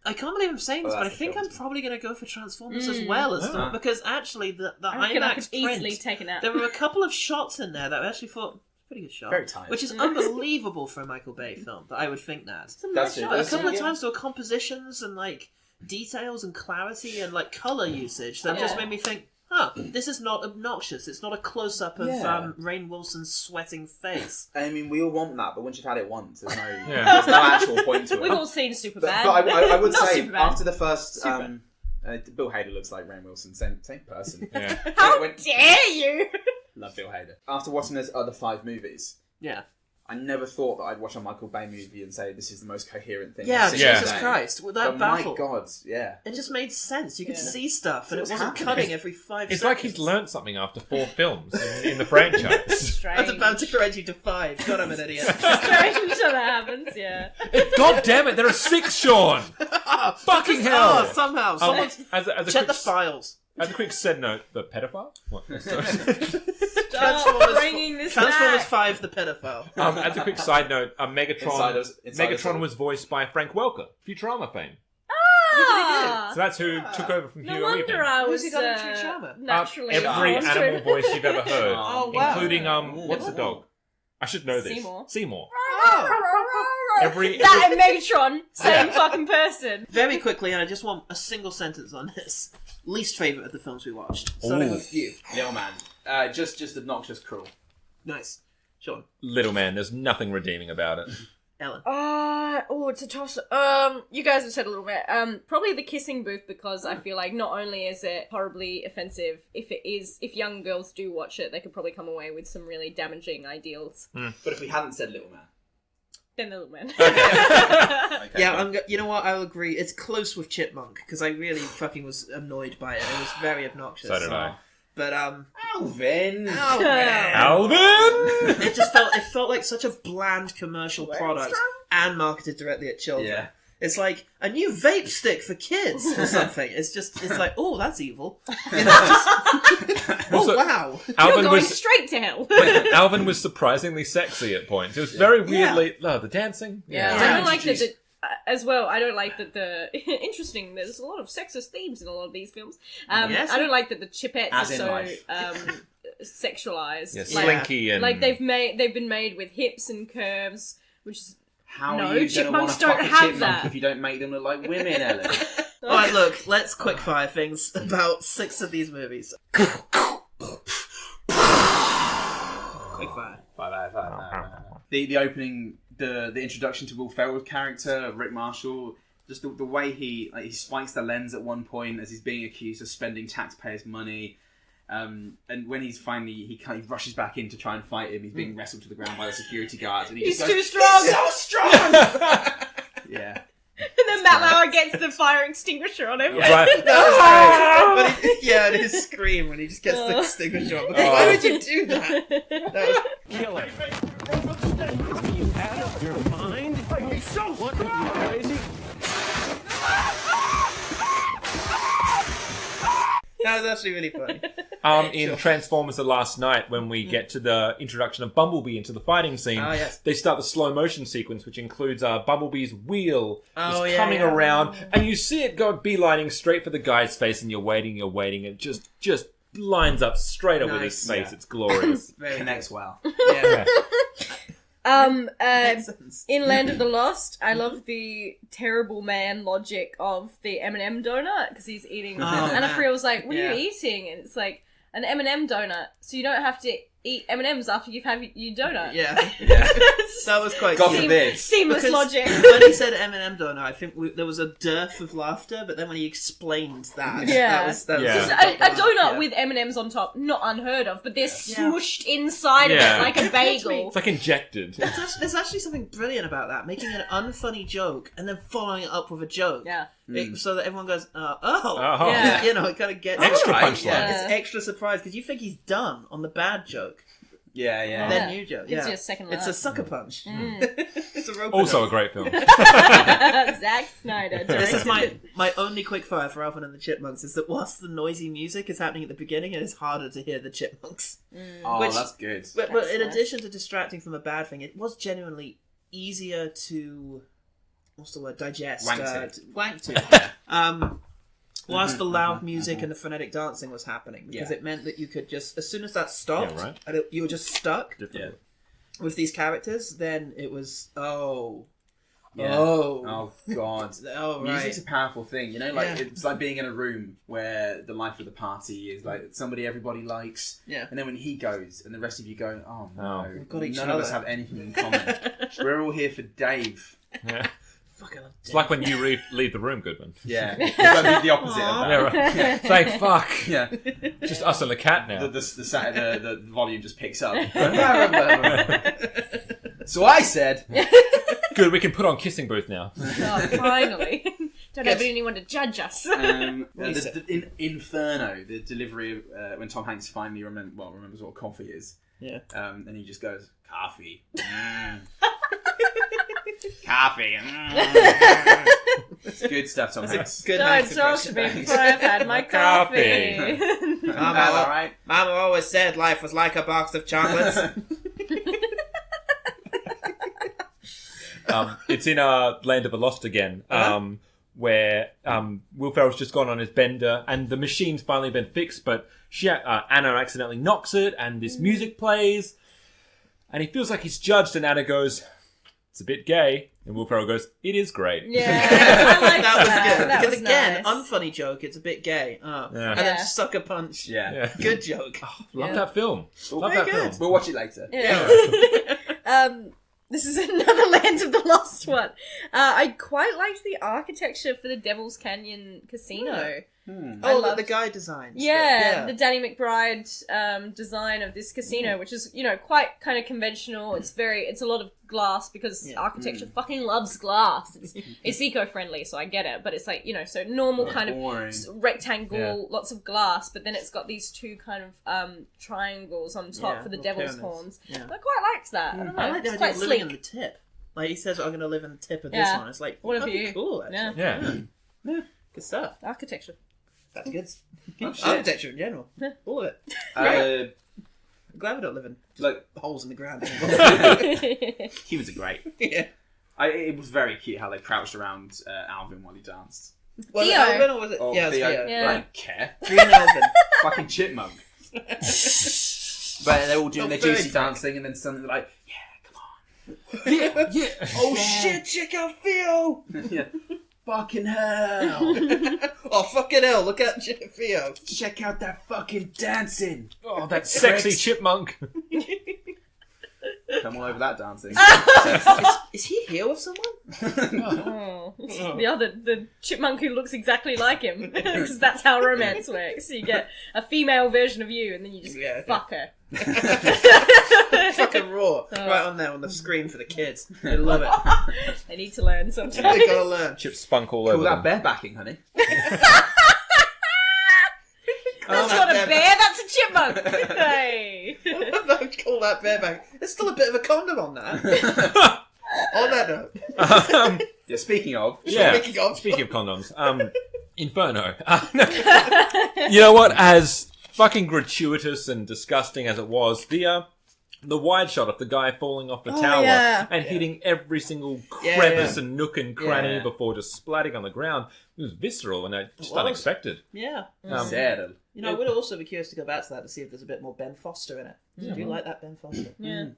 [SPEAKER 1] I can't believe I'm saying this, but I think I'm probably going to go for Transformers as well as them, because actually the
[SPEAKER 4] I reckon I
[SPEAKER 1] IMAX
[SPEAKER 4] could easily
[SPEAKER 1] print,
[SPEAKER 4] take it out.
[SPEAKER 1] there were a couple of shots in there that I actually thought pretty good shot,
[SPEAKER 2] Very tight.
[SPEAKER 1] which is unbelievable for a Michael Bay film. That I would think that.
[SPEAKER 2] That's it.
[SPEAKER 1] But a couple of times there were compositions and like details and clarity and like color usage that just made me think, this is not obnoxious. It's not a close-up of Rainn Wilson's sweating face.
[SPEAKER 2] I mean, we all want that, but once you've had it once, there's no actual point to it.
[SPEAKER 4] We've all seen Superbad.
[SPEAKER 2] But I would
[SPEAKER 4] Not
[SPEAKER 2] say,
[SPEAKER 4] Superbad.
[SPEAKER 2] after the first... Bill Hader looks like Rainn Wilson, same person.
[SPEAKER 4] How dare you?
[SPEAKER 2] Love Bill Hader. After watching those other 5 movies, I never thought that I'd watch a Michael Bay movie and say this is the most coherent thing.
[SPEAKER 1] Yeah,
[SPEAKER 2] I've seen
[SPEAKER 1] Jesus
[SPEAKER 2] today.
[SPEAKER 1] Christ. With that
[SPEAKER 2] But
[SPEAKER 1] battle.
[SPEAKER 2] my God, yeah.
[SPEAKER 1] It just made sense. You could see stuff, and it
[SPEAKER 2] What's
[SPEAKER 1] wasn't
[SPEAKER 2] happening?
[SPEAKER 1] cutting every 5 seconds.
[SPEAKER 3] It's like he's learnt something after 4 films in the franchise.
[SPEAKER 1] I was about to correct you to 5. God, I'm an idiot.
[SPEAKER 4] Strange that happens, yeah.
[SPEAKER 3] God damn it, there are 6, Sean! Fucking hell!
[SPEAKER 1] Somehow. Someone's...
[SPEAKER 3] As a
[SPEAKER 1] Check
[SPEAKER 3] quick,
[SPEAKER 1] the files.
[SPEAKER 3] As a quick said note, the pedophile? What?
[SPEAKER 4] bringing this
[SPEAKER 1] Transformers
[SPEAKER 4] back.
[SPEAKER 1] 5, the pedophile.
[SPEAKER 3] As a quick side note,
[SPEAKER 2] Insiders
[SPEAKER 3] Megatron was voiced by Frank Welker, Futurama fame. So that's who took over from
[SPEAKER 4] No
[SPEAKER 3] Hugo
[SPEAKER 4] wonder
[SPEAKER 3] Weaving.
[SPEAKER 4] I was
[SPEAKER 1] Who's he got in Futurama?
[SPEAKER 4] naturally
[SPEAKER 3] Every
[SPEAKER 4] drawn to
[SPEAKER 3] animal
[SPEAKER 4] it.
[SPEAKER 3] voice you've ever heard,
[SPEAKER 1] Oh, wow.
[SPEAKER 3] including what's the dog? I should know this.
[SPEAKER 4] Seymour.
[SPEAKER 3] Every
[SPEAKER 4] That and Megatron, same fucking person.
[SPEAKER 1] Very quickly, and I just want a single sentence on this. Least favourite of the films we watched. Starting with you.
[SPEAKER 2] Little Man. Just obnoxious cruel.
[SPEAKER 1] Nice. Sean.
[SPEAKER 3] Little Man, there's nothing redeeming about it.
[SPEAKER 1] Ellen.
[SPEAKER 4] It's a toss. You guys have said a little bit. Probably the kissing booth, because I feel like not only is it horribly offensive, if young girls do watch it, they could probably come away with some really damaging ideals.
[SPEAKER 2] But if we hadn't said Little Man.
[SPEAKER 4] Then the little man.
[SPEAKER 2] Okay.
[SPEAKER 1] Yeah, you know what? I'll agree. It's close with Chipmunk, because I really fucking was annoyed by it. It was very obnoxious.
[SPEAKER 3] So did I.
[SPEAKER 1] But
[SPEAKER 2] Alvin.
[SPEAKER 1] It just felt like such a bland commercial product and marketed directly at children.
[SPEAKER 2] Yeah.
[SPEAKER 1] It's like a new vape stick for kids or something. It's like, oh, that's evil. You know,
[SPEAKER 3] Also,
[SPEAKER 1] wow.
[SPEAKER 4] You're going straight to hell.
[SPEAKER 3] Alvin was surprisingly sexy at points. It was very weirdly... Oh, the dancing?
[SPEAKER 4] Yeah. I don't like that as well. I don't like that interesting, there's a lot of sexist themes in a lot of these films.
[SPEAKER 1] Yes.
[SPEAKER 4] I don't like that the Chipettes
[SPEAKER 2] As
[SPEAKER 4] are
[SPEAKER 2] in
[SPEAKER 4] so
[SPEAKER 2] life.
[SPEAKER 3] Yeah,
[SPEAKER 4] sexualized. Like,
[SPEAKER 3] slinky and...
[SPEAKER 4] like they've been made with hips and curves, which is...
[SPEAKER 2] How
[SPEAKER 4] No,
[SPEAKER 2] are you going to want to
[SPEAKER 4] chipmunks don't
[SPEAKER 2] fuck a
[SPEAKER 4] have
[SPEAKER 2] chipmunk
[SPEAKER 4] that.
[SPEAKER 2] if you don't make them look like women, Ellen?
[SPEAKER 1] Alright, look, let's quickfire things about 6 of these movies. Quickfire.
[SPEAKER 2] The opening, the introduction to Will Ferrel's character, Rick Marshall, just the way he spikes the lens at one point as he's being accused of spending taxpayers' money. And when he's finally, he kind of rushes back in to try and fight him. He's being wrestled to the ground by the security guards, and
[SPEAKER 4] He's
[SPEAKER 2] just
[SPEAKER 4] too
[SPEAKER 2] goes,
[SPEAKER 4] strong!
[SPEAKER 2] He's so strong! Yeah.
[SPEAKER 4] And then Matt Lauer gets the fire extinguisher on him.
[SPEAKER 3] Right.
[SPEAKER 1] That was great. And his scream when he just gets the extinguisher on. Why would you do that? That was...
[SPEAKER 13] Kill it. You out of your mind? You're so what? Are you crazy?
[SPEAKER 1] That was actually really funny.
[SPEAKER 3] In Transformers The Last Night, when we get to the introduction of Bumblebee into the fighting scene, they start the slow motion sequence, which includes Bumblebee's wheel coming around, and you see it go beelining straight for the guy's face, and you're waiting, and it just lines up straight up with his face. Yeah. It's glorious.
[SPEAKER 2] Connects well.
[SPEAKER 1] Yeah.
[SPEAKER 4] In Land of the Lost, I love the terrible man logic of the M&M donut, because he's eating, and Friel's like, what are you eating? And it's like, an M&M donut, so you don't have to eat M&Ms after you've had your donut.
[SPEAKER 1] Yeah. That was quite
[SPEAKER 4] seamless logic.
[SPEAKER 1] When he said M&M donut, I think there was a dearth of laughter, but then when he explained that, that was
[SPEAKER 4] a donut with M&Ms on top, not unheard of, but they're smooshed inside of it like a bagel.
[SPEAKER 3] It's like injected.
[SPEAKER 1] There's actually something brilliant about that, making an unfunny joke and then following it up with a joke.
[SPEAKER 4] Yeah.
[SPEAKER 1] So that everyone goes, you know, it kind of gets
[SPEAKER 3] extra punchline.
[SPEAKER 1] Yeah, it's extra surprise because you think he's done on the bad joke.
[SPEAKER 2] Yeah.
[SPEAKER 1] Then new joke.
[SPEAKER 4] Gives you a second
[SPEAKER 1] It's a
[SPEAKER 4] laugh.
[SPEAKER 1] sucker punch. It's a rope.
[SPEAKER 3] Also a great film.
[SPEAKER 4] Zack Snyder.
[SPEAKER 1] This is my only quick fire for Alvin and the Chipmunks is that whilst the noisy music is happening at the beginning, it is harder to hear the chipmunks.
[SPEAKER 2] Oh, that's good.
[SPEAKER 1] But in addition to distracting from a bad thing, it was genuinely easier to digest. Wank to. Whilst the loud music and the frenetic dancing was happening, because it meant that you could just, as soon as that stopped, you were just stuck with these characters. Then it was oh
[SPEAKER 2] god, music's a powerful thing, you know. Like it's like being in a room where the life of the party is like somebody everybody likes, and then when he goes and the rest of you go, oh no, none of us have anything in common. We're all here for Dave.
[SPEAKER 3] Yeah. It's like when you leave the room, Goodman.
[SPEAKER 2] Yeah, it's like the opposite of that.
[SPEAKER 3] Yeah, right. It's like, fuck.
[SPEAKER 2] Yeah,
[SPEAKER 3] just us and the cat now.
[SPEAKER 2] The volume just picks up. So I said,
[SPEAKER 3] good, we can put on Kissing Booth now.
[SPEAKER 4] Oh, finally. Don't have anyone to judge us.
[SPEAKER 2] In Inferno, the delivery of when Tom Hanks finally remembers what coffee is.
[SPEAKER 1] Yeah.
[SPEAKER 2] And he just goes, coffee. Coffee. It's good stuff, Tom Hanks.
[SPEAKER 4] Don't talk to me before I've had my coffee.
[SPEAKER 1] Mama always said life was like a box of chocolates.
[SPEAKER 3] It's in Land of the Lost again, where Will Ferrell's just gone on his bender, and the machine's finally been fixed, but Anna accidentally knocks it, and this music plays, and he feels like he's judged, and Anna goes, it's a bit gay. And Will Ferrell goes, it is great.
[SPEAKER 4] Yeah, I like that.
[SPEAKER 1] Was good.
[SPEAKER 4] That
[SPEAKER 1] because
[SPEAKER 4] was
[SPEAKER 1] again,
[SPEAKER 4] nice.
[SPEAKER 1] unfunny joke, it's a bit gay. And then sucker punch.
[SPEAKER 2] Yeah.
[SPEAKER 1] Good joke.
[SPEAKER 3] Love that film. Love
[SPEAKER 1] very
[SPEAKER 3] that film.
[SPEAKER 2] We'll watch it later.
[SPEAKER 4] Yeah. This is another Land of the Lost one. I quite liked the architecture for the Devil's Canyon Casino.
[SPEAKER 1] I love the guy designs.
[SPEAKER 4] Yeah, the Danny McBride design of this casino, which is, quite kind of conventional. It's a lot of glass because architecture fucking loves glass. It's eco-friendly, so I get it. But it's like, so normal kind of rectangle, lots of glass, but then it's got these two kind of triangles on top for the devil's horns. Yeah. I quite liked that. I don't know.
[SPEAKER 1] I like the idea of living in the tip. Like he says, I'm going to live in the tip of this one. It's like,
[SPEAKER 4] what
[SPEAKER 1] that'd be cool, actually. Yeah. Good stuff.
[SPEAKER 4] Architecture.
[SPEAKER 1] That's good. Architecture in general. All of it. I'm glad we don't live in holes in the ground anymore.
[SPEAKER 2] Humans are great.
[SPEAKER 1] Yeah.
[SPEAKER 2] It was very cute how they crouched around Alvin while he danced.
[SPEAKER 1] Was it Alvin or was it?
[SPEAKER 2] Oh,
[SPEAKER 1] yeah,
[SPEAKER 2] Theo.
[SPEAKER 1] Theo.
[SPEAKER 2] I don't care.
[SPEAKER 1] Green Alvin.
[SPEAKER 2] Fucking chipmunk. But they're all doing their juicy dancing, and then suddenly they're like, yeah, come on.
[SPEAKER 1] Yeah. Oh shit, check out Theo!
[SPEAKER 2] Yeah. Fucking hell.
[SPEAKER 1] Oh, fucking hell, look at Theo.
[SPEAKER 2] Check out that fucking dancing.
[SPEAKER 3] Oh, that sexy chipmunk.
[SPEAKER 2] Come all over that dancing.
[SPEAKER 1] Is he here with someone?
[SPEAKER 4] The chipmunk who looks exactly like him. Because that's how romance works. You get a female version of you, and then you just fuck her.
[SPEAKER 1] Fucking raw. Right on there on the screen for the kids. They love it.
[SPEAKER 4] They need to learn sometimes.
[SPEAKER 1] They gotta learn.
[SPEAKER 3] Chip spunk all over
[SPEAKER 2] that
[SPEAKER 3] them.
[SPEAKER 2] barebacking, honey.
[SPEAKER 4] That's not a bear, that's a chipmunk. Hey.
[SPEAKER 1] Don't call that bareback. There's still a bit of a condom on that. On that note.
[SPEAKER 2] Speaking of
[SPEAKER 3] condoms. Inferno. You know what? As fucking gratuitous and disgusting as it was, the wide shot of the guy falling off the tower and hitting every single crevice and nook and cranny before just splatting on the ground, it was visceral and just unexpected.
[SPEAKER 1] Yeah.
[SPEAKER 2] Sad.
[SPEAKER 1] I would also be curious to go back to that to see if there's a bit more Ben Foster in it. Do you like that Ben Foster?
[SPEAKER 4] Yeah.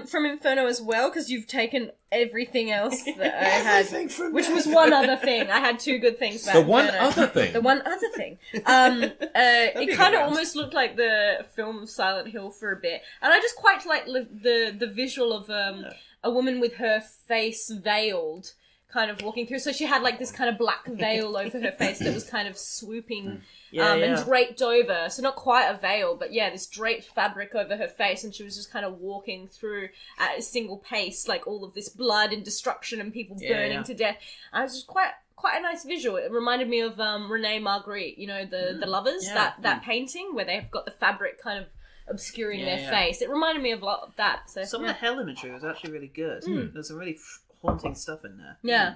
[SPEAKER 4] From Inferno as well, because you've taken everything else that I had, which was one other thing. I had two good things about
[SPEAKER 3] The one
[SPEAKER 4] Inferno.
[SPEAKER 3] other thing.
[SPEAKER 4] The one other thing. It kind of almost looked like the film of Silent Hill for a bit, and I just quite like the visual of a woman with her face veiled, kind of walking through. So she had like this kind of black veil over her face that was kind of swooping and draped over. So not quite a veil, but this draped fabric over her face, and she was just kind of walking through at a single pace, like all of this blood and destruction and people burning to death. And it was just quite a nice visual. It reminded me of Rene Magritte, the Lovers, that painting where they've got the fabric kind of obscuring their face. It reminded me of a lot of that. So
[SPEAKER 1] some of the hell imagery was actually really good. There's some really haunting stuff in there.
[SPEAKER 4] Yeah.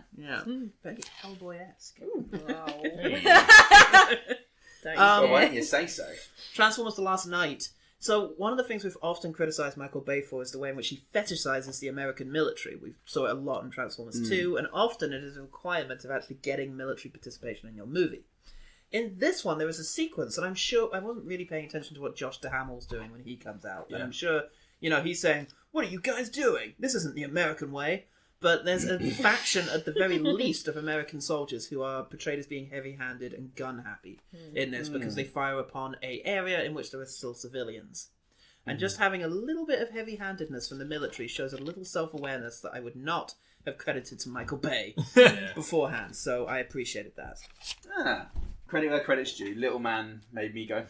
[SPEAKER 1] Very Hellboy-esque.
[SPEAKER 4] Wow.
[SPEAKER 2] Why don't you say so?
[SPEAKER 1] Transformers: The Last Night. So one of the things we've often criticised Michael Bay for is the way in which he fetishizes the American military. We saw it a lot in Transformers 2, and often it is a requirement of actually getting military participation in your movie. In this one, there is a sequence, and I'm sure I wasn't really paying attention to what Josh Duhamel's doing when he comes out, and I'm sure, he's saying, "What are you guys doing? This isn't the American way." But there's a faction, at the very least, of American soldiers who are portrayed as being heavy-handed and gun-happy in this because they fire upon an area in which there are still civilians. And just having a little bit of heavy-handedness from the military shows a little self-awareness that I would not have credited to Michael Bay beforehand. So I appreciated that.
[SPEAKER 2] Credit where credit's due. Little Man made me go,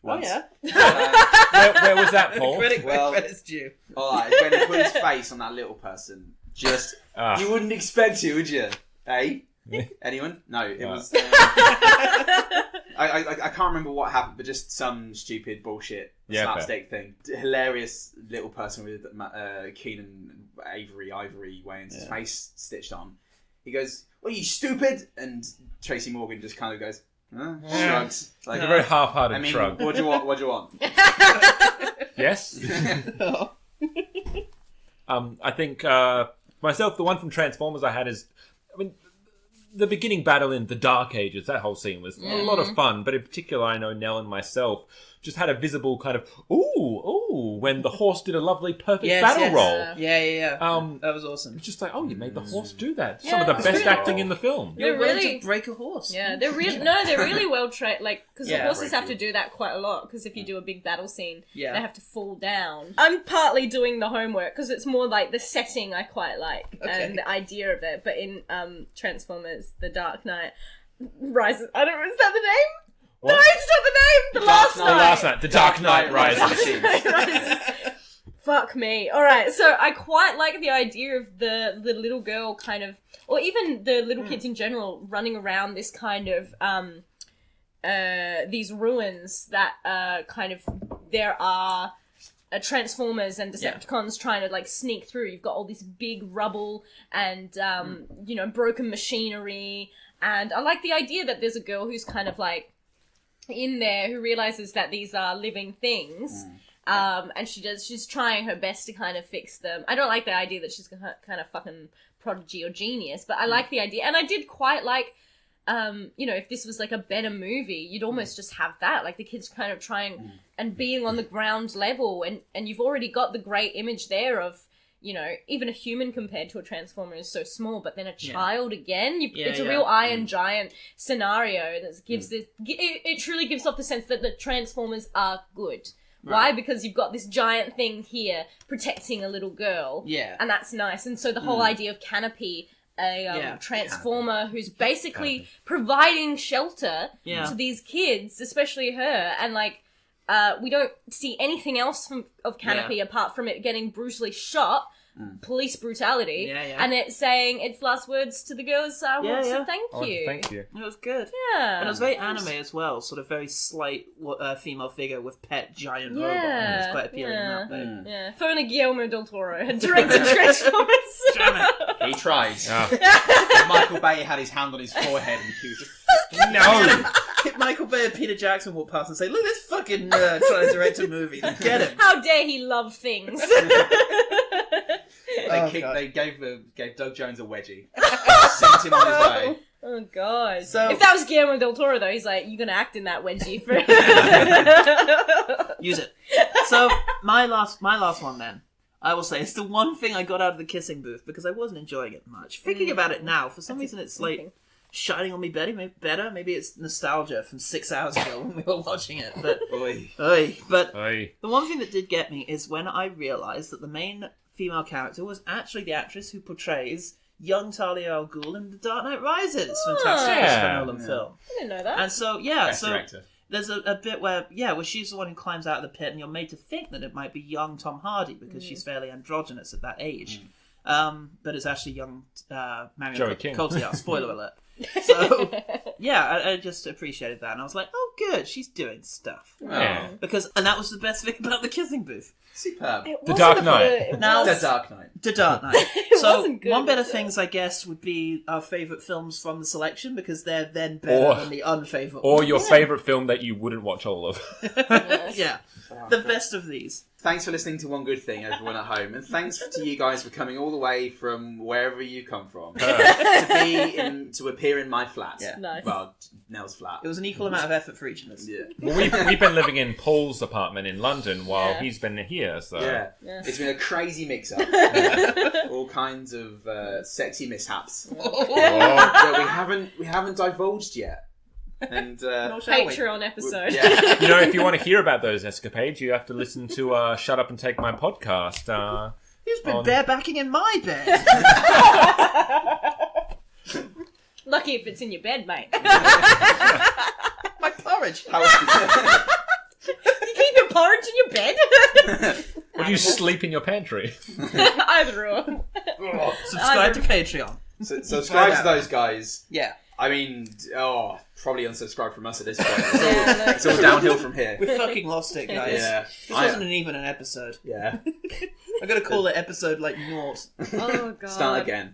[SPEAKER 2] once.
[SPEAKER 1] Oh, yeah?
[SPEAKER 3] Where was that, Paul?
[SPEAKER 1] Credit where credit's due.
[SPEAKER 2] Alright, when he put his face on that little person... Just, you wouldn't expect it, would you? Hey? Anyone? No, it was... I can't remember what happened, but just some stupid bullshit slapstick thing. Hilarious little person with Keenan Ivory Wayans' face stitched on. He goes, "What are you, stupid?" And Tracy Morgan just kind of goes, shrugs.
[SPEAKER 3] Like a very half-hearted shrug.
[SPEAKER 2] What do you want? What do you want?
[SPEAKER 3] Yes. I think myself, the one from Transformers I had is, the beginning battle in the Dark Ages. That whole scene was a lot of fun, but in particular, I know Nell and myself just had a visible kind of ooh when the horse did a lovely perfect battle roll.
[SPEAKER 1] Yeah. That was awesome.
[SPEAKER 3] It's just like, you made the horse do that. Some of the best acting in the film.
[SPEAKER 1] You're really to break a horse.
[SPEAKER 4] Yeah, they're really well trained. Like, because the horses have to do that quite a lot. Because if you do a big battle scene, they have to fall down. I'm partly doing the homework because it's more like the setting I quite like and the idea of it. But in Transformers: The Dark Knight Rises, I don't know, is that the name?
[SPEAKER 3] What?
[SPEAKER 4] No, it's not the name! The Last Night.
[SPEAKER 3] The Dark Knight Rises.
[SPEAKER 4] Fuck me. Alright, so I quite like the idea of the little girl kind of, or even the little kids in general, running around this kind of, these ruins that kind of, there are Transformers and Decepticons trying to like sneak through. You've got all this big rubble and, broken machinery. And I like the idea that there's a girl who's kind of like, in there who realizes that these are living things and she's trying her best to kind of fix them. I don't like the idea that she's kind of fucking prodigy or genius, but I like the idea, and I did quite like if this was like a better movie, you'd almost just have that, like the kids kind of trying and being on the ground level, and you've already got the great image there of even a human compared to a Transformer is so small, but then a child again, it's a real Iron Giant scenario that gives this, it truly gives off the sense that the Transformers are good. Right. Why? Because you've got this giant thing here protecting a little girl. Yeah. And that's nice. And so the whole idea of Canopy, a Transformer who's basically providing shelter to these kids, especially her, and like, we don't see anything else of Canopy apart from it getting brutally shot, police brutality, and it's saying its last words to the girls, I want to thank you.
[SPEAKER 3] Thank you.
[SPEAKER 1] It was good.
[SPEAKER 4] Yeah.
[SPEAKER 1] And it was very anime as well, sort of very slight female figure with pet giant robot. And it was quite appealing in that way.
[SPEAKER 4] Yeah. If only Guillermo del Toro had directed Transformers.
[SPEAKER 2] Damn it. He tried. Michael Bay had his hand on his forehead and he was just...
[SPEAKER 1] No! Michael Bay and Peter Jackson walk past and say, "Look, this fucking nerd trying to direct a movie. Get him."
[SPEAKER 4] How dare he love things?
[SPEAKER 2] They gave Doug Jones a wedgie. Sent him on his way.
[SPEAKER 4] Oh god.
[SPEAKER 1] So,
[SPEAKER 4] if that was Guillermo del Toro though, he's like, "You're gonna act in that wedgie for
[SPEAKER 1] use it." So my last one then, I will say, it's the one thing I got out of the kissing booth because I wasn't enjoying it much. Thinking about it now, for some reason it's like shining on me better. Maybe it's nostalgia from 6 hours ago when we were watching it. But the one thing that did get me is when I realised that the main female character was actually the actress who portrays young Talia al Ghul in The Dark Knight Rises. Fantastic Christopher Nolan film.
[SPEAKER 4] I didn't know that.
[SPEAKER 1] And so
[SPEAKER 3] Director.
[SPEAKER 1] There's a bit where she's the one who climbs out of the pit, and you're made to think that it might be young Tom Hardy because she's fairly androgynous at that age. But it's actually young Marion Cotillard. Spoiler alert. So, yeah, I just appreciated that. And I was like, oh, good, she's doing stuff.
[SPEAKER 3] Yeah.
[SPEAKER 1] And that was the best thing about the kissing booth.
[SPEAKER 2] Superb.
[SPEAKER 3] The Dark Knight.
[SPEAKER 2] The Dark Knight.
[SPEAKER 1] The Dark Knight. So, one better things, I guess, would be our favourite films from the selection, because they're then better than the unfavourite
[SPEAKER 3] Or
[SPEAKER 1] ones.
[SPEAKER 3] your favourite film that you wouldn't watch all of.
[SPEAKER 1] Yeah. The best of these.
[SPEAKER 2] Thanks for listening to One Good Thing, everyone at home, and thanks to you guys for coming all the way from wherever you come from to appear in my flat.
[SPEAKER 1] Yeah.
[SPEAKER 4] Nice.
[SPEAKER 2] Well, Nell's flat.
[SPEAKER 1] It was an equal amount of effort for each of us.
[SPEAKER 2] Yeah.
[SPEAKER 3] Well, we've been living in Paul's apartment in London while he's been here, so...
[SPEAKER 2] Yeah. It's been a crazy mix-up. All kinds of sexy mishaps that we haven't divulged yet. And
[SPEAKER 4] Patreon episode.
[SPEAKER 2] Yeah.
[SPEAKER 3] You know, if you want to hear about those escapades, you have to listen to Shut Up and Take My podcast.
[SPEAKER 1] Who's been barebacking in my bed?
[SPEAKER 4] Lucky if it's in your bed, mate.
[SPEAKER 1] My porridge.
[SPEAKER 4] You keep your porridge in your bed?
[SPEAKER 3] Or do you sleep in your pantry?
[SPEAKER 4] Either or.
[SPEAKER 1] Subscribe to Patreon.
[SPEAKER 2] Subscribe to those guys.
[SPEAKER 1] Yeah.
[SPEAKER 2] I mean, probably unsubscribe from us at this point. It's all downhill from here.
[SPEAKER 1] We fucking lost it, guys.
[SPEAKER 2] Yeah.
[SPEAKER 1] This wasn't even an episode.
[SPEAKER 2] Yeah.
[SPEAKER 1] I'm going to call it episode, like, naught.
[SPEAKER 4] Oh, God.
[SPEAKER 2] Start again.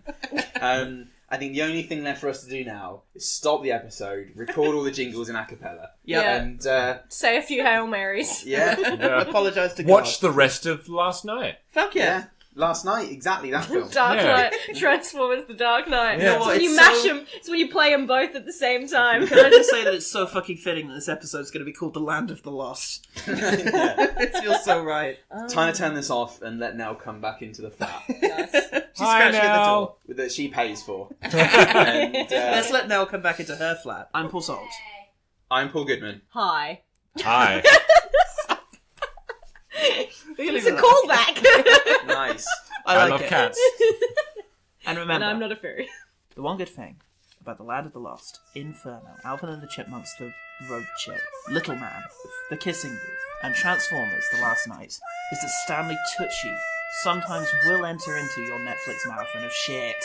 [SPEAKER 2] I think the only thing left for us to do now is stop the episode, record all the jingles in a cappella.
[SPEAKER 1] Yeah.
[SPEAKER 2] And,
[SPEAKER 4] say a few Hail Marys.
[SPEAKER 2] Yeah.
[SPEAKER 1] Apologise to God.
[SPEAKER 3] Watch the rest of last night.
[SPEAKER 1] Fuck yeah.
[SPEAKER 2] Last night, exactly, that film.
[SPEAKER 4] Dark Knight, Transformers, The Dark Knight.
[SPEAKER 1] Yeah.
[SPEAKER 4] It's when you mash them, it's when you play them both at the same time.
[SPEAKER 1] Can I just say that it's so fucking fitting that this episode is going to be called The Land of the Lost? It feels so right.
[SPEAKER 2] Time to turn this off and let Nell come back into the flat.
[SPEAKER 1] She's
[SPEAKER 3] Hi,
[SPEAKER 1] scratching at the door.
[SPEAKER 2] That she pays for.
[SPEAKER 1] Let's let Nell come back into her flat. I'm Paul Salt.
[SPEAKER 2] I'm Paul Goodman.
[SPEAKER 4] Hi.
[SPEAKER 3] Hi.
[SPEAKER 4] It's a callback.
[SPEAKER 2] Nice.
[SPEAKER 1] I
[SPEAKER 3] love
[SPEAKER 1] it.
[SPEAKER 3] cats.
[SPEAKER 1] And remember,
[SPEAKER 4] And I'm not a furry.
[SPEAKER 1] the one good thing about The Land of the Lost, Inferno, Alvin and the Chipmunks, The Road Chip, Little Man, The Kissing Booth, and Transformers, The Last Night, is that Stanley Tucci sometimes will enter into your Netflix marathon of shit.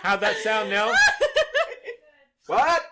[SPEAKER 3] How'd that sound, Nell?
[SPEAKER 2] What?